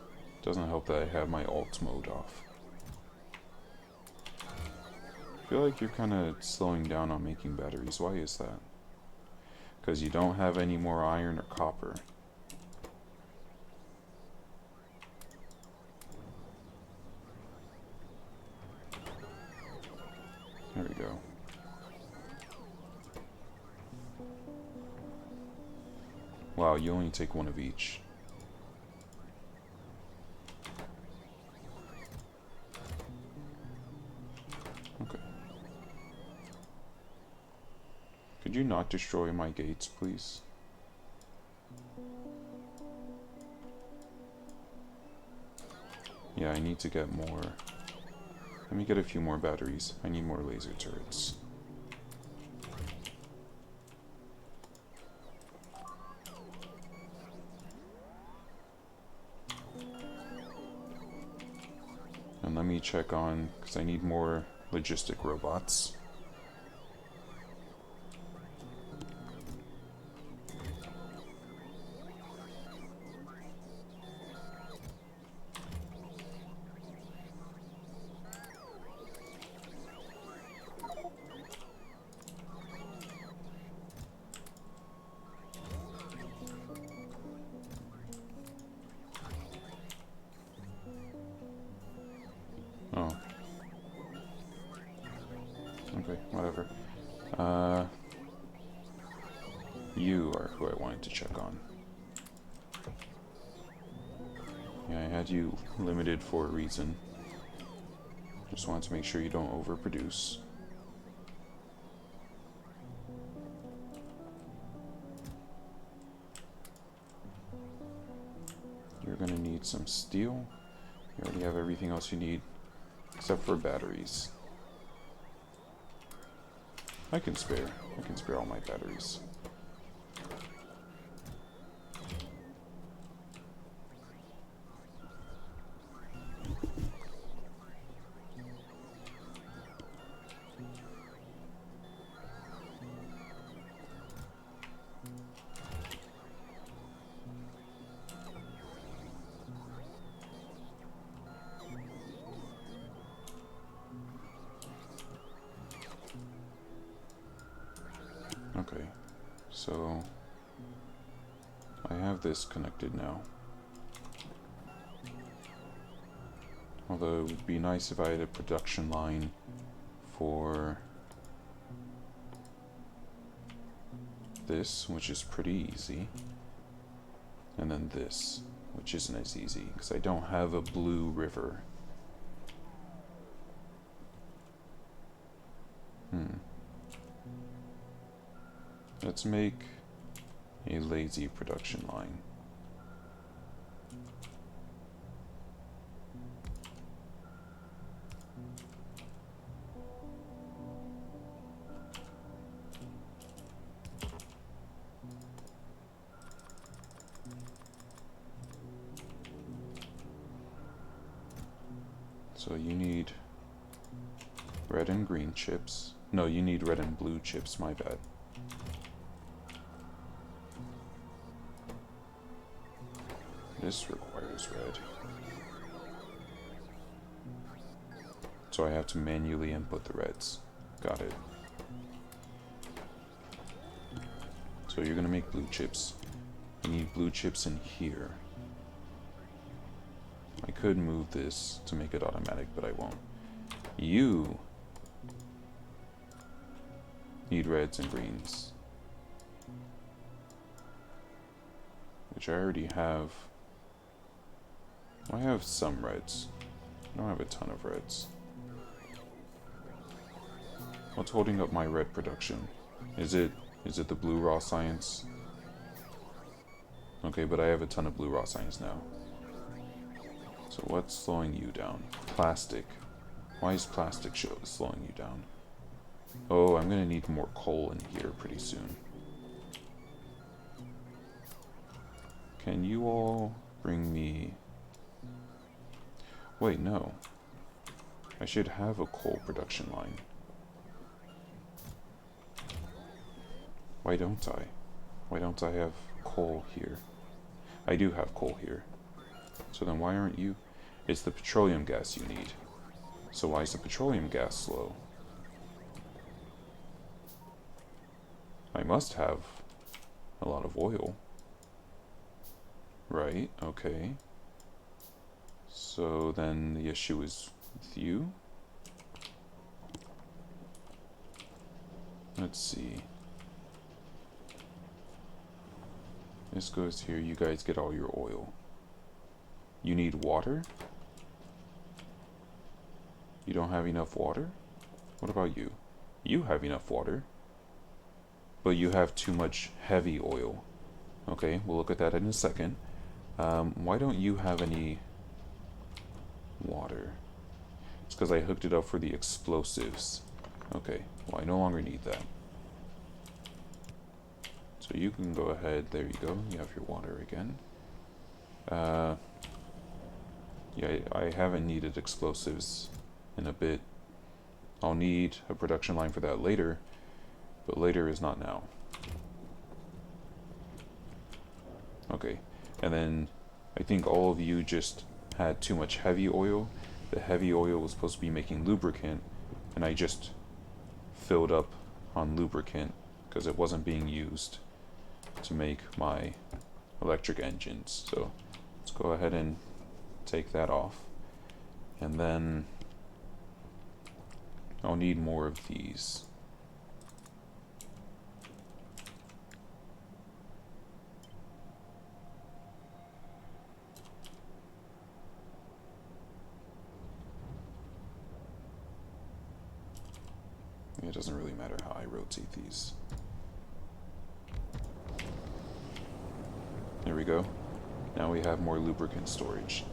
Doesn't help that I have my alt mode off. I feel like you're kind of slowing down on making batteries. Why is that? Because you don't have any more iron or copper. There we go. Wow, you only take one of each. Okay. Could you not destroy my gates, please? Yeah, I need to get more. Let me get a few more batteries. I need more laser turrets. And let me check on, because I need more logistic robots. Oh. Okay, whatever. You are who I wanted to check on. Yeah, I had you limited for a reason. Just wanted to make sure you don't overproduce. You're gonna need some steel. You already have everything else you need, except for batteries. I can spare all my batteries. Okay, so I have this connected now. Although it would be nice if I had a production line for this, which is pretty easy, and then this. which isn't as easy because I don't have a blue river. Let's make a lazy production line. So you need red and green chips. No, you need red and blue chips, my bad. This requires red. So I have to manually input the reds. Got it. So you're gonna make blue chips. You need blue chips in here. I could move this to make it automatic, but I won't. You need reds and greens, which I already have. I have some reds. I don't have a ton of reds. What's holding up my red production? Is it the blue raw science? Okay, but I have a ton of blue raw science now. So what's slowing you down? Plastic. Why is plastic slowing you down? Oh, I'm gonna need more coal in here pretty soon. Can you all bring me... Wait, no. I should have a coal production line. Why don't I? Why don't I have coal here? I do have coal here. So then why aren't you? It's the petroleum gas you need. So why is the petroleum gas slow? I must have a lot of oil. Right, okay. So then the issue is with you? Let's see. This goes here, you guys get all your oil. You need water? You don't have enough water? What about you? You have enough water, but you have too much heavy oil. Okay, we'll look at that in a second. Why don't you have any water? It's because I hooked it up for the explosives. Okay, well I no longer need that. So you can go ahead, there you go, you have your water again. Yeah, I haven't needed explosives in a bit. I'll need a production line for that later, but later is not now. Okay, and then I think all of you just had too much heavy oil. The heavy oil was supposed to be making lubricant, and I just filled up on lubricant because it wasn't being used to make my electric engines. So let's go ahead and take that off, and then I'll need more of these. It doesn't really matter how I rotate these. There we go. Now we have more lubricant storage.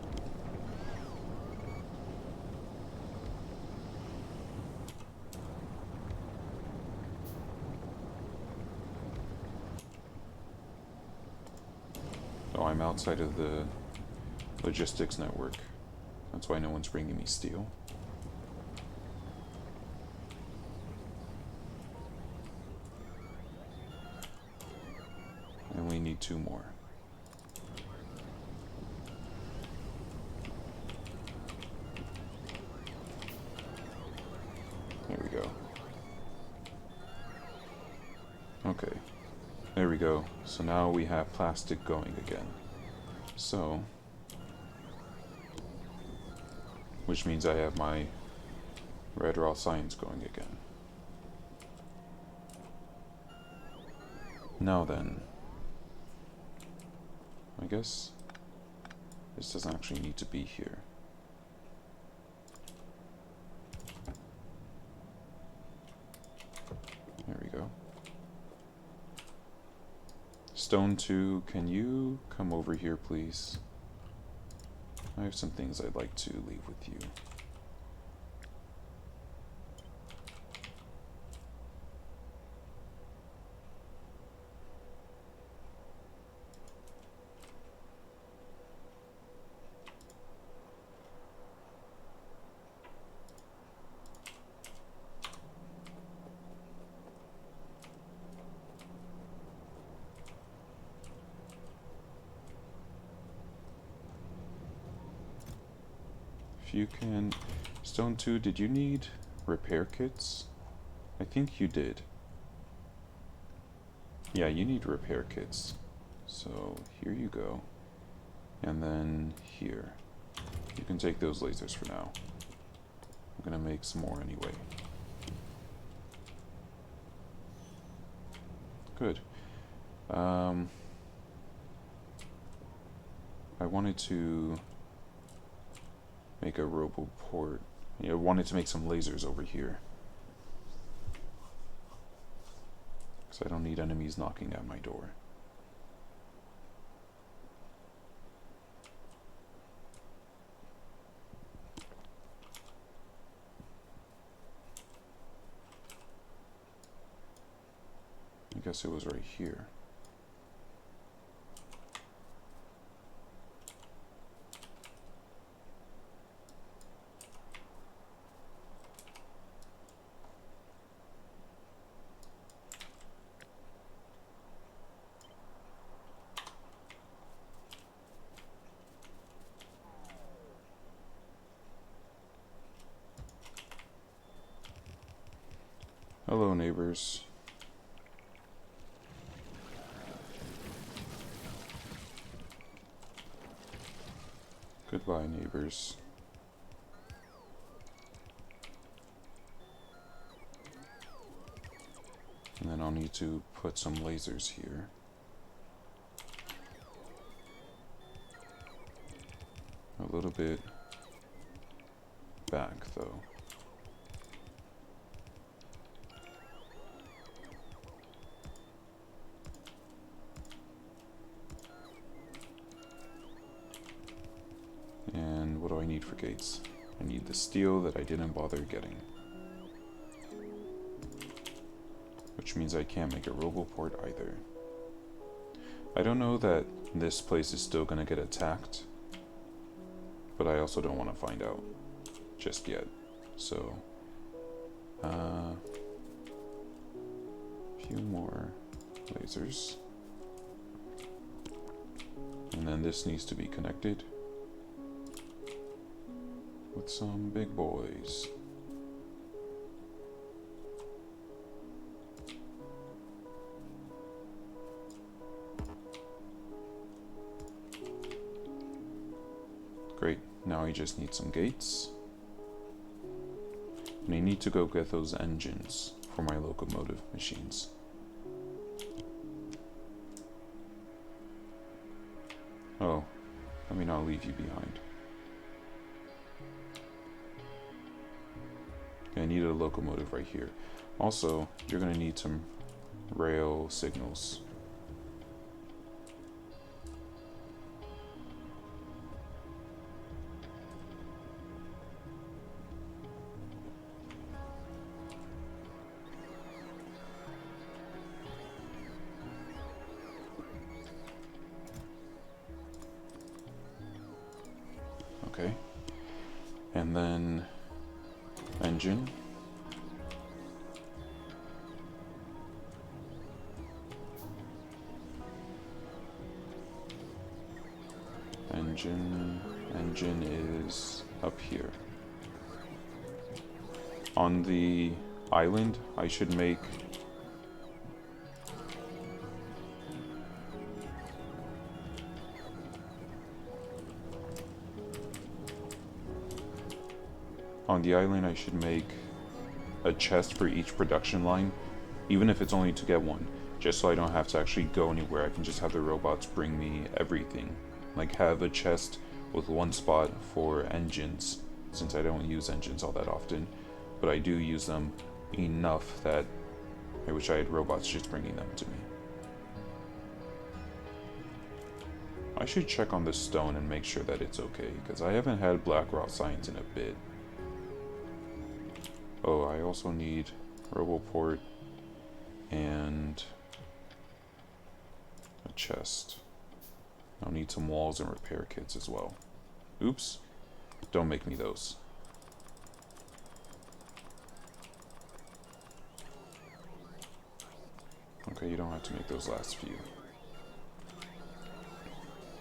Oh, I'm outside of the logistics network. That's why no one's bringing me steel. And we need 2 more. There we go. Okay. There we go. So now we have plastic going again. So, which means I have my red raw science going again. Now then, I guess This doesn't actually need to be here. There we go. Stone 2, can you come over here, please? I have some things I'd like to leave with you. If you can... Stone 2, did you need repair kits? I think you did. Yeah, you need repair kits. So, here you go. And then here. You can take those lasers for now. I'm gonna make some more anyway. Good. I wanted to make a roboport. I wanted to make some lasers over here. Because I don't need enemies knocking at my door. I guess it was right here. Hello, neighbors. Goodbye, neighbors. And then I'll need to put some lasers here. A little bit back, though. And what do I need for gates? I need the steel that I didn't bother getting. Which means I can't make a roboport either. I don't know that this place is still gonna get attacked, but I also don't want to find out just yet. So, a few more lasers. And then this needs to be connected with some big boys. Great, now I just need some gates. And I need to go get those engines for my locomotive machines. Oh, let me not leave you behind. I need a locomotive right here. Also, you're gonna need some rail signals. Okay. And then engine. Engine is up here. On the island, I should make a chest for each production line, even if it's only to get one, just so I don't have to actually go anywhere. I can just have the robots bring me everything. Like, have a chest with one spot for engines, since I don't use engines all that often, but I do use them enough that I wish I had robots just bringing them to me. I should check on this stone and make sure that it's okay, because I haven't had black raw science in a bit. Oh, I also need Roboport and a chest. I'll need some walls and repair kits as well. Oops. Don't make me those. Okay, you don't have to make those last few.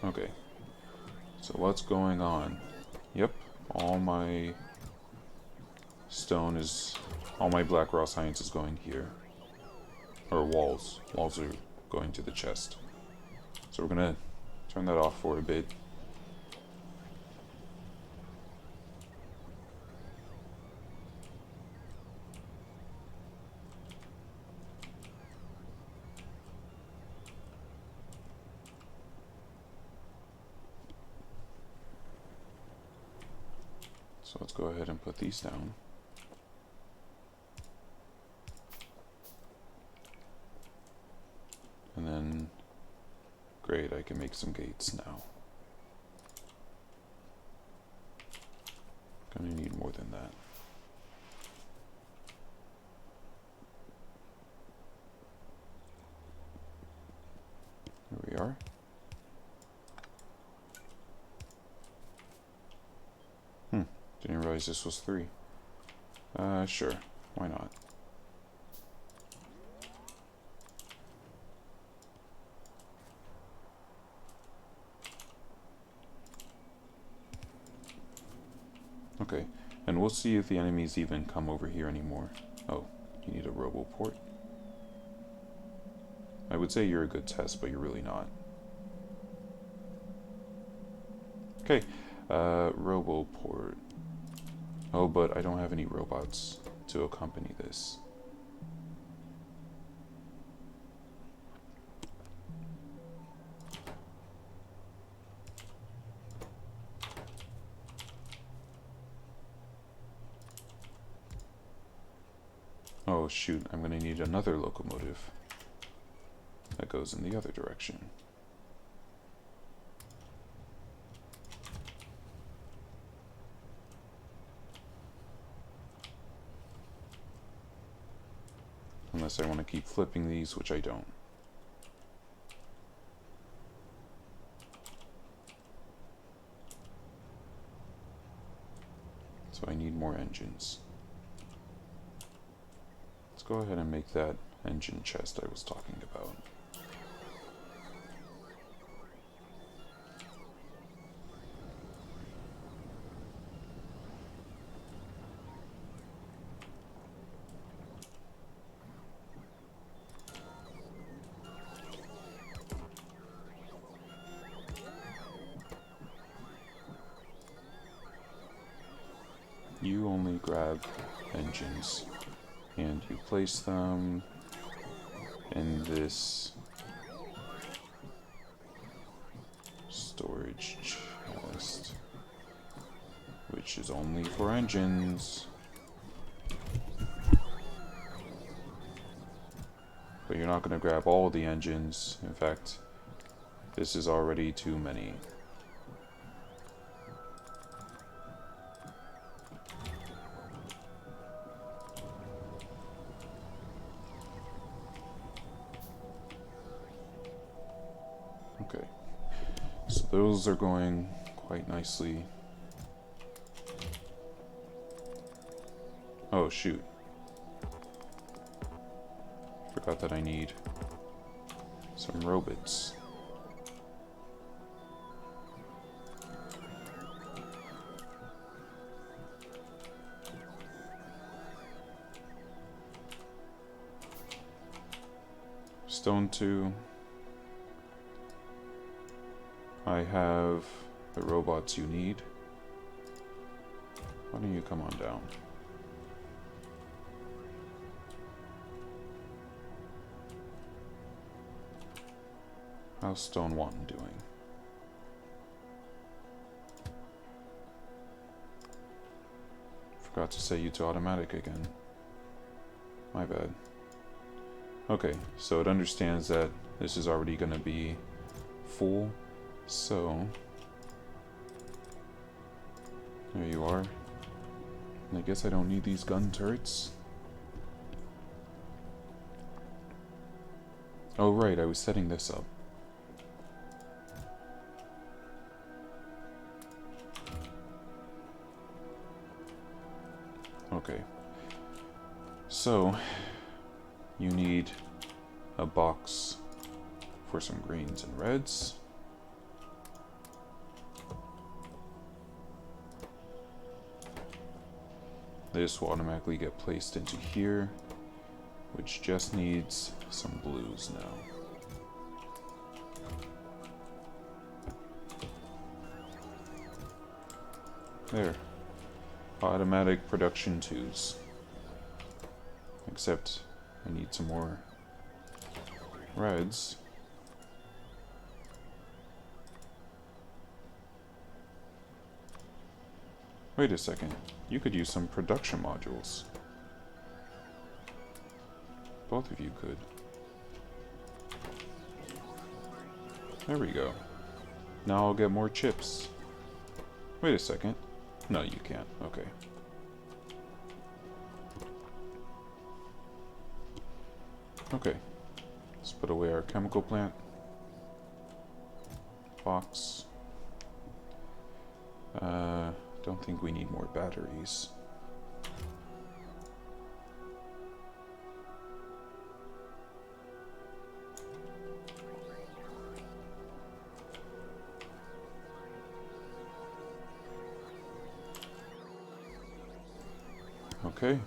Okay. So what's going on? Yep, all my stone is... all my black raw science is going here. Or walls. Walls are going to the chest. So we're gonna turn that off for a bit. So let's go ahead and put these down. And then, great, I can make some gates now. Gonna need more than that. Here we are. Didn't realize this was 3. Sure, why not? Okay, and we'll see if the enemies even come over here anymore. Oh, you need a Roboport? I would say you're a good test, but you're really not. Okay, Roboport. Oh, but I don't have any robots to accompany this. Oh shoot, I'm gonna need another locomotive that goes in the other direction. Unless I want to keep flipping these, which I don't. So I need more engines. Let's go ahead and make that engine chest I was talking about. You only grab engines and you place them in this storage chest, which is only for engines. But you're not going to grab all the engines. In fact, this is already too many. Okay, so those are going quite nicely. Oh shoot. Forgot that I need some robots. Stone 2. I have the robots you need. Why don't you come on down? How's Stone 1 doing? Forgot to set you to automatic again. My bad. Okay, so it understands that this is already going to be full, so there you are. And I guess I don't need these gun turrets. Oh right, I was setting this up. Okay. So, you need a box for some greens and reds. This will automatically get placed into here, which just needs some blues now. There. Automatic production 2s. Except I need some more reds. Wait a second. You could use some production modules. Both of you could. There we go. Now I'll get more chips. Wait a second. No, you can't. Okay. Okay. Let's put away our chemical plant. Box. Don't think we need more batteries. Okay.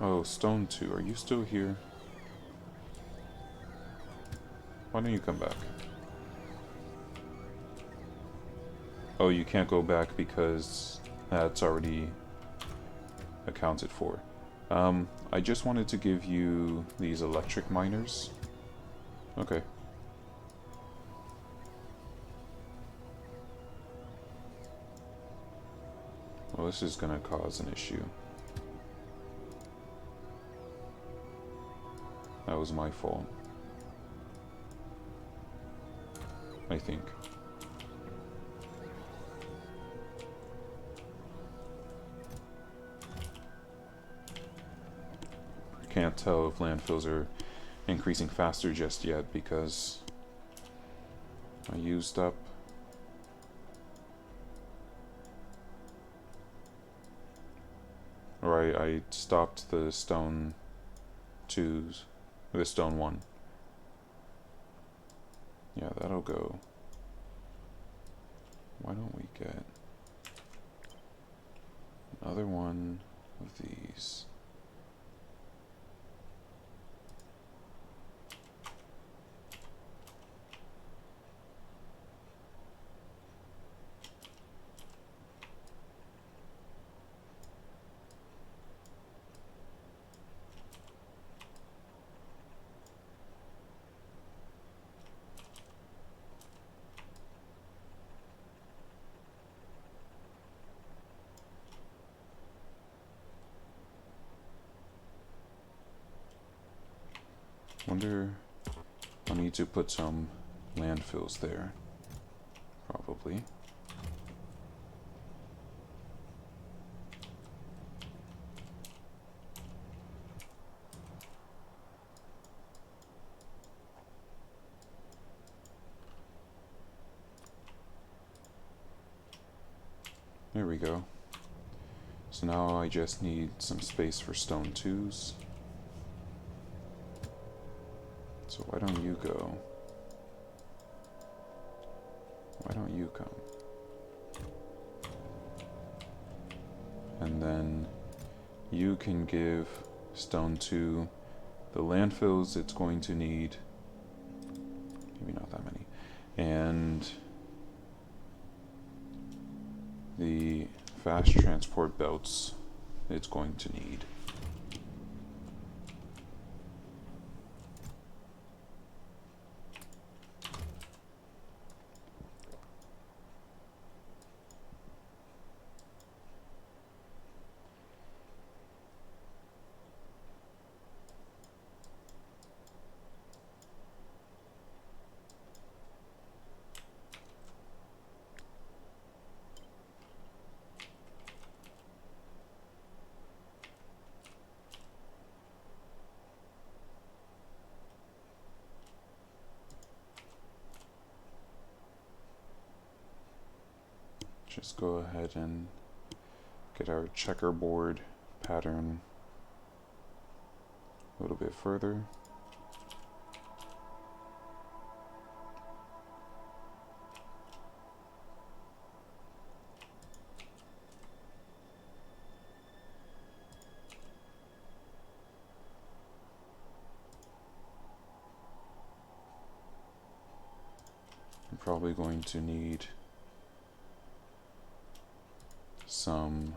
Oh, Stone 2, are you still here? Why don't you come back? Oh, you can't go back because that's already accounted for. I just wanted to give you these electric miners. Okay. Well, this is gonna cause an issue. That was my fault. I think. Can't tell if landfills are increasing faster just yet because I used up I stopped the stone 2s, the stone 1. Yeah, that'll go. Why don't we get another one of these? Wonder, I need to put some landfills there, probably. There we go. So now I just need some space for stone 2s. So why don't you go? Why don't you come? And then you can give stone 2 the landfills it's going to need. Maybe not that many. And the fast transport belts it's going to need. just go ahead and get our checkerboard pattern a little bit further. I'm probably going to need some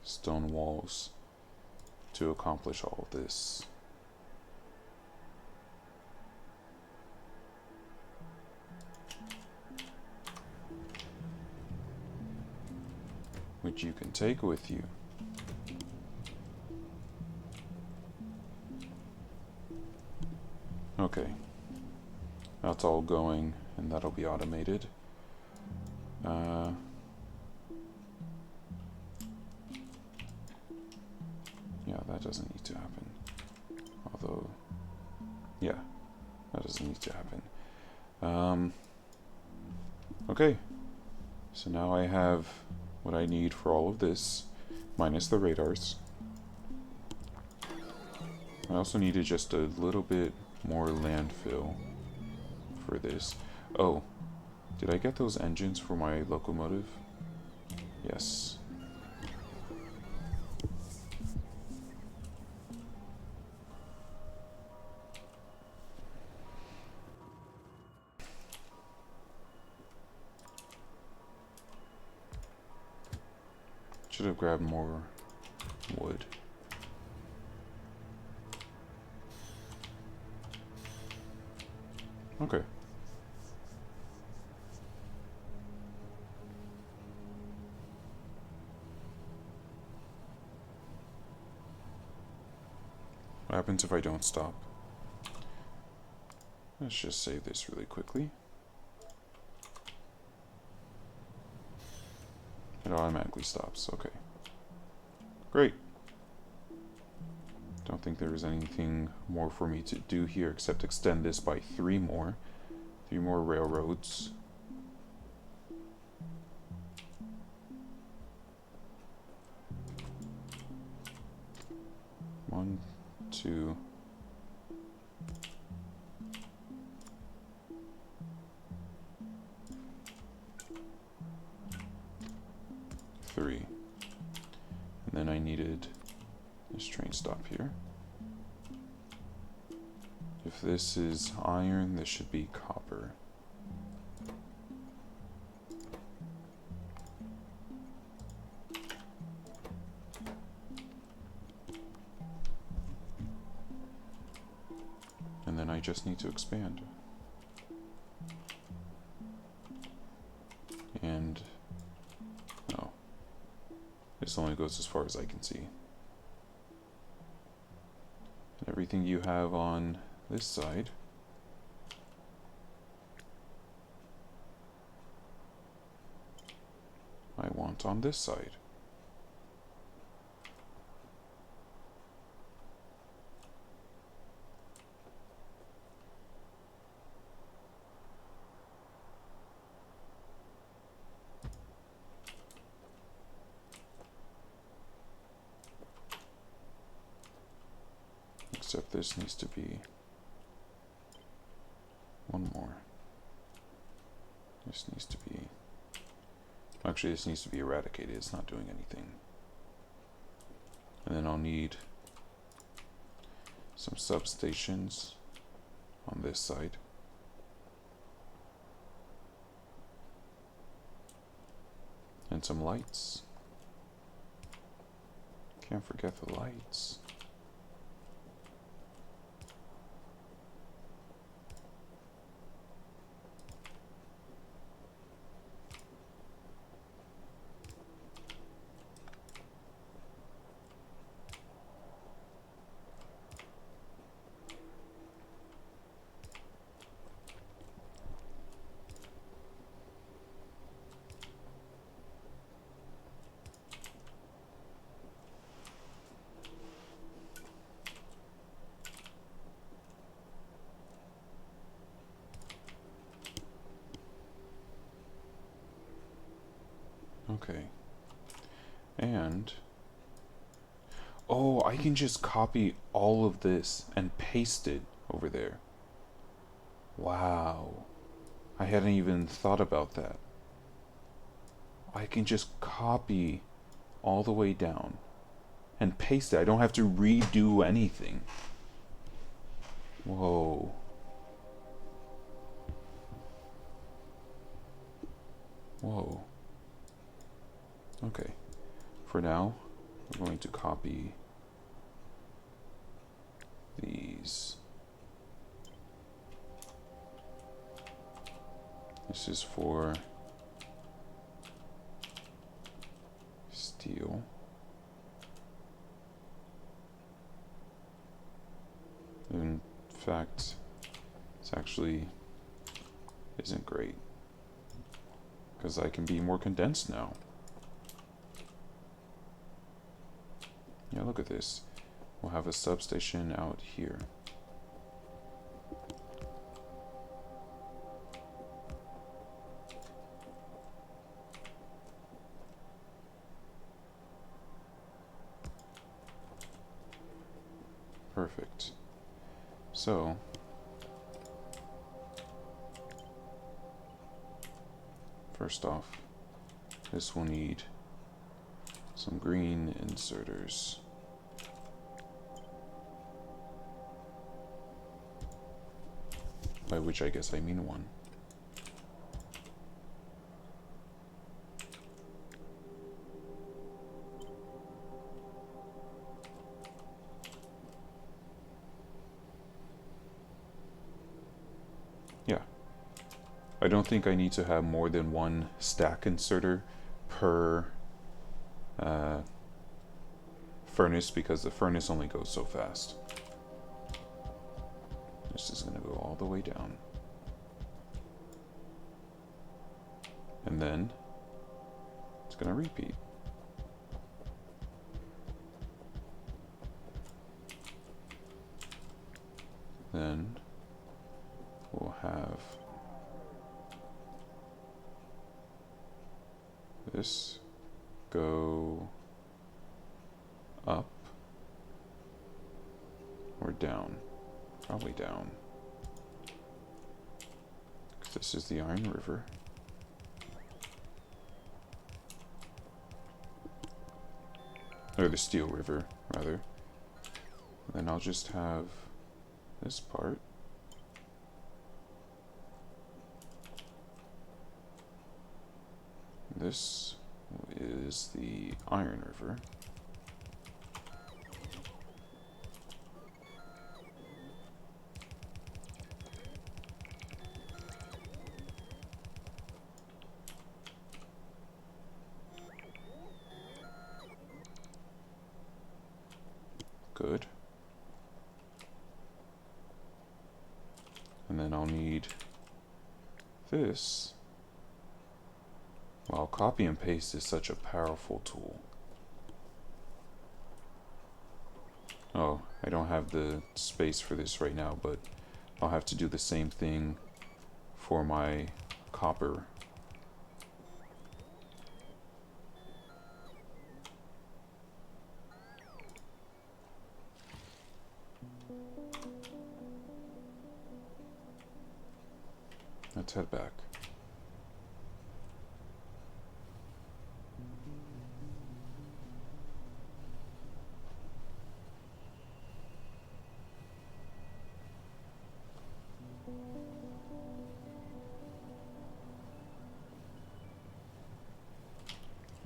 stone walls to accomplish all of this. Which you can take with you. Okay, that's all going, and that'll be automated. Yeah, that doesn't need to happen. Although, yeah, that doesn't need to happen. Okay, so now I have what I need for all of this, minus the radars. I also needed just a little bit more landfill for this. Oh, did I get those engines for my locomotive? Yes. Should have grabbed more wood. Okay. What happens if I don't stop? Let's just save this really quickly. It automatically stops. Okay. Great. Don't think there is anything more for me to do here except extend this by 3 more. 3 more railroads. One, two. Three. And then I needed this train stop here. If this is iron, this should be copper. And then I just need to expand. And oh, this only goes as far as I can see. And everything you have on this side I want on this side. Except this needs to be one more. This needs to be... Actually, this needs to be eradicated. It's not doing anything. And then I'll need some substations on this side. And some lights. Can't forget the lights. Okay. And oh, I can just copy all of this and paste it over there. Wow. I hadn't even thought about that. I can just copy all the way down and paste it. I don't have to redo anything. Whoa. Whoa. Okay. For now, we're going to copy these. This is for steel. In fact, this actually isn't great because I can be more condensed now. Yeah, look at this. We'll have a substation out here. Perfect. So, first off, this will need some green inserters. By which I guess I mean one. Yeah. I don't think I need to have more than one stack inserter per furnace because the furnace only goes so fast. This is going to go all the way down. And then it's going to repeat. Then we'll have this go up or down. Probably down. This is the Iron River. Or the Steel River, rather. And then I'll just have this part. This is the Iron River. Good. And then I'll need this. Wow, copy and paste is such a powerful tool. Oh, I don't have the space for this right now, but I'll have to do the same thing for my copper. Let's head back.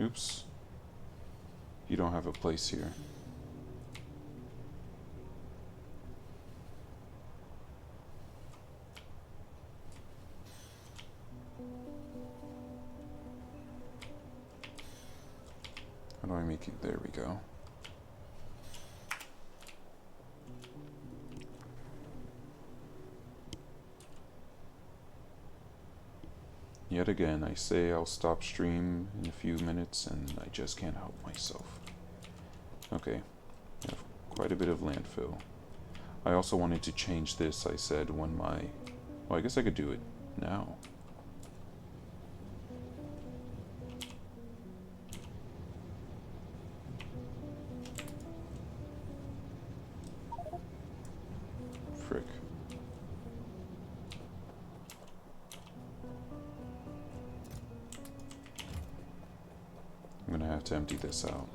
Oops. You don't have a place here. How do I make it? There we go. Yet again, I say I'll stop stream in a few minutes and I just can't help myself. Okay, I have quite a bit of landfill. I also wanted to change this, I said, when my... Well, I guess I could do it now. to empty this out.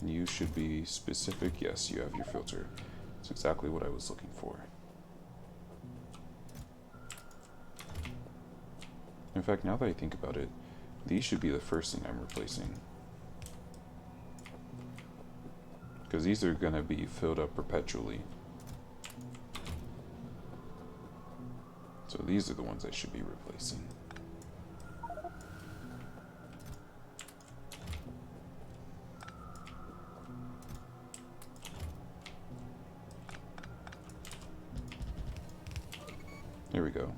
You should be specific. Yes, you have your filter. That's exactly what I was looking for. In fact, now that I think about it, these should be the first thing I'm replacing. Because these are going to be filled up perpetually. So these are the ones I should be replacing. There we go.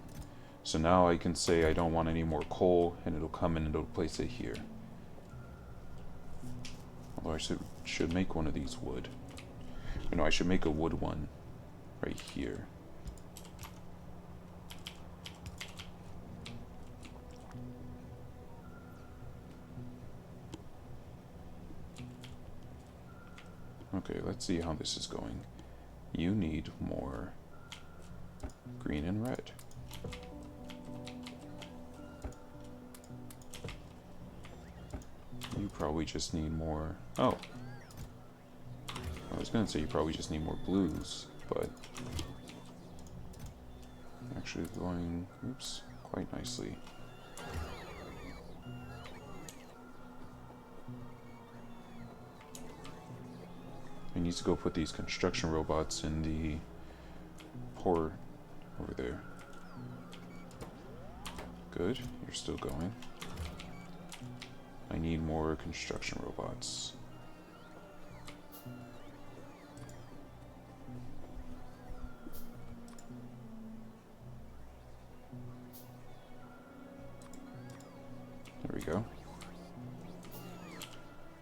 So now I can say I don't want any more coal, and it'll come in and it'll place it here. Although I should make one of these wood. No, I should make a wood one right here. Okay, let's see how this is going. You need more green and red. You probably just need more... Oh. I was gonna say you probably just need more blues, but... actually going... oops, quite nicely. I need to go put these construction robots in the port over there. Good, you're still going. I need more construction robots. There we go.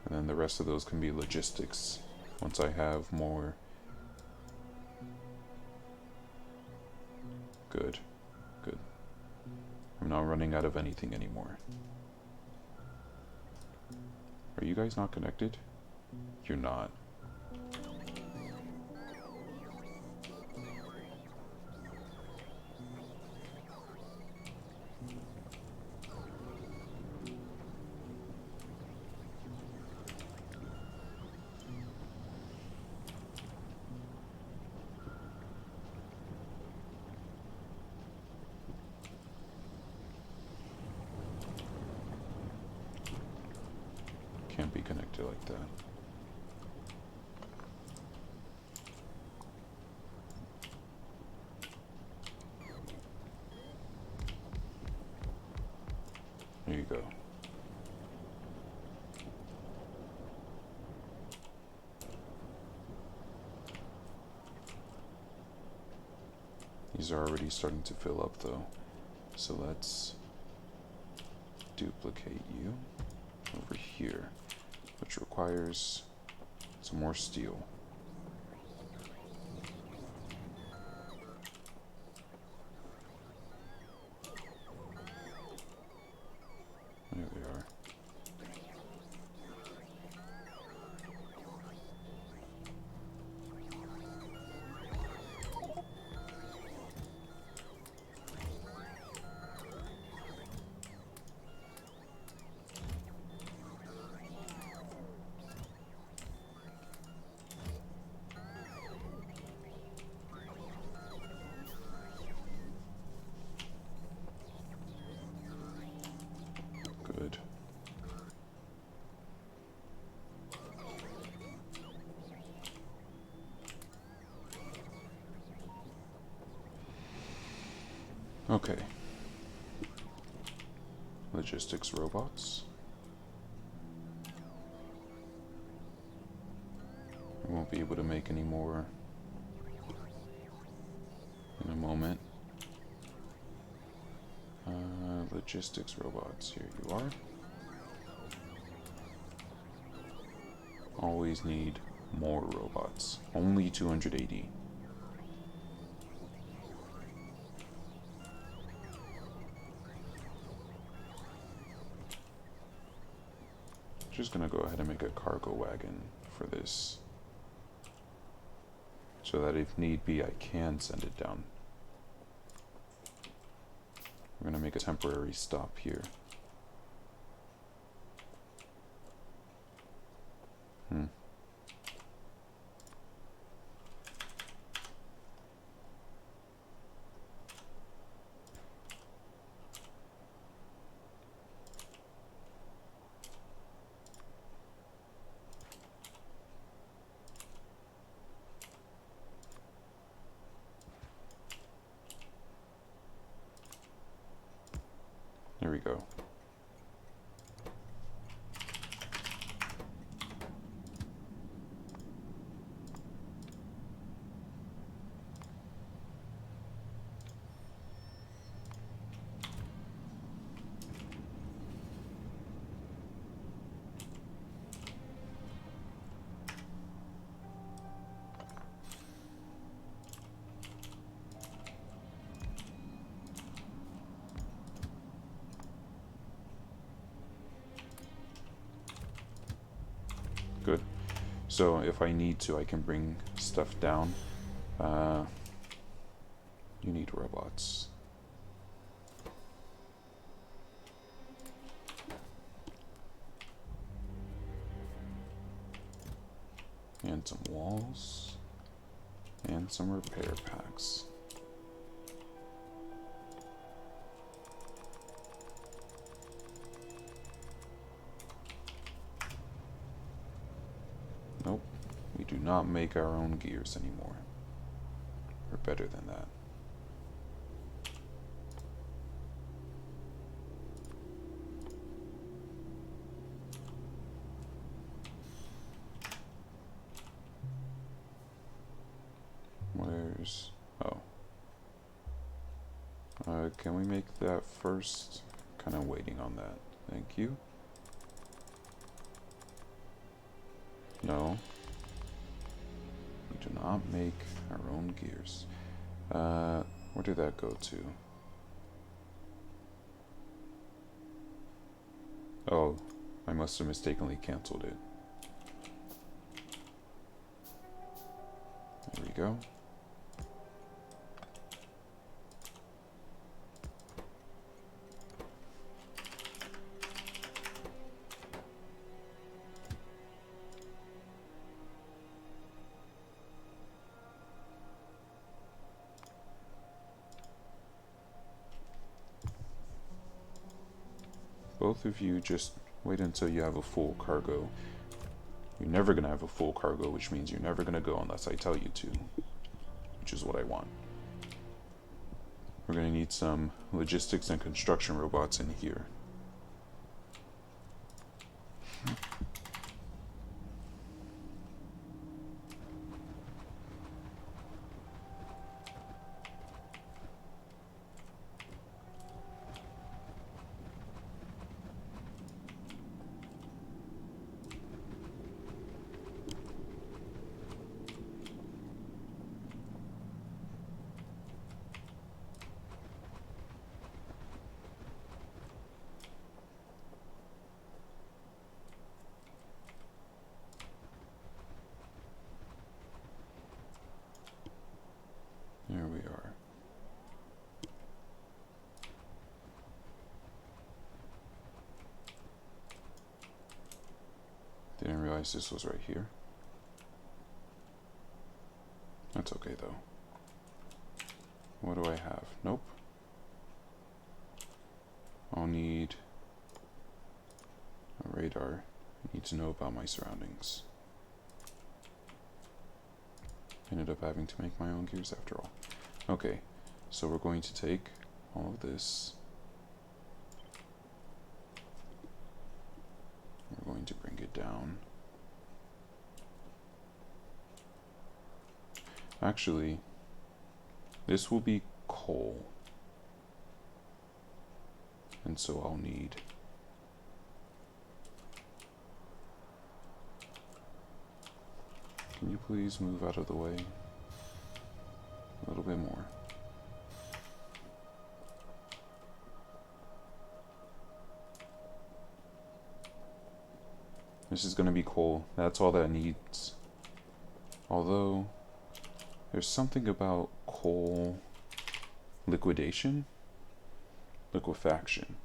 And then the rest of those can be logistics once I have more. Good. Good. I'm not running out of anything anymore. Are you guys not connected? You're not. Can't be connected like that. There you go. These are already starting to fill up though. So let's duplicate you over here, which requires some more steel. There they are. Good. Okay. Logistics robots. I won't be able to make any more in a moment. Logistics robots, here you are. Always need more robots. Only 280. Just gonna go ahead and make a cargo wagon for this, so that if need be, I can send it down. We're gonna make a temporary stop here. There we go. Good. So if I need to, I can bring stuff down. You need robots. And some walls. And some repair packs. Nope, we do not make our own gears anymore. We're better than that. Where's... oh. Can we make that first? Kind of waiting on that. Thank you. No. We do not make our own gears. Where did that go to? Oh, I must have mistakenly canceled it. There we go. Both of you just wait until you have a full cargo. You're never going to have a full cargo, which means you're never going to go unless I tell you to, which is what I want. We're going to need some logistics and construction robots in here. There we are. Didn't realize this was right here. That's okay though. What do I have? Nope. I'll need a radar. I need to know about my surroundings. Ended up having to make my own gears after all. Okay, so we're going to take all of this. We're going to bring it down. Actually, this will be coal. And so I'll need can you please move out of the way a little bit more? This is going to be coal. That's all that needs. Although, there's something about coal liquidation? Liquefaction.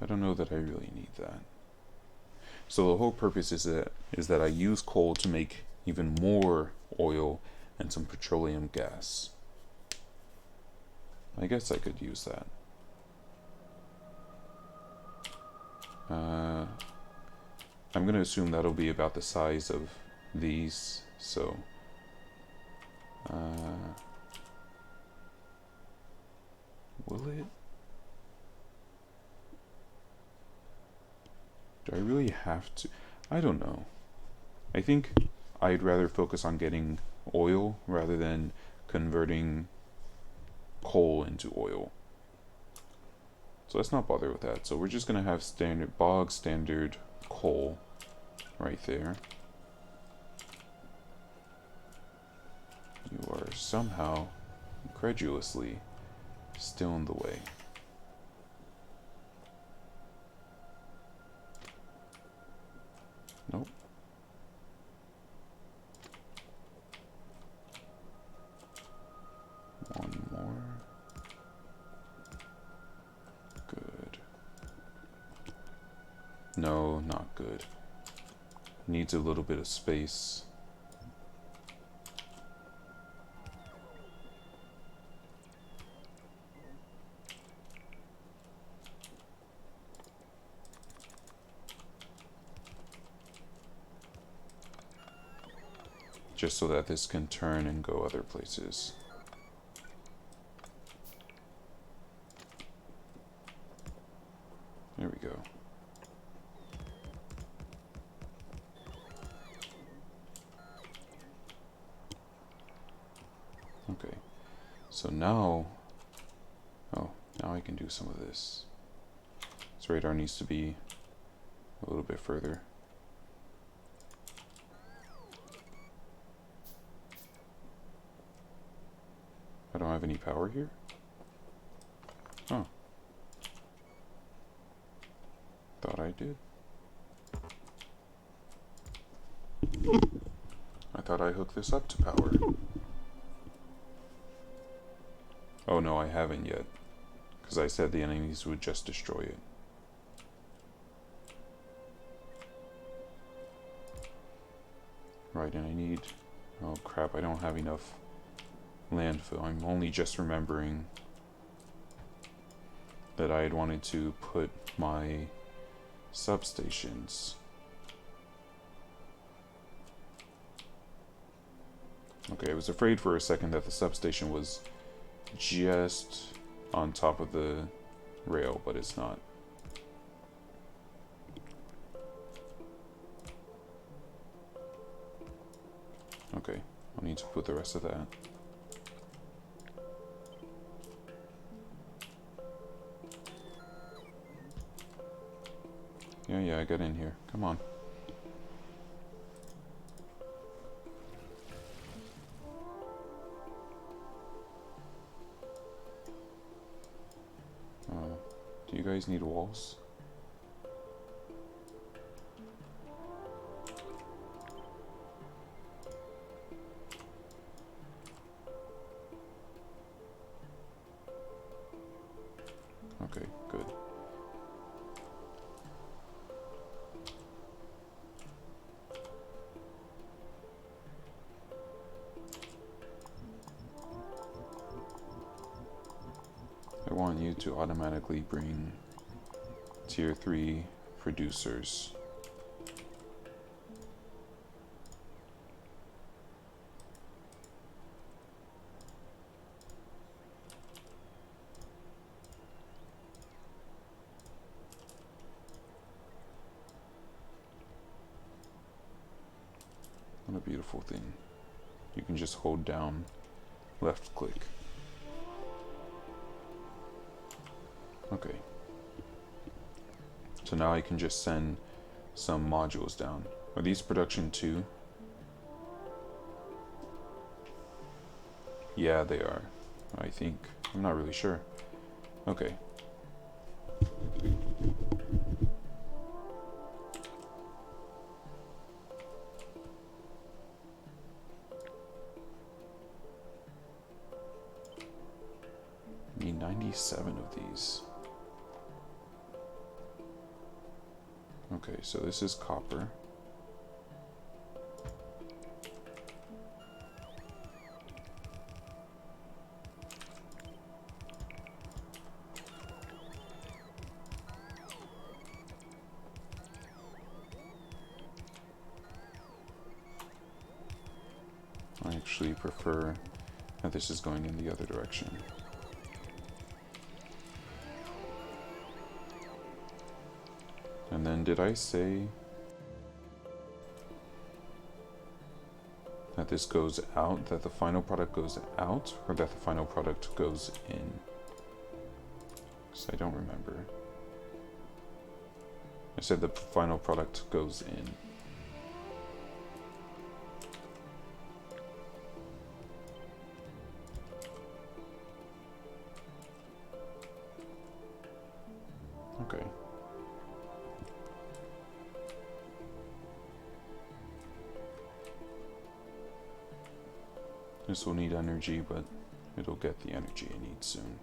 I don't know that I really need that. So the whole purpose is that I use coal to make even more oil and some petroleum gas. I guess I could use that. I'm going to assume that'll be about the size of these, so will it? Do I really have to? I don't know. I think I'd rather focus on getting oil rather than converting coal into oil. So let's not bother with that. So we're just going to have standard coal right there. You are somehow, incredulously, still in the way. Nope. One more. Good. No, not good. Needs a little bit of space. Just so that this can turn and go other places. There we go. Okay, so now, now I can do some of this. This radar needs to be a little bit further. I don't have any power here? Oh. Thought I did. I thought I hooked this up to power. Oh no, I haven't yet. Because I said the enemies would just destroy it. Right, and I need... Oh crap, I don't have enough landfill. I'm only just remembering that I had wanted to put my substations. Okay, I was afraid for a second that the substation was just on top of the rail, but it's not. Okay, I'll need to put the rest of that. Yeah, I got in here. Come on. Do you guys need walls? Okay, good. I want you to automatically bring tier 3 producers. What a beautiful thing. You can just hold down left click. Okay. So now I can just send some modules down. Are these production 2? Yeah, they are. I think. I'm not really sure. Okay. Need 97 of these. Okay, so this is copper. I actually prefer that this is going in the other direction. And then did I say that this goes out, that the final product goes out, or that the final product goes in? Because I don't remember. I said the final product goes in. Okay. This will need energy, but it'll get the energy it needs soon.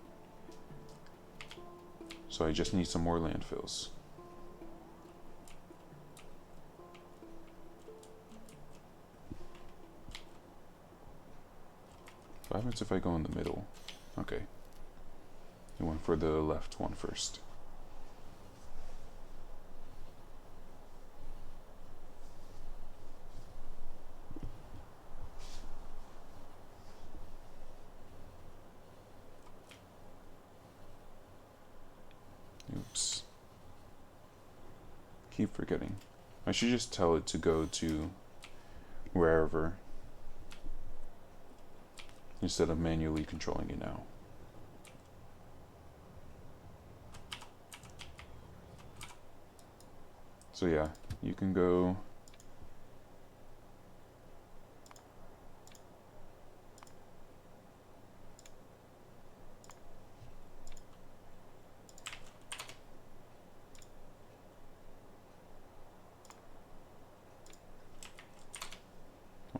So I just need some more landfills. What happens if I go in the middle? Okay. I went for the left one first. Oops. Keep forgetting. I should just tell it to go to wherever instead of manually controlling it now. So yeah, you can go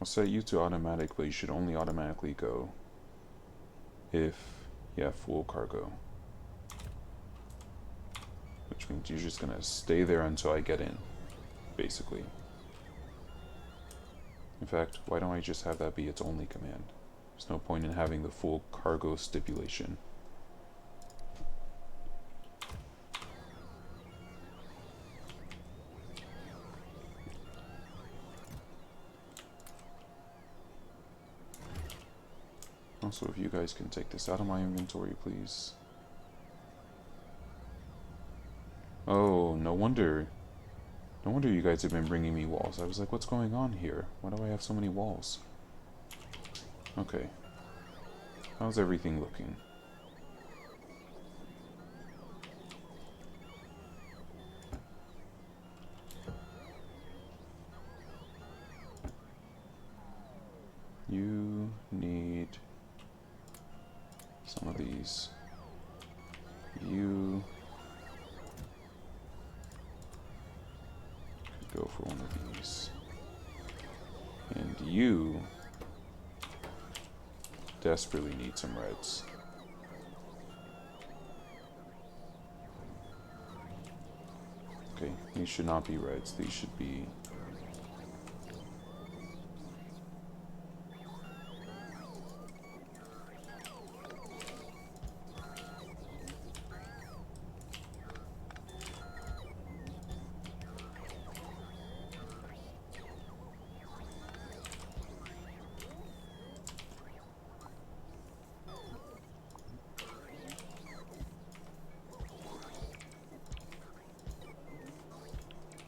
I'll set you to automatic, but you should only automatically go if you have full cargo. Which means you're just gonna stay there until I get in, basically. In fact, why don't I just have that be its only command? There's no point in having the full cargo stipulation. Also, if you guys can take this out of my inventory, please. Oh, no wonder. No wonder you guys have been bringing me walls. I was like, what's going on here? Why do I have so many walls? Okay. How's everything looking? You need some of these. You could go for one of these. And you desperately need some reds. Okay, these should not be reds. These should be...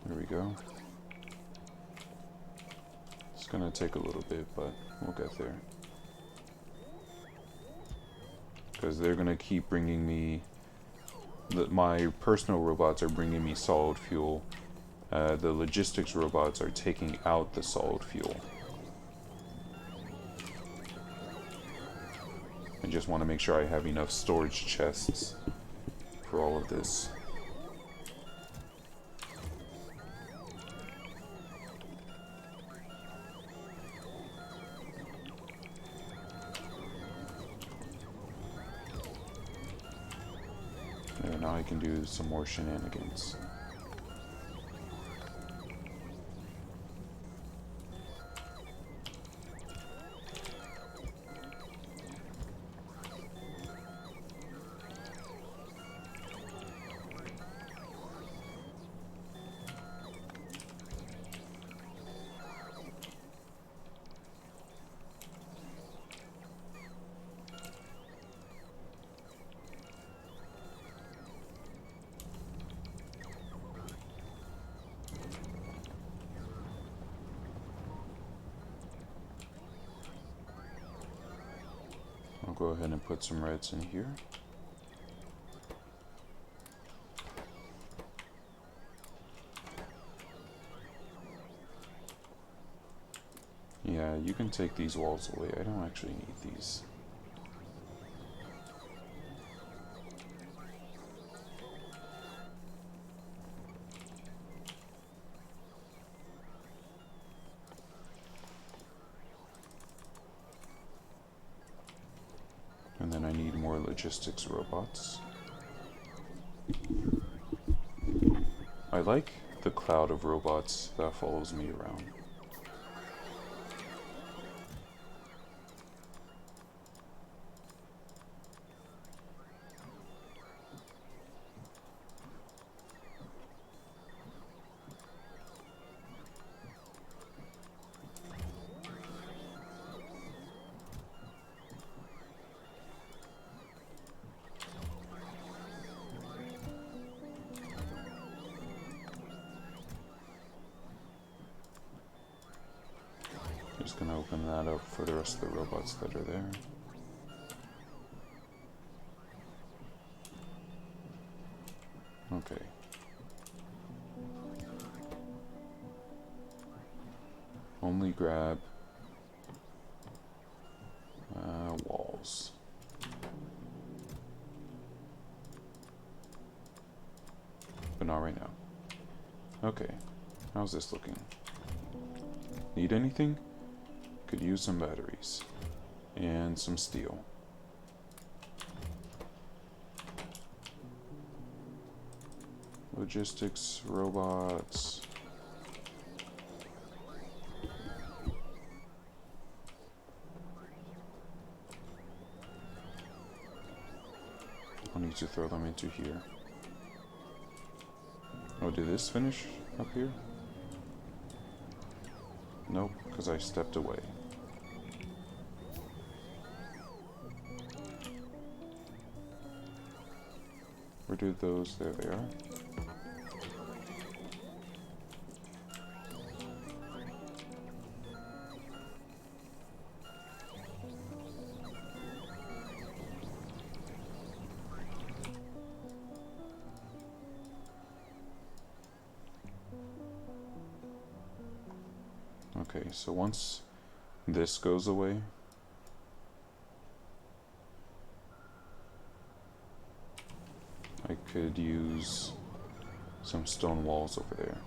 There we go. It's gonna take a little bit, but we'll get there. Because they're gonna keep bringing me... my personal robots are bringing me solid fuel. The logistics robots are taking out the solid fuel. I just want to make sure I have enough storage chests for all of this. And now I can do some more shenanigans. I'll go ahead and put some reds in here. Yeah, you can take these walls away. I don't actually need these. And then I need more logistics robots. I like the cloud of robots that follows me around. Just gonna open that up for the rest of the robots that are there. Okay. Only grab walls. But not right now. Okay. How's this looking? Need anything? Could use some batteries. And some steel. Logistics, robots. I'll need to throw them into here. Oh, did this finish up here? Nope, because I stepped away. Where did those? There they are. Okay, so once this goes away, I could use some stone walls over there.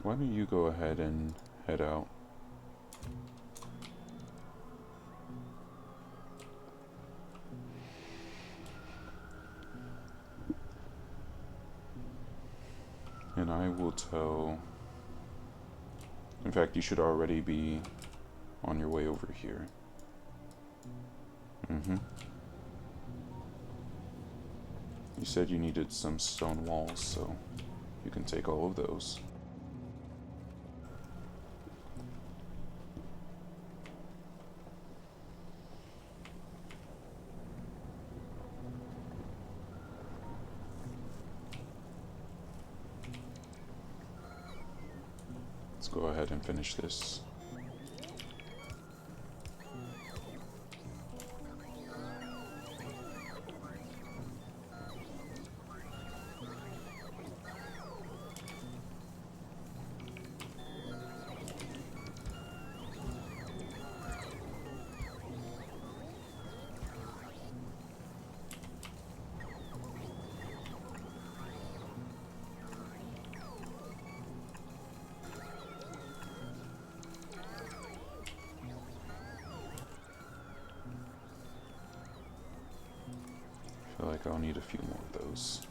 Why don't you go ahead and head out? And I will tell... In fact, you should already be on your way over here. You said you needed some stone walls, so you can take all of those. Let's go ahead and finish this. feel like I'll need a few more of those.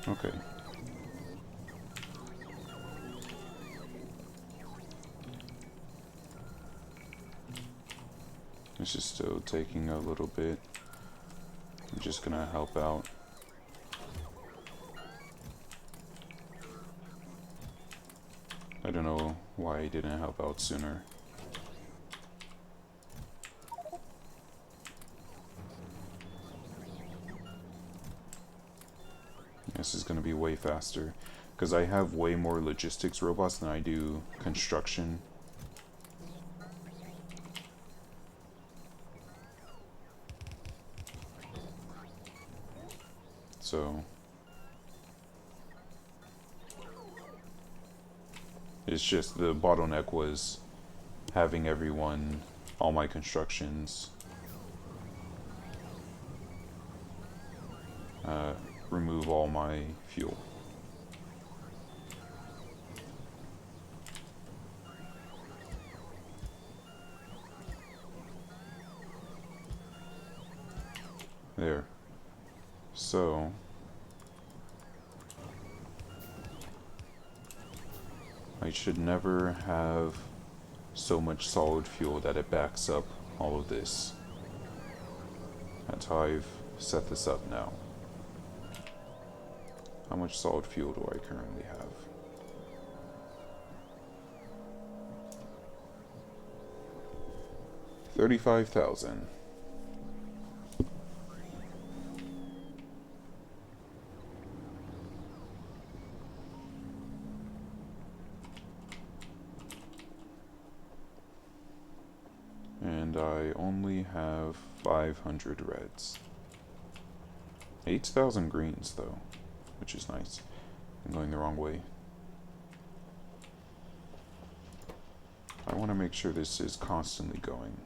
Okay. This is still taking a little bit. I'm just gonna help out. I don't know why I didn't help out sooner. This is gonna be way faster because I have way more logistics robots than I do construction. So it's just the bottleneck was having everyone, all my constructions, remove all my fuel. There. So I should never have so much solid fuel that it backs up all of this. That's how I've set this up now. How much solid fuel do I currently have? $35,000. And I only have 500 reds. 8,000 greens though, which is nice. I'm going the wrong way. I want to make sure this is constantly going.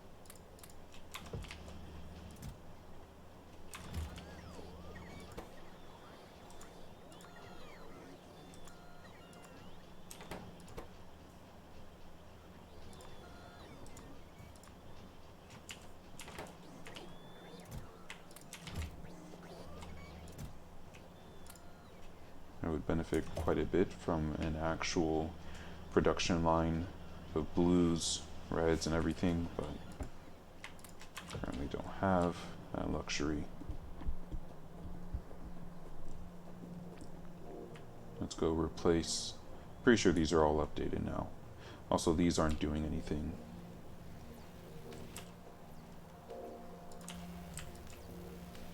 I would benefit quite a bit from an actual production line of blues, reds, and everything, but currently don't have that luxury. Let's go replace. Pretty sure these are all updated now. Also, these aren't doing anything.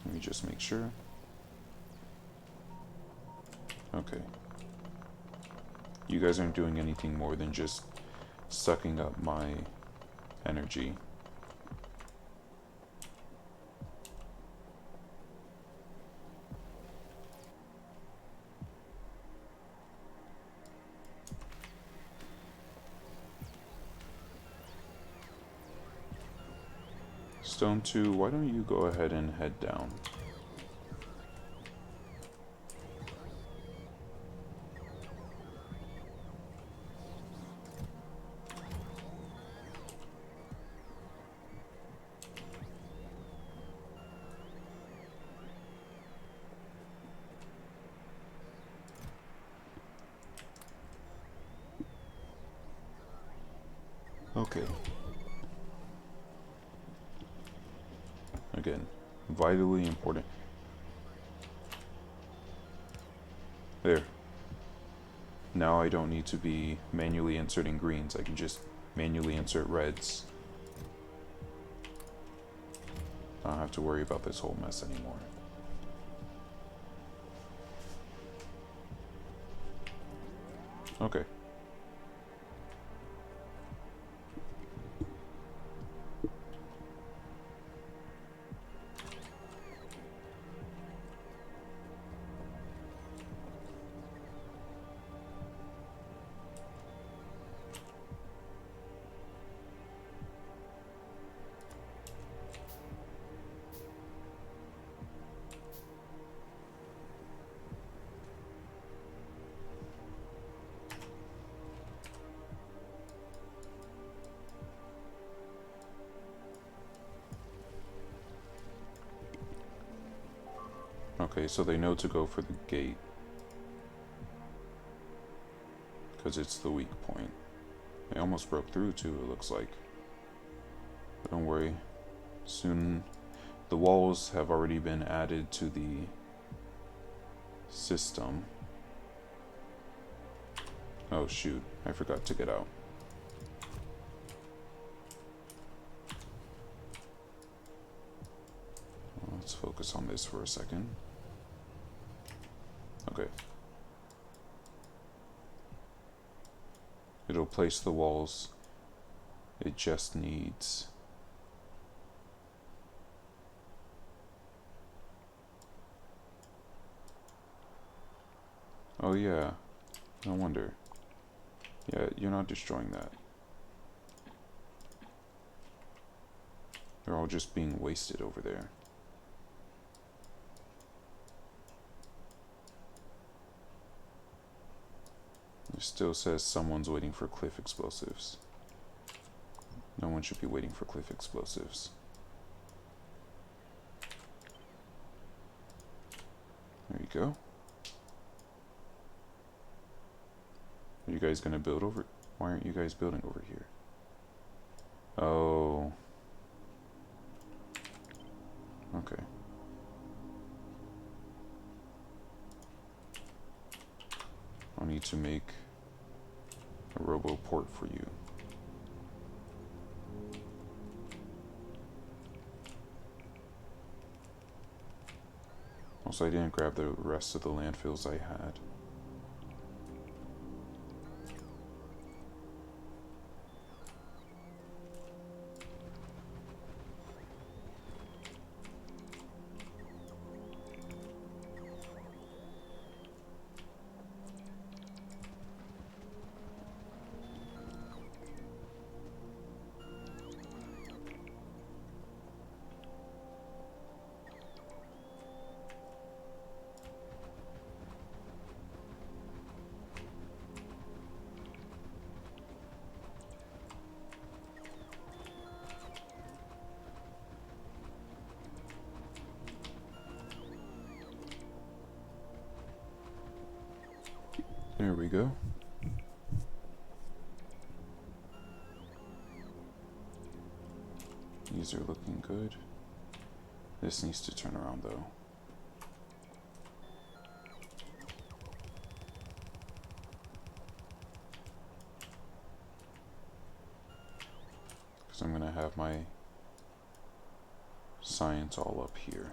Let me just make sure. Okay. You guys aren't doing anything more than just sucking up my energy. Stone 2, why don't you go ahead and head down? Okay. Again, vitally important. There. Now I don't need to be manually inserting greens. I can just manually insert reds. I don't have to worry about this whole mess anymore. Okay. Okay, so they know to go for the gate. Because it's the weak point. They almost broke through too, it looks like. But don't worry. Soon, the walls have already been added to the system. Oh shoot, I forgot to get out. Well, let's focus on this for a second. Okay. It'll place the walls. It just needs... Oh yeah, no wonder. Yeah, you're not destroying that. They're all just being wasted over there. It still says someone's waiting for cliff explosives. No one should be waiting for cliff explosives. There you go. Are you guys gonna build over? Why aren't you guys building over here? Oh. Okay. I'll need to make a robo port for you. Also, I didn't grab the rest of the landfills I had. There we go. These are looking good. This needs to turn around though. Because I'm going to have my science all up here.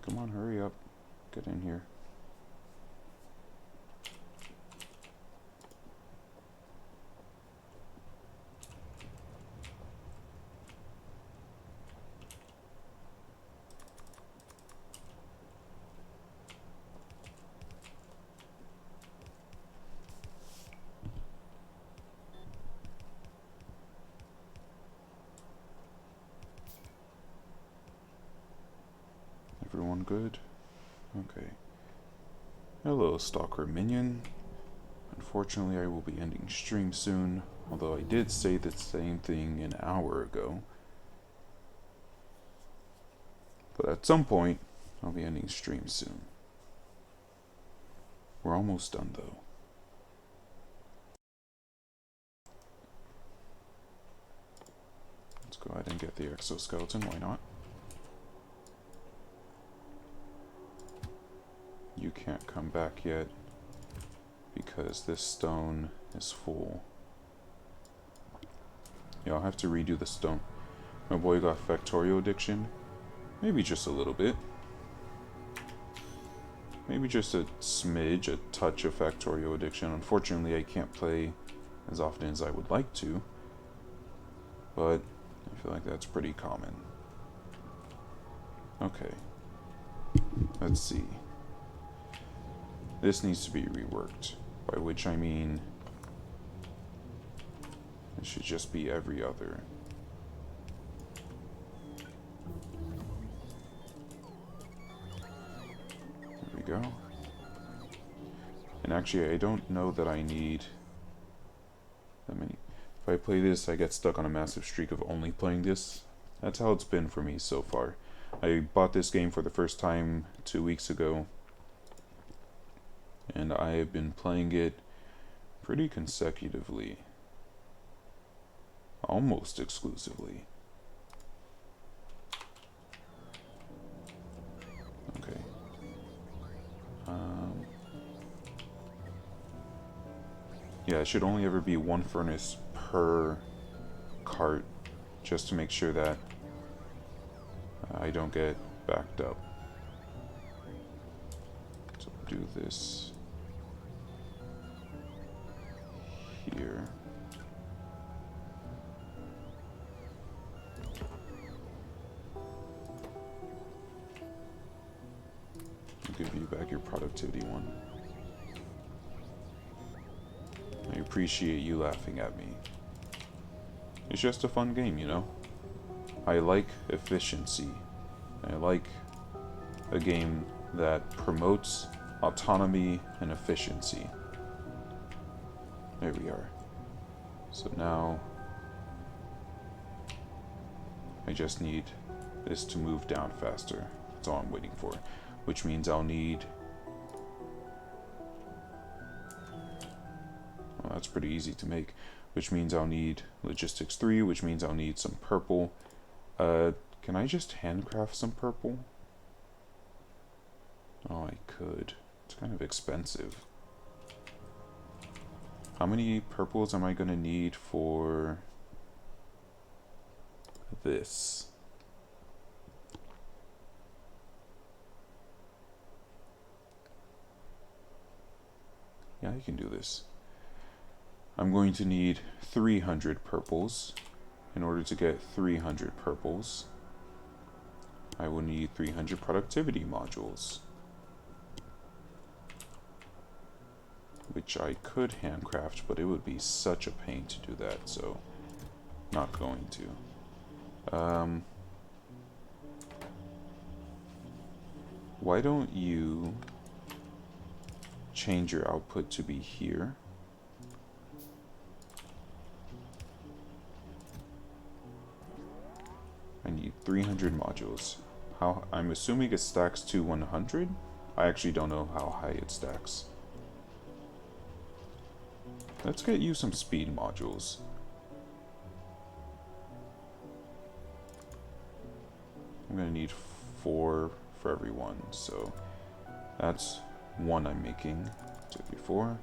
Come on, hurry up. Get in here. Everyone good? Okay. Hello, Stalker Minion. Unfortunately, I will be ending stream soon, although I did say the same thing an hour ago. But at some point, I'll be ending stream soon. We're almost done, though. Let's go ahead and get the exoskeleton, why not? You can't come back yet because this stone is full. Yeah, I'll have to redo the stone. My boy got Factorio addiction. Maybe just a little bit. maybe just a smidge, a touch of Factorio addiction. Unfortunately, I can't play as often as I would like to, but I feel like that's pretty common. Okay, let's see. This needs to be reworked, by which I mean it should just be every other. There we go. And actually, I don't know that I need that many. If I play this, I get stuck on a massive streak of only playing this. That's how it's been for me so far. I bought this game for the first time 2 weeks ago, and I have been playing it pretty consecutively. Almost exclusively. Okay. Yeah, it should only ever be one furnace per cart, just to make sure that I don't get backed up. So do this here. I'll give you back your productivity one. I appreciate you laughing at me. It's just a fun game, you know? I like efficiency. I like a game that promotes autonomy and efficiency. There we are. So now I just need this to move down faster. That's all I'm waiting for. Which means I'll need... Well, that's pretty easy to make. Which means I'll need logistics 3, which means I'll need some purple. Can I just handcraft some purple? Oh, I could. It's kind of expensive. How many purples am I gonna need for this? Yeah, I can do this. I'm going to need 300 purples. In order to get 300 purples, I will need 300 productivity modules, which I could handcraft, but it would be such a pain to do that, so not going to. Why don't you change your output to be here? I need 300 modules. How? I'm assuming it stacks to 100? I actually don't know how high it stacks. Let's get you some speed modules. I'm gonna need 4 for every one, so that's 1 I'm making. 2, 3, 4.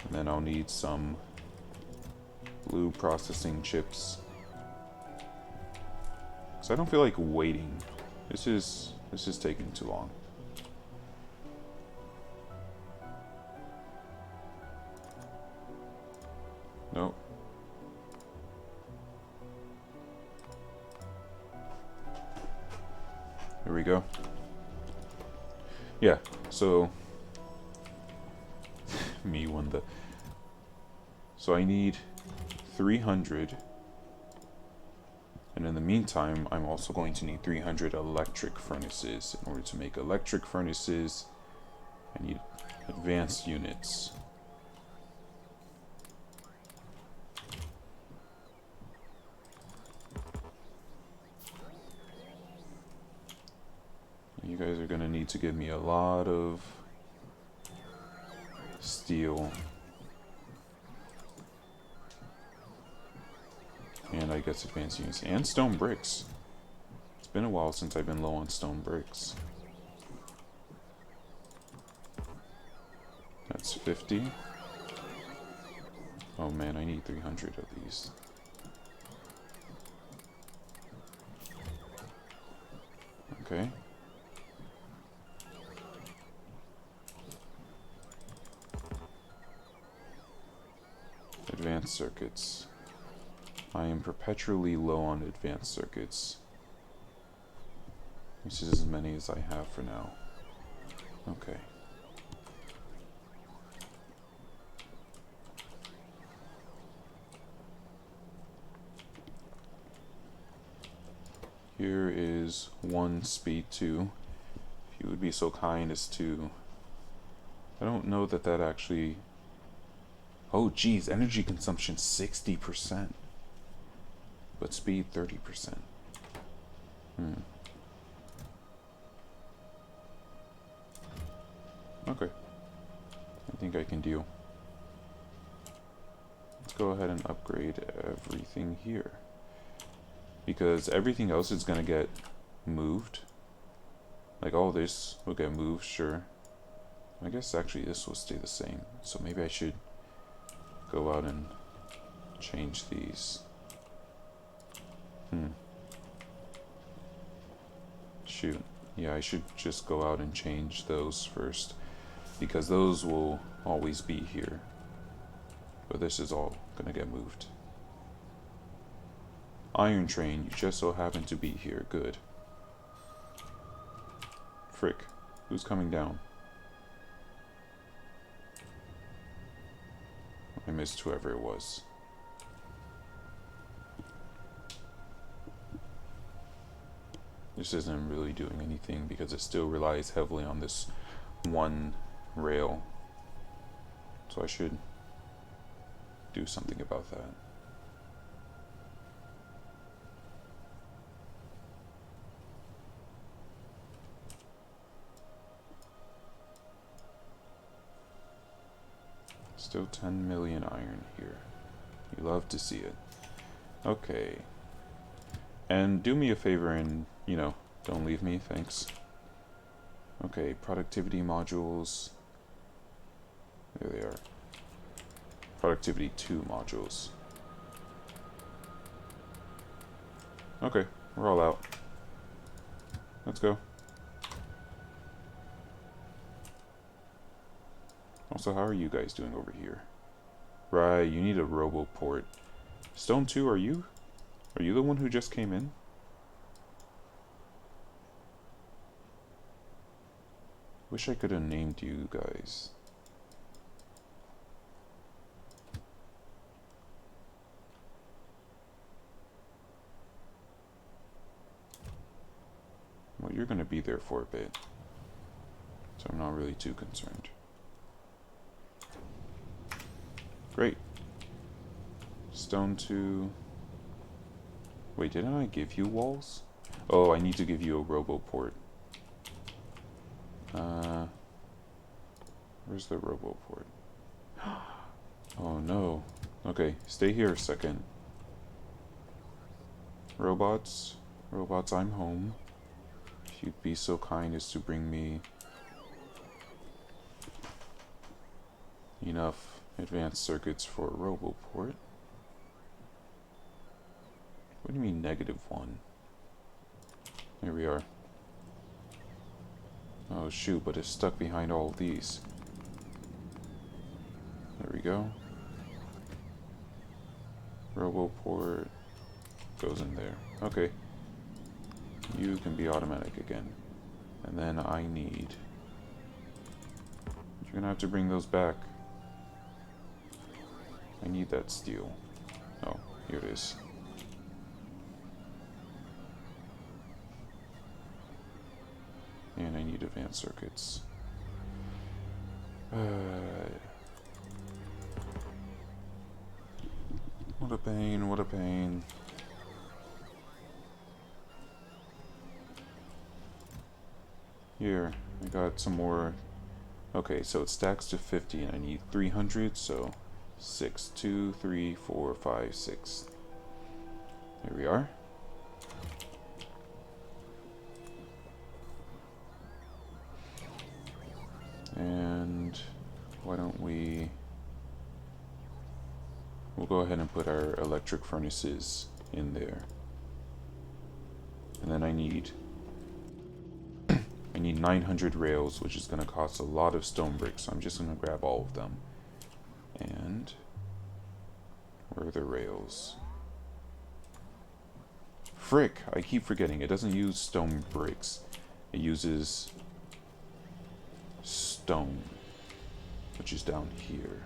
And then I'll need some blue processing chips. So I don't feel like waiting. This is taking too long. Nope. Here we go. Yeah, so me won the... So I need 300. And in the meantime, I'm also going to need 300 electric furnaces. In order to make electric furnaces, I need advanced units. You guys are going to need to give me a lot of steel. And I guess advanced units. And stone bricks. It's been a while since I've been low on stone bricks. That's 50. Oh man, I need 300 of these. Okay. advanced circuits. I am perpetually low on advanced circuits. This is as many as I have for now. Okay. Here is one speed 2. If you would be so kind as to... I don't know that that actually... Oh geez, energy consumption 60%. But speed 30%. Okay. I think I can deal. Let's go ahead and upgrade everything here. Because everything else is going to get moved. Like all this will get moved, sure. I guess actually this will stay the same. So maybe I should go out and change these. Shoot. Yeah, I should just go out and change those first. Because those will always be here. But this is all gonna get moved. Iron train, you just so happen to be here. Good. Frick. Who's coming down? I missed whoever it was. This isn't really doing anything because it still relies heavily on this one rail. So I should do something about that. Still 10 million iron here. You love to see it. Okay. And do me a favor and, you know, don't leave me, thanks. Okay, productivity modules. There they are. Productivity 2 modules. Okay, we're all out. Let's go. Also, how are you guys doing over here? Right, you need a roboport. Stone 2, are you? Are you the one who just came in? Wish I could have named you guys. Well, you're gonna be there for a bit. So I'm not really too concerned. Great. Stone 2. Wait, didn't I give you walls? Oh, I need to give you a roboport. Where's the roboport? Oh no. Okay, stay here a second. Robots, I'm home. If you'd be so kind as to bring me enough advanced circuits for a roboport. What do you mean -1? Here we are. Oh shoot, but it's stuck behind all of these. There we go. Roboport goes in there. Okay. You can be automatic again. And then I need... You're gonna have to bring those back. I need that steel. Oh, here it is. And I need advanced circuits. What a pain, what a pain. Here, I got some more. Okay, so it stacks to 50 and I need 300, so 6, 2, 3, 4, 5, 6. There we are. And why don't we'll go ahead and put our electric furnaces in there. And then I need 900 rails, which is going to cost a lot of stone bricks, so I'm just going to grab all of them. And Where are the rails? Frick! I keep forgetting. It doesn't use stone bricks. It uses stone, which is down here.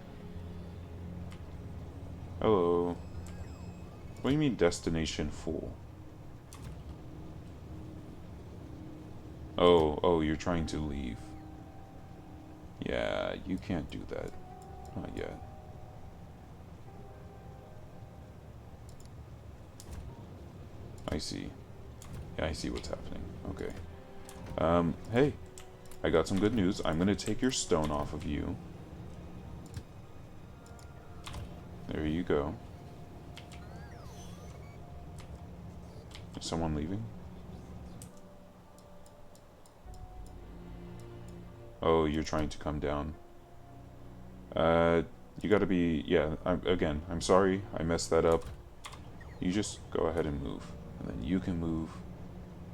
Hello. What do you mean destination full? Oh, you're trying to leave. Yeah, you can't do that. Not yet. I see. Yeah, I see what's happening. Okay. Hey. I got some good news. I'm gonna take your stone off of you. There you go. Is someone leaving? Oh, you're trying to come down. You gotta be... Yeah, I'm sorry. I messed that up. You just go ahead and move. And then you can move.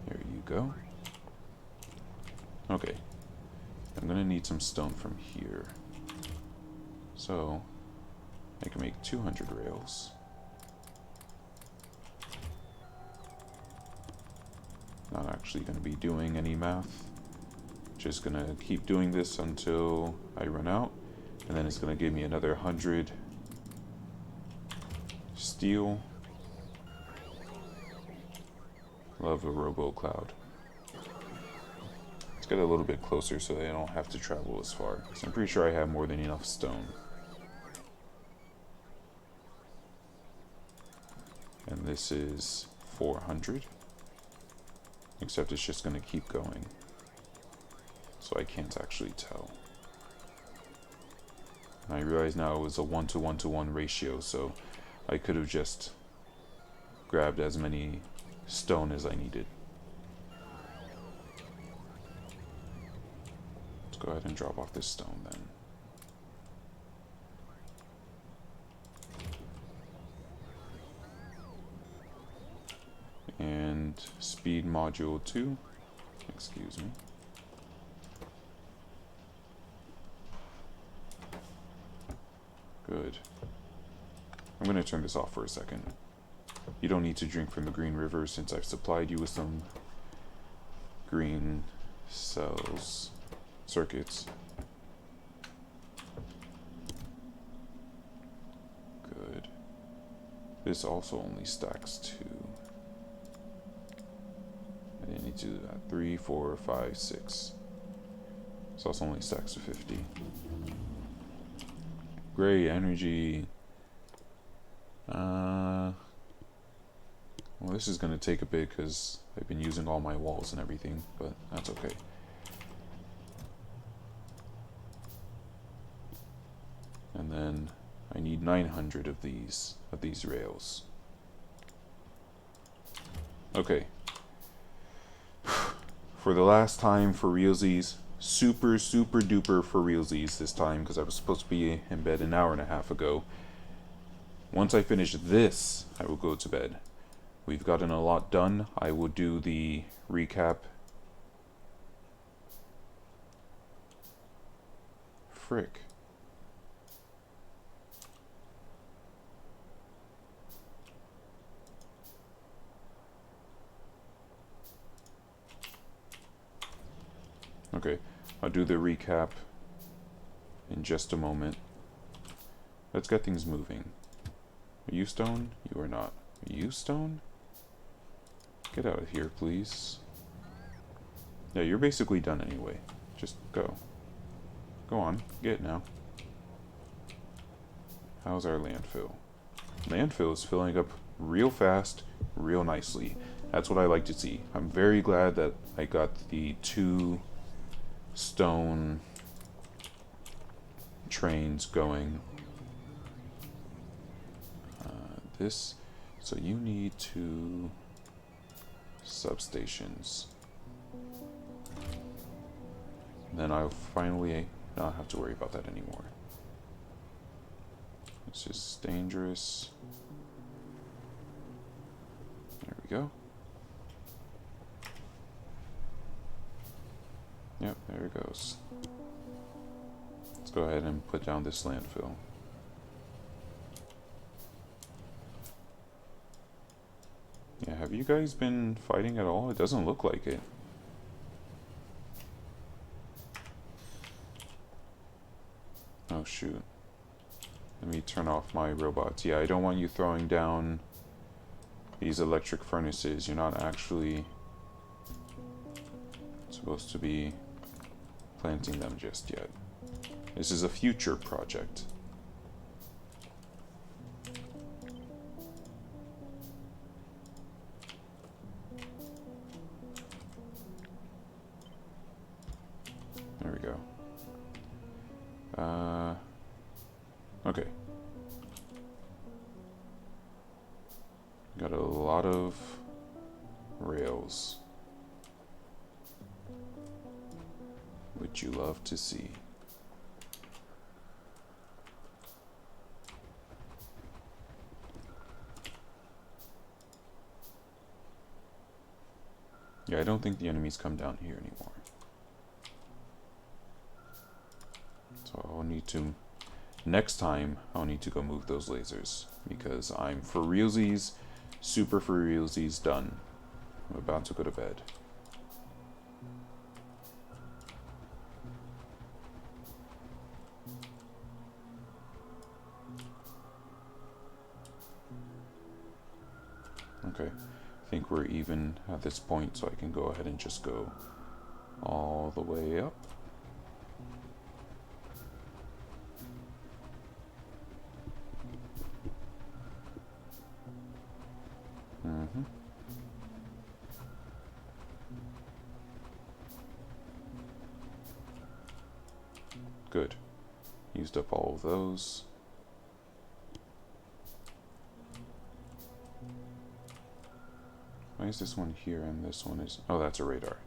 There you go. Okay. I'm gonna need some stone from here. So, I can make 200 rails. Not actually gonna be doing any math. Just gonna keep doing this until I run out. And then it's gonna give me another 100 steel. Love a robo cloud. Let's get a little bit closer so they don't have to travel as far. So I'm pretty sure I have more than enough stone. And this is 400. Except it's just gonna keep going. So I can't actually tell. And I realize now it was a 1-to-1-to-1 ratio, so I could have just grabbed as many stone as I needed. Let's go ahead and drop off this stone then. And speed module 2. Excuse me. Good. I'm going to turn this off for a second. You don't need to drink from the green river since I've supplied you with some green circuits. Good. This also only stacks to... I didn't need to do that. 3, 4, 5, 6. This also only stacks to 50. Great energy. Well, this is going to take a bit because I've been using all my walls and everything, but that's okay. And then I need 900 of these rails. Okay. For the last time, for realsies, super duper for realsies this time, because I was supposed to be in bed an hour and a half ago. Once I finish this, I will go to bed. We've gotten a lot done. I will do the recap. Frick. Okay, I'll do the recap in just a moment. Let's get things moving. Are you stone? You are not. Are you stone? Get out of here, please. Yeah, you're basically done anyway. Just go. Go on, get now. How's our landfill? Landfill is filling up real fast, real nicely. That's what I like to see. I'm very glad that I got the 2 stone trains going. So you need 2 substations. Then I'll finally not have to worry about that anymore. It's just dangerous. There we go. Yep, there it goes. Let's go ahead and put down this landfill. Yeah, have you guys been fighting at all? It doesn't look like it. Oh shoot. Let me turn off my robots. Yeah, I don't want you throwing down these electric furnaces. You're not actually supposed to be planting them just yet. This is a future project. There we go. Okay. Got a lot of rails, which you love to see. Yeah, I don't think the enemies come down here anymore. So I'll need to, next time, I'll need to go move those lasers, because I'm for realsies, super for realsies done. I'm about to go to bed. Okay, I think we're even at this point, so I can go ahead and just go all the way up. Good. Used up all of those. Why is this one here and this one is... Oh, that's a radar.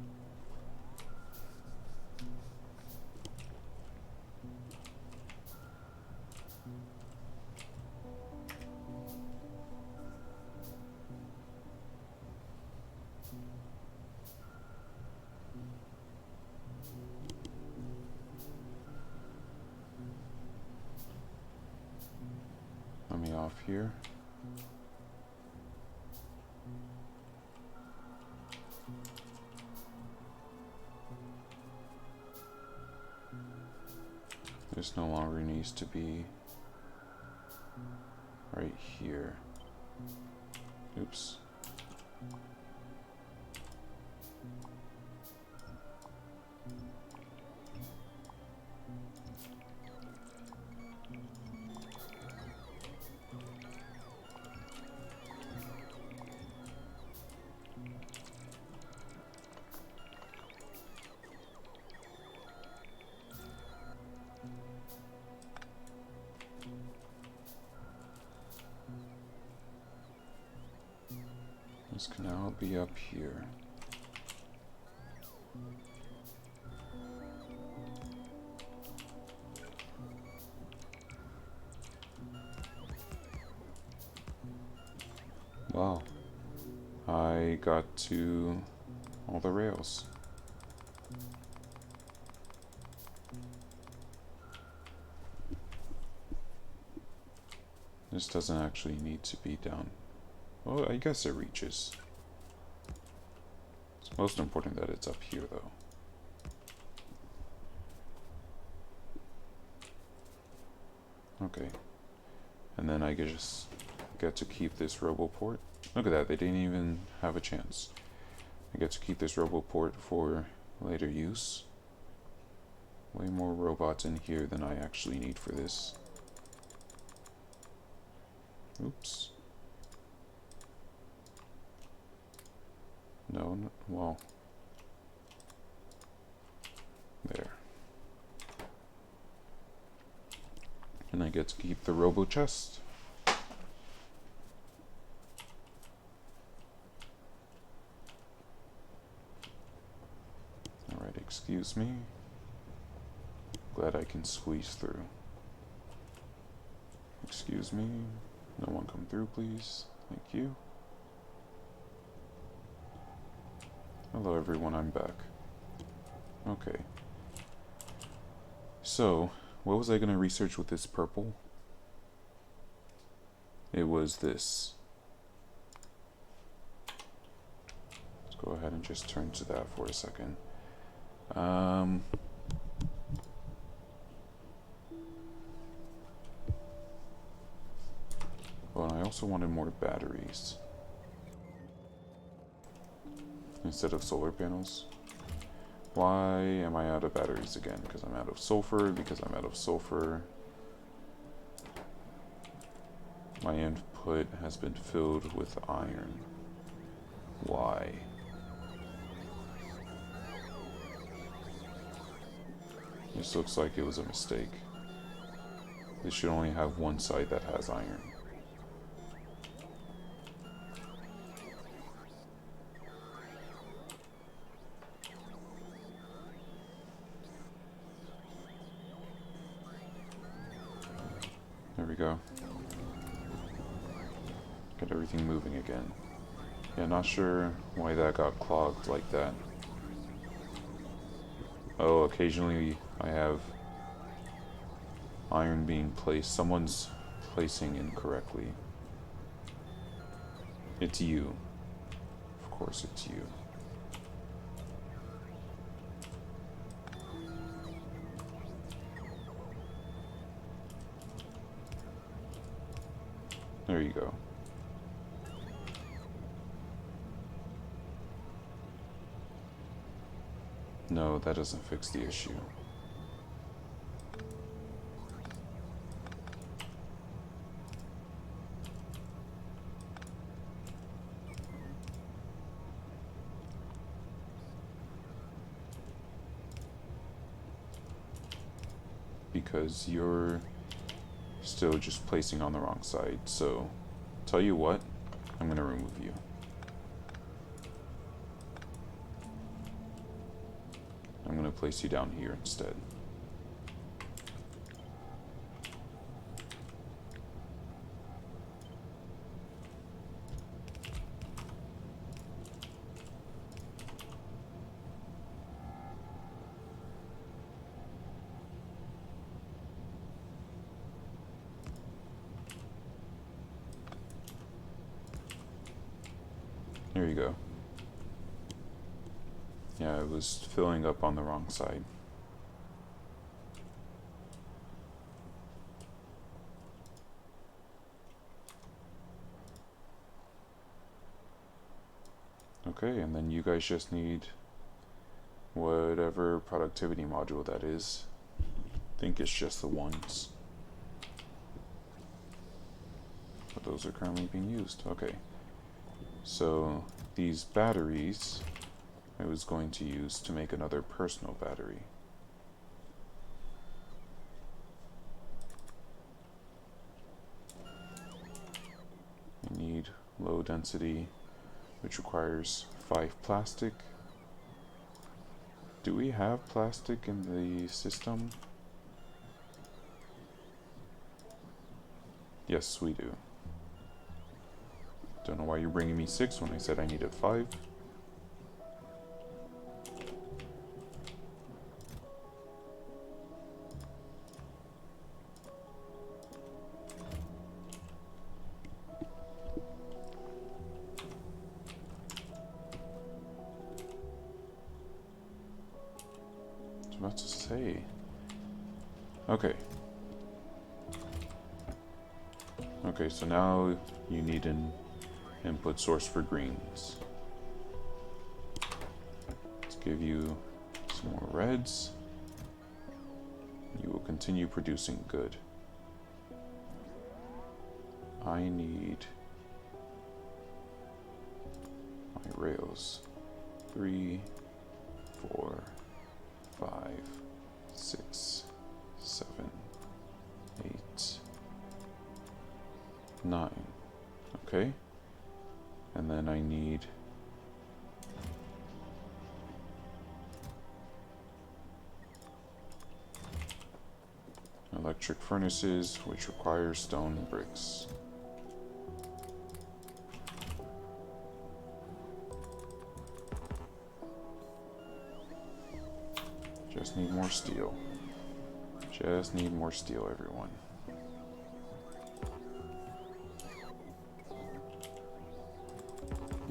Let me off here. This no longer needs to be right here. Oops. This can now be up here. Wow. I got to all the rails. This doesn't actually need to be down. Well, I guess it reaches. It's most important that it's up here, though. Okay. And then I just get to keep this roboport. Look at that, they didn't even have a chance. I get to keep this roboport for later use. Way more robots in here than I actually need for this. Oops. No, no, well. There. And I get to keep the robo chest. Alright, excuse me. Glad I can squeeze through. Excuse me. No one come through, please. Thank you. Hello everyone, I'm back. Okay. So, what was I going to research with this purple? It was this. go ahead and just turn to that for a second. Oh, and I also wanted more batteries instead of solar panels. Why am I out of batteries again? Because I'm out of sulfur, because I'm out of sulfur. My input has been filled with iron. Why? This looks like it was a mistake. This should only have one side that has iron. There we go. Get everything moving again. Yeah, not sure why that got clogged like that. Oh, occasionally I have iron being placed. Someone's placing incorrectly. It's you. Of course it's you. There you go. No, that doesn't fix the issue. Because you're still just placing on the wrong side. So, tell you what, I'm gonna remove you. I'm gonna place you down here instead. There you go. Yeah, it was filling up on the wrong side. Okay, and then you guys just need whatever productivity module that is. I think it's just the ones. But those are currently being used. Okay. So these batteries I was going to use to make another personal battery. I need low density, which requires 5 plastic. Do we have plastic in the system? Yes, we do. Don't know why you're bringing me 6 when I said I needed 5. I was about to say. Okay. Okay, so now you need an input source for greens. Let's give you some more reds. You will continue producing good. I need my rails. 3, 4, 5, 6, 7, 8, 9. Okay. And then I need electric furnaces, which require stone and bricks. Just need more steel. Just need more steel, everyone.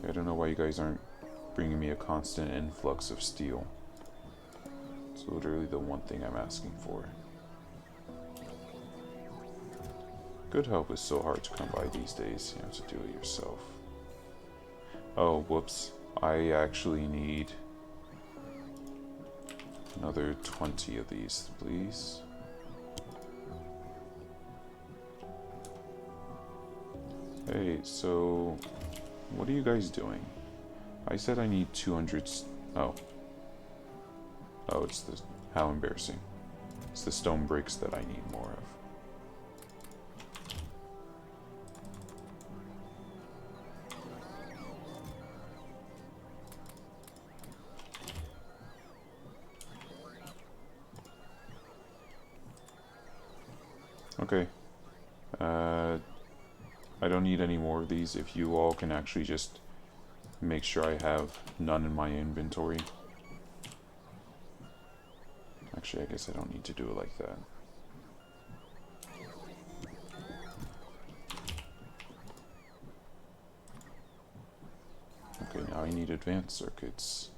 I don't know why you guys aren't bringing me a constant influx of steel. It's literally the one thing I'm asking for. Good help is so hard to come by these days. You have to do it yourself. Oh, whoops. I actually need another 20 of these, please. Hey, so what are you guys doing? I said I need 200. Oh. Oh, it's the. How embarrassing. It's the stone bricks that I need more of. Okay. I don't need any more of these. If you all can actually just make sure I have none in my inventory. Actually, I guess I don't need to do it like that. Okay, now I need advanced circuits,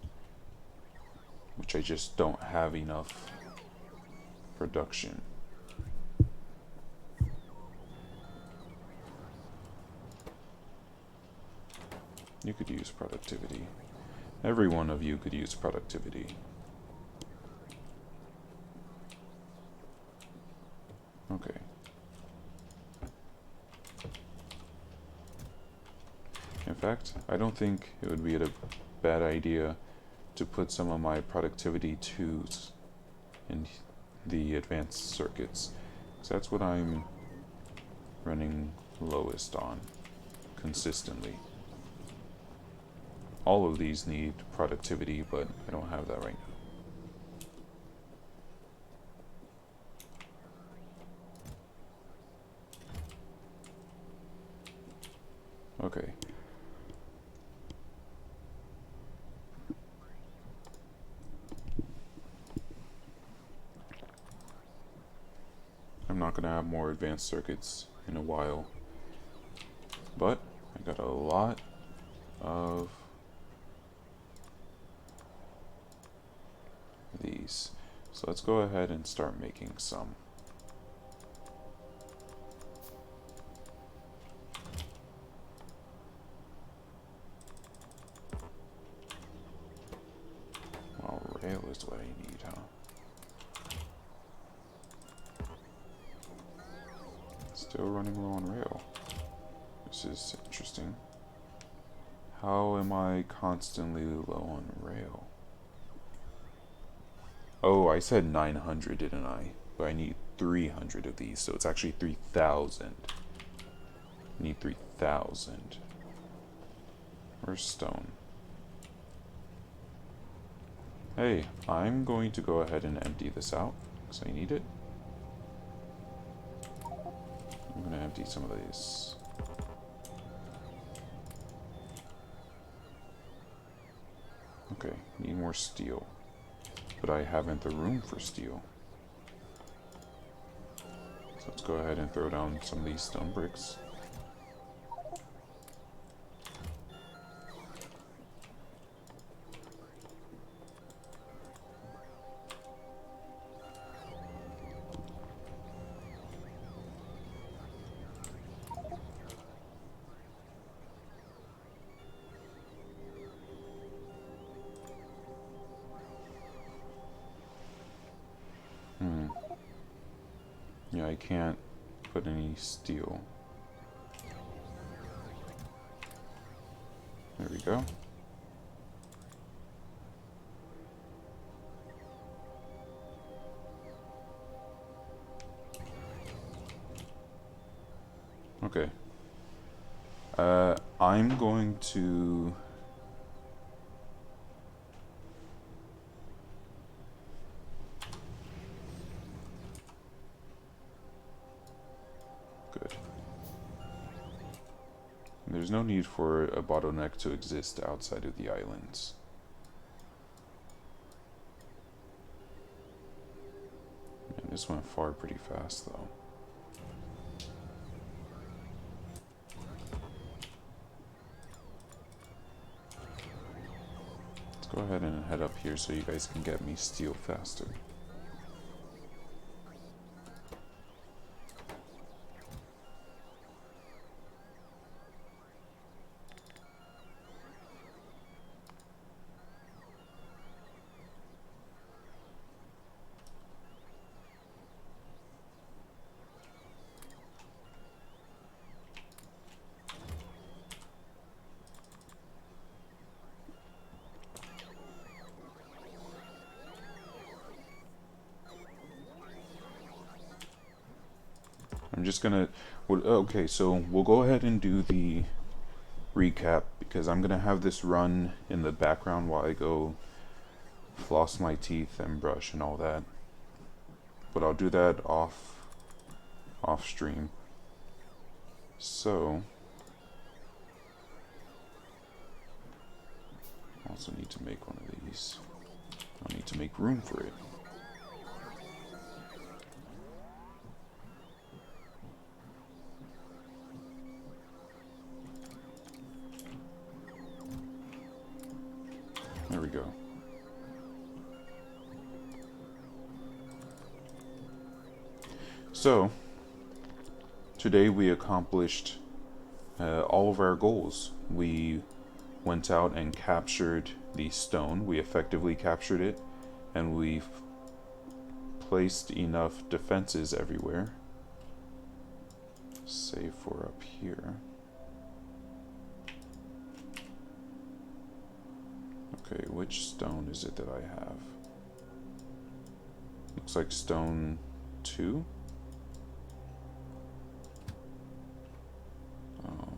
which I just don't have enough production. You could use productivity. Every one of you could use productivity. Okay. In fact, I don't think it would be a bad idea to put some of my productivity 2s in the advanced circuits, because that's what I'm running lowest on consistently. All of these need productivity, but I don't have that right now. Okay. I'm not going to have more advanced circuits in a while, but I got a lot of these. So let's go ahead and start making some. Well, rail is what I need, huh? Still running low on rail. This is interesting. How am I constantly low on rail? Oh, I said 900, didn't I? But I need 300 of these, so it's actually 3,000. I need 3,000. Where's stone? Hey, I'm going to go ahead and empty this out, because I need it. I'm going to empty some of these. Okay, need more steel. But I haven't the room for steel. So let's go ahead and throw down some of these stone bricks. Yeah, I can't put any steel. There we go. Okay. I'm going to... Good. There's no need for a bottleneck to exist outside of the islands. Man, this went far pretty fast, though. Go ahead and head up here so you guys can get me steel faster. I'm just gonna, okay, so we'll go ahead and do the recap because I'm gonna have this run in the background while I go floss my teeth and brush and all that. But I'll do that off stream. So I also need to make one of these. I need to make room for it. There we go. So, today we accomplished all of our goals. We went out and captured the stone. We effectively captured it, and we've placed enough defenses everywhere. Save for up here. Okay, which stone is it that I have? Looks like stone 2. Oh,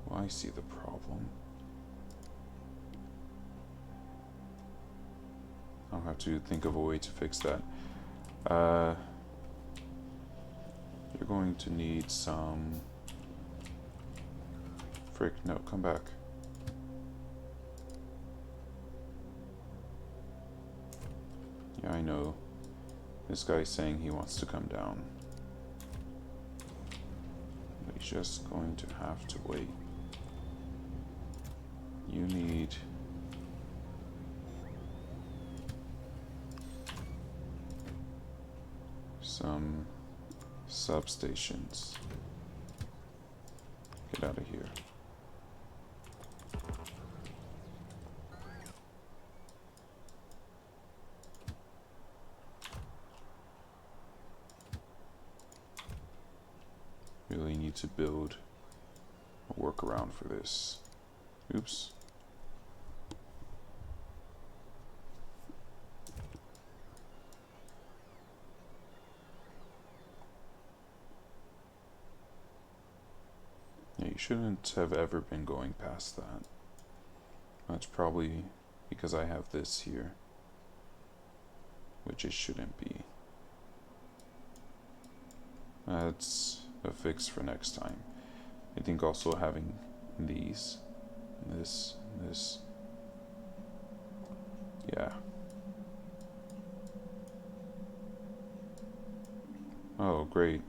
well, I see the problem. I'll have to think of a way to fix that. You're going to need some... Frick, no, come back. Yeah, I know. This guy's saying he wants to come down. But he's just going to have to wait. You need... some substations. Get out of here. Really need to build a workaround for this. Oops. Yeah, you shouldn't have ever been going past that. That's probably because I have this here, which it shouldn't be. That's a fix for next time. I think also having these, this, yeah. Oh, great.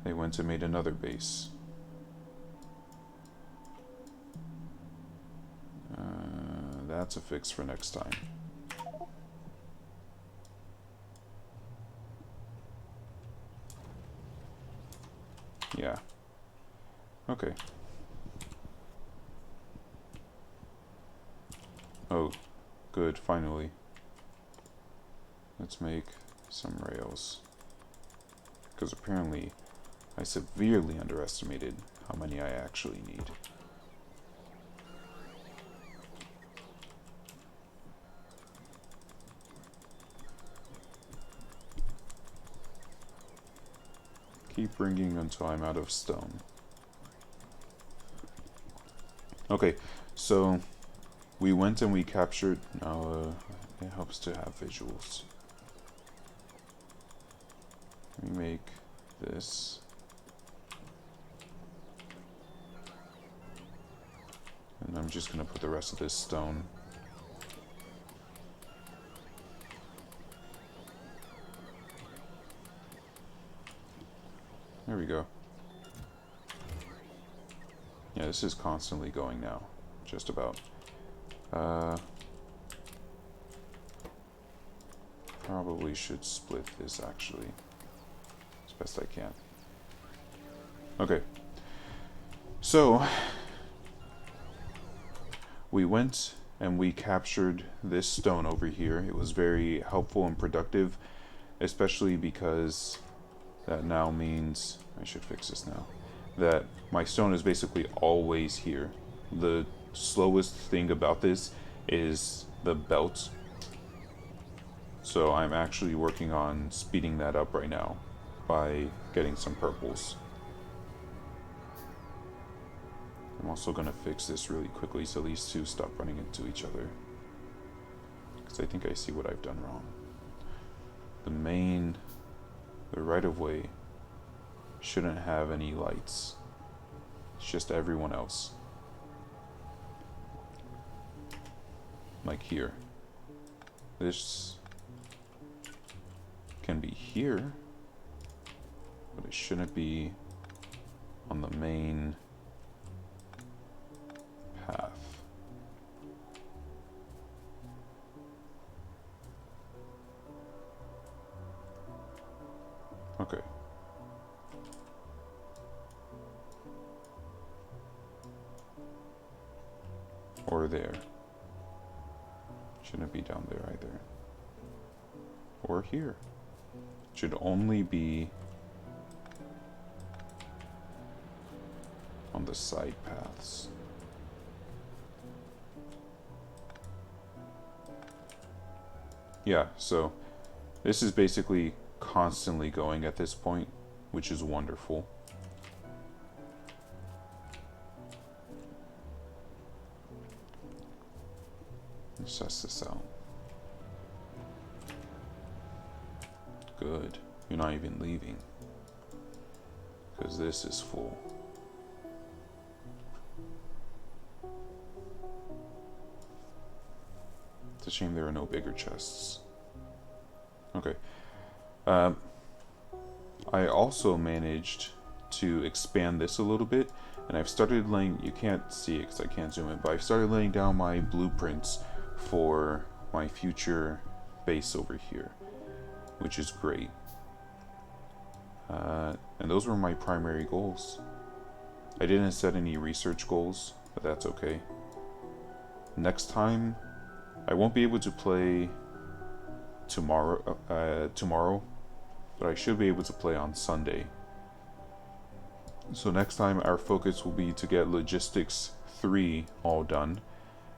They went and made another base. That's a fix for next time. Yeah. Okay. Oh, good, finally. Let's make some rails. Because apparently I severely underestimated how many I actually need. Keep bringing until I'm out of stone. Okay, so we went and we captured. Now it helps to have visuals. Let me make this. And I'm just gonna put the rest of this stone. There we go. Yeah, this is constantly going now. Just about. Probably should split this actually as best I can. Okay, so we went and we captured this stone over here. It was very helpful and productive, especially because that now means, I should fix this now, that my stone is basically always here. The slowest thing about this is the belt. So I'm actually working on speeding that up right now by getting some purples. I'm also going to fix this really quickly so these two stop running into each other, because I think I see what I've done wrong. The right of way shouldn't have any lights. It's just everyone else. Like here. This can be here, but it shouldn't be on the main path. Okay. Or there. Shouldn't be down there either. Or here. Should only be on the side paths. Yeah, so this is basically constantly going at this point, which is wonderful. Let's test this out. Good. You're not even leaving, because this is full. It's a shame there are no bigger chests. Okay. I also managed to expand this a little bit, and I've started laying, you can't see it because I can't zoom in, but I've started laying down my blueprints for my future base over here, which is great. And those were my primary goals. I didn't set any research goals, but that's okay. Next time, I won't be able to play tomorrow, but I should be able to play on Sunday. So next time our focus will be to get Logistics 3 all done,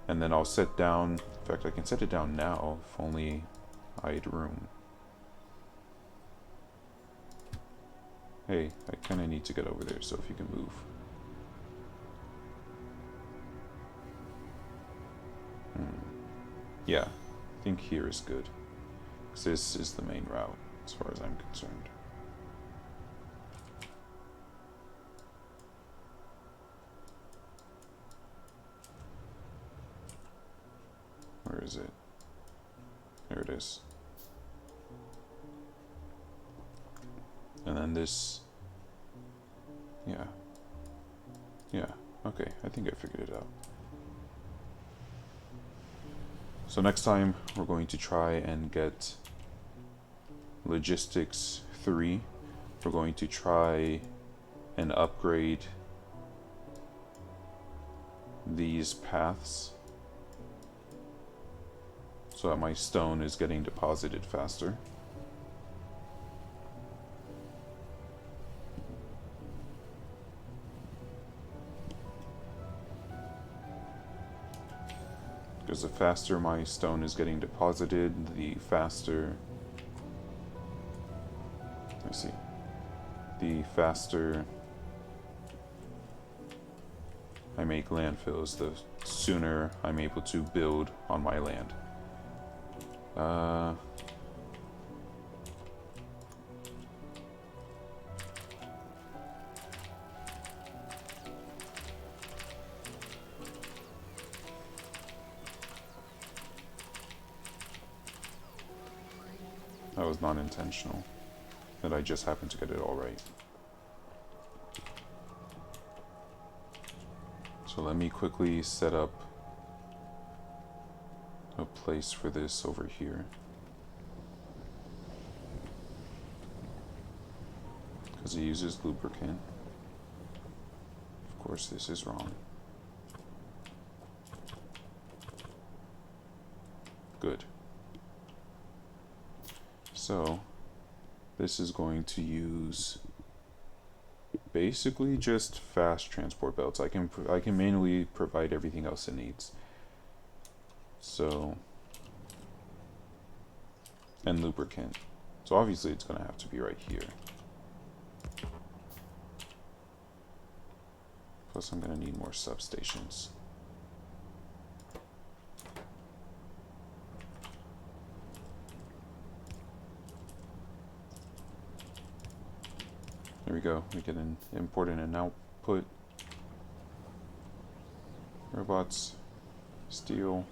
and then I'll set down, in fact I can set it down now if only I had room. Hey, I kinda need to get over there, so if you can move. Yeah, I think here is good, because this is the main route as far as I'm concerned. Where is it? There it is. And then this, yeah, okay, I think I figured it out. So next time we're going to try and get Logistics 3. We're going to try and upgrade these paths so that my stone is getting deposited faster. Because the faster my stone is getting deposited, the faster... Let's see. The faster I make landfills, the sooner I'm able to build on my land. That was not intentional. That I just happened to get it all right. So let me quickly set up a place for this over here. Because it uses lubricant. Of course, this is wrong. Good. So, this is going to use basically just fast transport belts. I can manually provide everything else it needs. So, and lubricant. So obviously it's going to have to be right here. Plus I'm going to need more substations. There we go. We get an import and an output. Robots. Steel.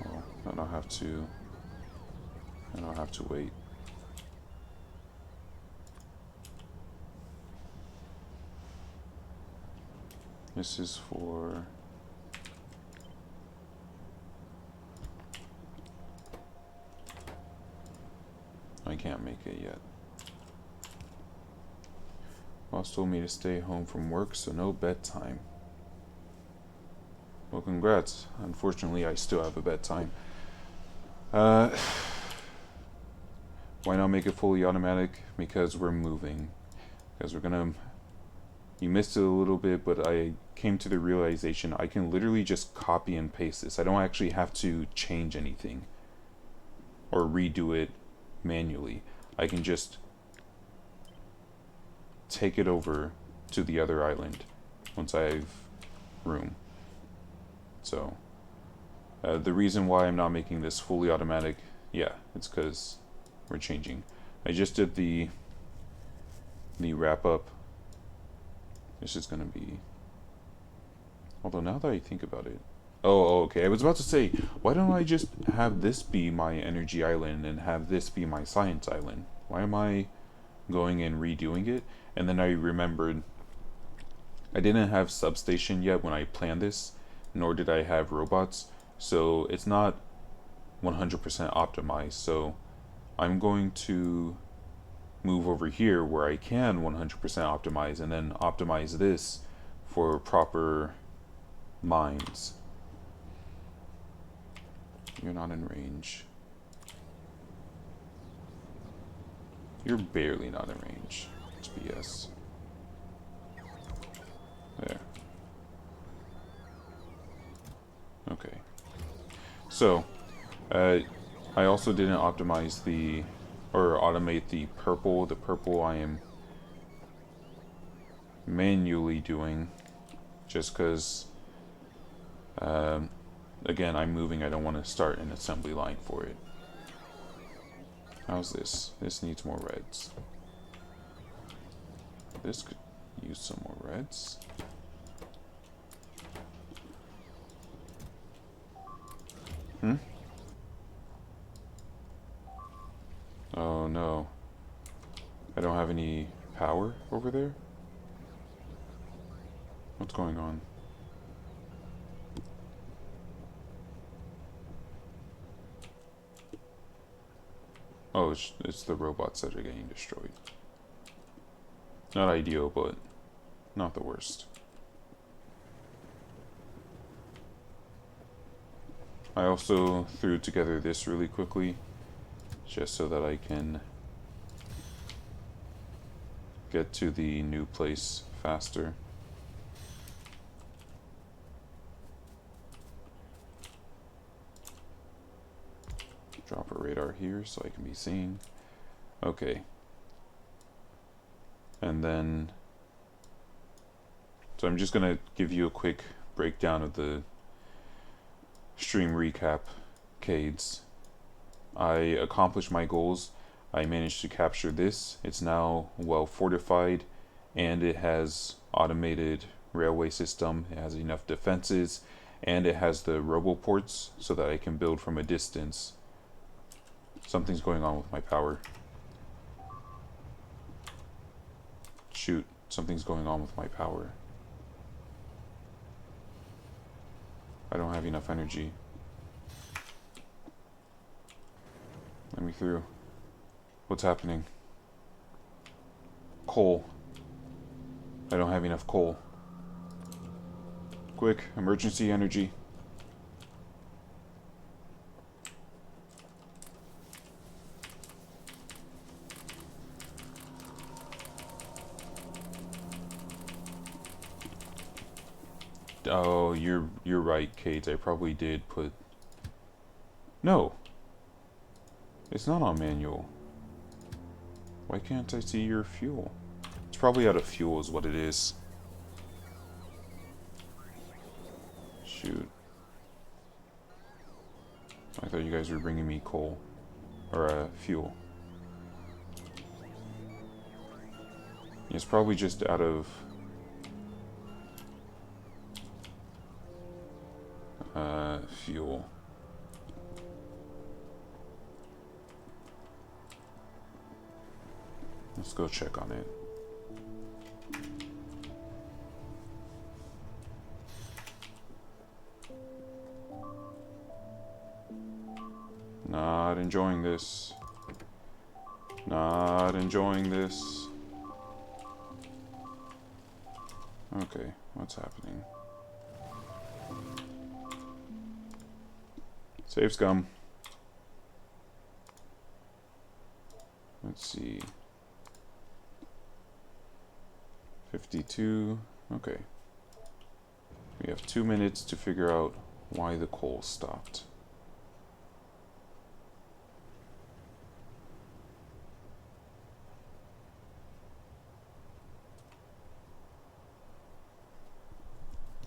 Well, I don't have to wait. This is for I can't make it yet. Boss told me to stay home from work, so no bedtime. Well, congrats. Unfortunately, I still have a bedtime. Why not make it fully automatic? Because we're moving. Because we're gonna... You missed it a little bit, but I came to the realization I can literally just copy and paste this. I don't actually have to change anything or redo it manually. I can just take it over to the other island once I have room. So the reason why I'm not making this fully automatic, yeah, it's because we're changing. I just did the wrap up. This is gonna be, although now that I think about it, oh, okay, I was about to say, why don't I just have this be my energy island and have this be my science island? Why am I going and redoing it? And then I remembered I didn't have substation yet when I planned this, nor did I have robots, so it's not 100% optimized. So I'm going to move over here where I can 100% optimize, and then optimize this for proper mines. You're not in range. You're barely not in range. It's BS. There. Okay. So, I also didn't optimize or automate the purple. The purple I am manually doing just because, again, I'm moving. I don't want to start an assembly line for it. How's this? This needs more reds. This could use some more reds. Oh no. I don't have any power over there? What's going on? Oh, it's the robots that are getting destroyed. Not ideal, but not the worst. I also threw together this really quickly, just so that I can get to the new place faster. Drop a radar here so I can be seen. Okay. And then, so I'm just gonna give you a quick breakdown of the stream recap, Cades. I accomplished my goals. I managed to capture this. It's now well fortified, and it has automated railway system. It has enough defenses, And it has the robo ports so that I can build from a distance. Something's going on with my power. Shoot, something's going on with my power. I don't have enough energy. Let me through. What's happening? Coal. I don't have enough coal. Quick, emergency energy. Oh, you're right, Kate. I probably did put... No! It's not on manual. Why can't I see your fuel? It's probably out of fuel is what it is. Shoot. I thought you guys were bringing me coal. Or, fuel. It's probably just out of... fuel. Let's go check on it. Not enjoying this. Not enjoying this. Okay, what's happening? Save scum. Let's see. 52. Okay. We have 2 minutes to figure out why the coal stopped.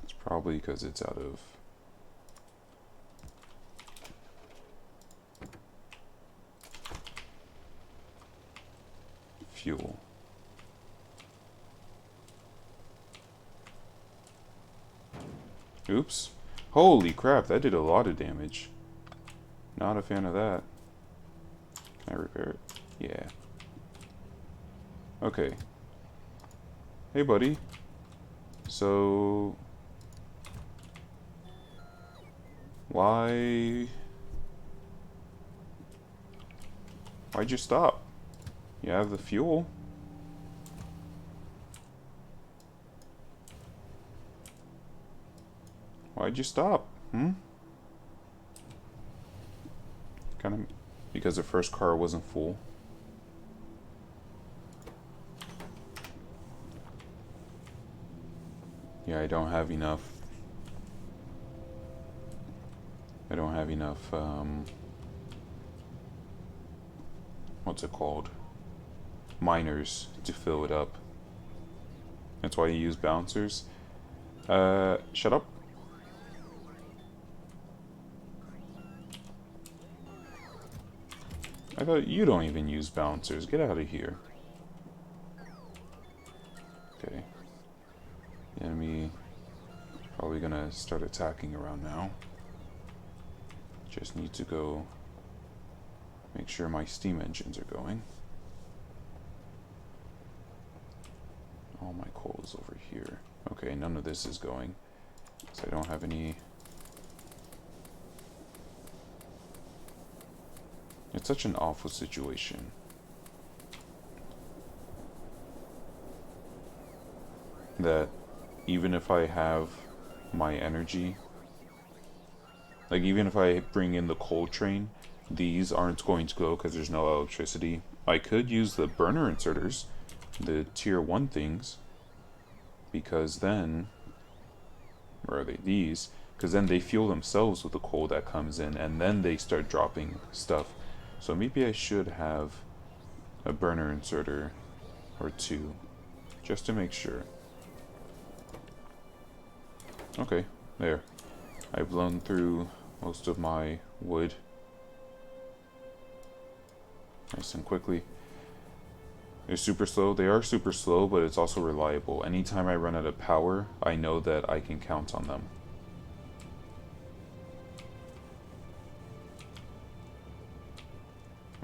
It's probably because it's out of fuel. Oops. Holy crap, that did a lot of damage. Not a fan of that. Can I repair it? Yeah. Okay. Hey, buddy. So... Why'd you stop? You have the fuel. Why'd you stop? Kind of because the first car wasn't full. Yeah, I don't have enough. What's it called? Miners to fill it up. That's why you use bouncers. Shut up. I thought you don't even use bouncers. Get out of here. Okay. The enemy probably gonna start attacking around now. Just need to go make sure my steam engines are going. All my coal is over here. Okay, none of this is going. So I don't have any... It's such an awful situation. That even if I have my energy, like even if I bring in the coal train, these aren't going to go because there's no electricity. I could use the burner inserters, the tier 1 things, because then, or are they these? Because then they fuel themselves with the coal that comes in, and then they start dropping stuff. So maybe I should have a burner inserter or 2, just to make sure. Okay, there. I've blown through most of my wood. Nice and quickly. They're super slow. They are super slow, but it's also reliable. Anytime I run out of power, I know that I can count on them.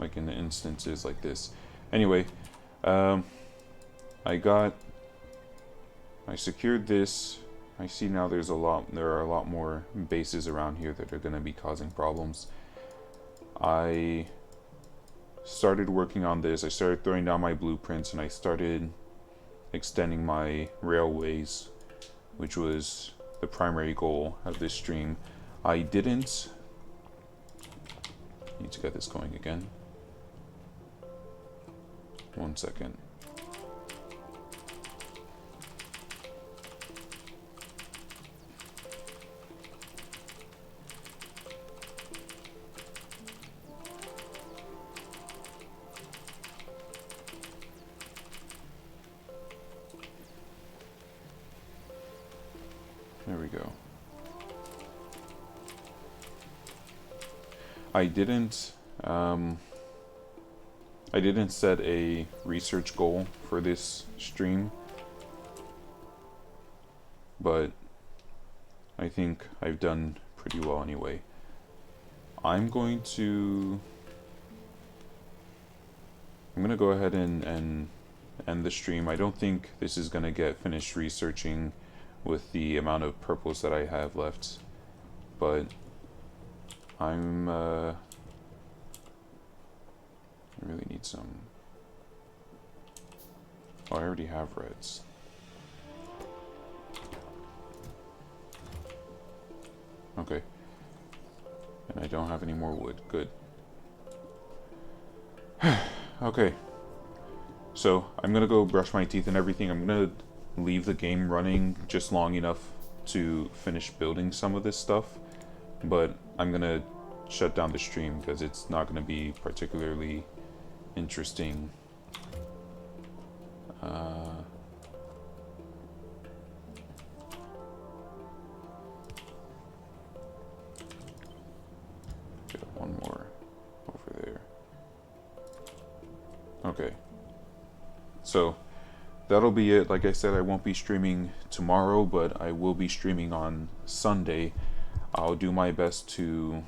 like in instances like this. Anyway, um, I secured this. I see now there are a lot more bases around here that are going to be causing problems. I started working on this. I started throwing down my blueprints and I started extending my railways, which was the primary goal of this stream. I didn't need to get this going again. 1 second. There we go. I didn't set a research goal for this stream, but I think I've done pretty well anyway. I'm gonna go ahead and end the stream. I don't think this is gonna get finished researching with the amount of purples that I have left, but I really need some. Oh, I already have reds. Okay. And I don't have any more wood. Good. Okay. So, I'm gonna go brush my teeth and everything. I'm gonna leave the game running just long enough to finish building some of this stuff. But I'm gonna shut down the stream because it's not gonna be particularly interesting. Get one more over there. Okay. So that'll be it. Like I said, I won't be streaming tomorrow, but I will be streaming on Sunday. I'll do my best to...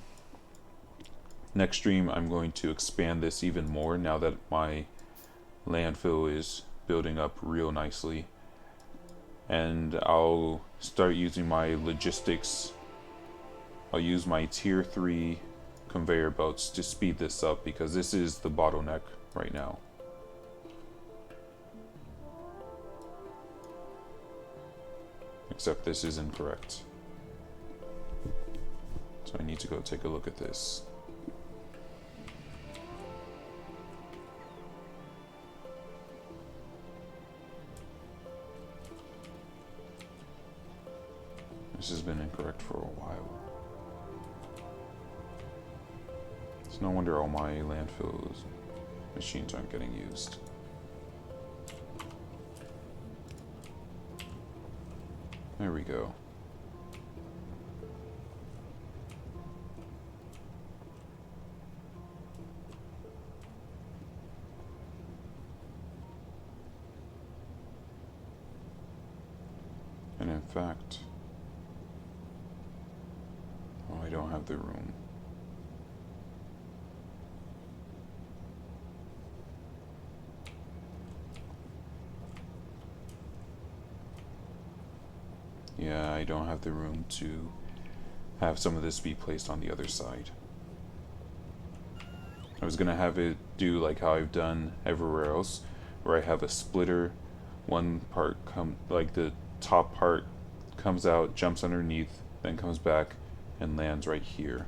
Next stream, I'm going to expand this even more now that my landfill is building up real nicely. And I'll start using my logistics. I'll use my tier 3 conveyor belts to speed this up because this is the bottleneck right now. Except this is incorrect. So I need to go take a look at this. This has been incorrect for a while. It's no wonder all my landfill machines aren't getting used. There we go. And in fact, oh, I don't have the room. Yeah, I don't have the room to have some of this be placed on the other side. I was gonna have it do like how I've done everywhere else, where I have a splitter, one part like the top part comes out, jumps underneath, then comes back and lands right here.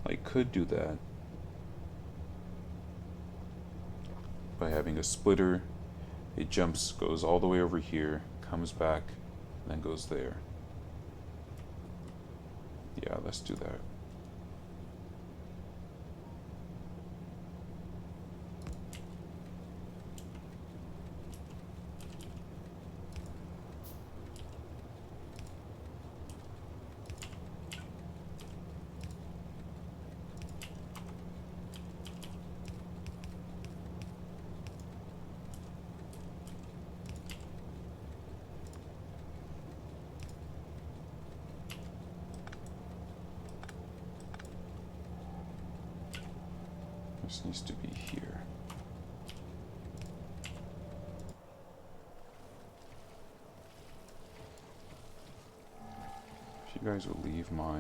I could do that by having a splitter. It jumps, goes all the way over here, comes back, then goes there. Yeah, let's do that. This needs to be here. If you guys will leave my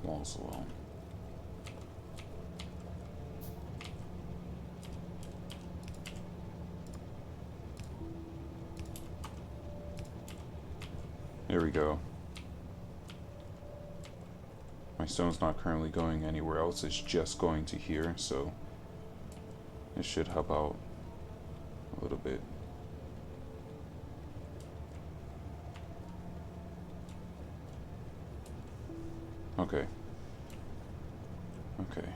walls alone. There we go. My stone's not currently going anywhere else, it's just going to here, so it should help out a little bit. Okay. Okay.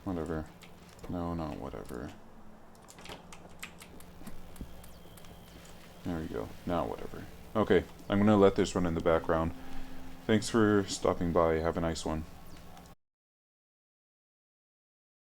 Whatever. No, not whatever. There we go. Now whatever. Okay, I'm gonna let this run in the background. Thanks for stopping by. Have a nice one.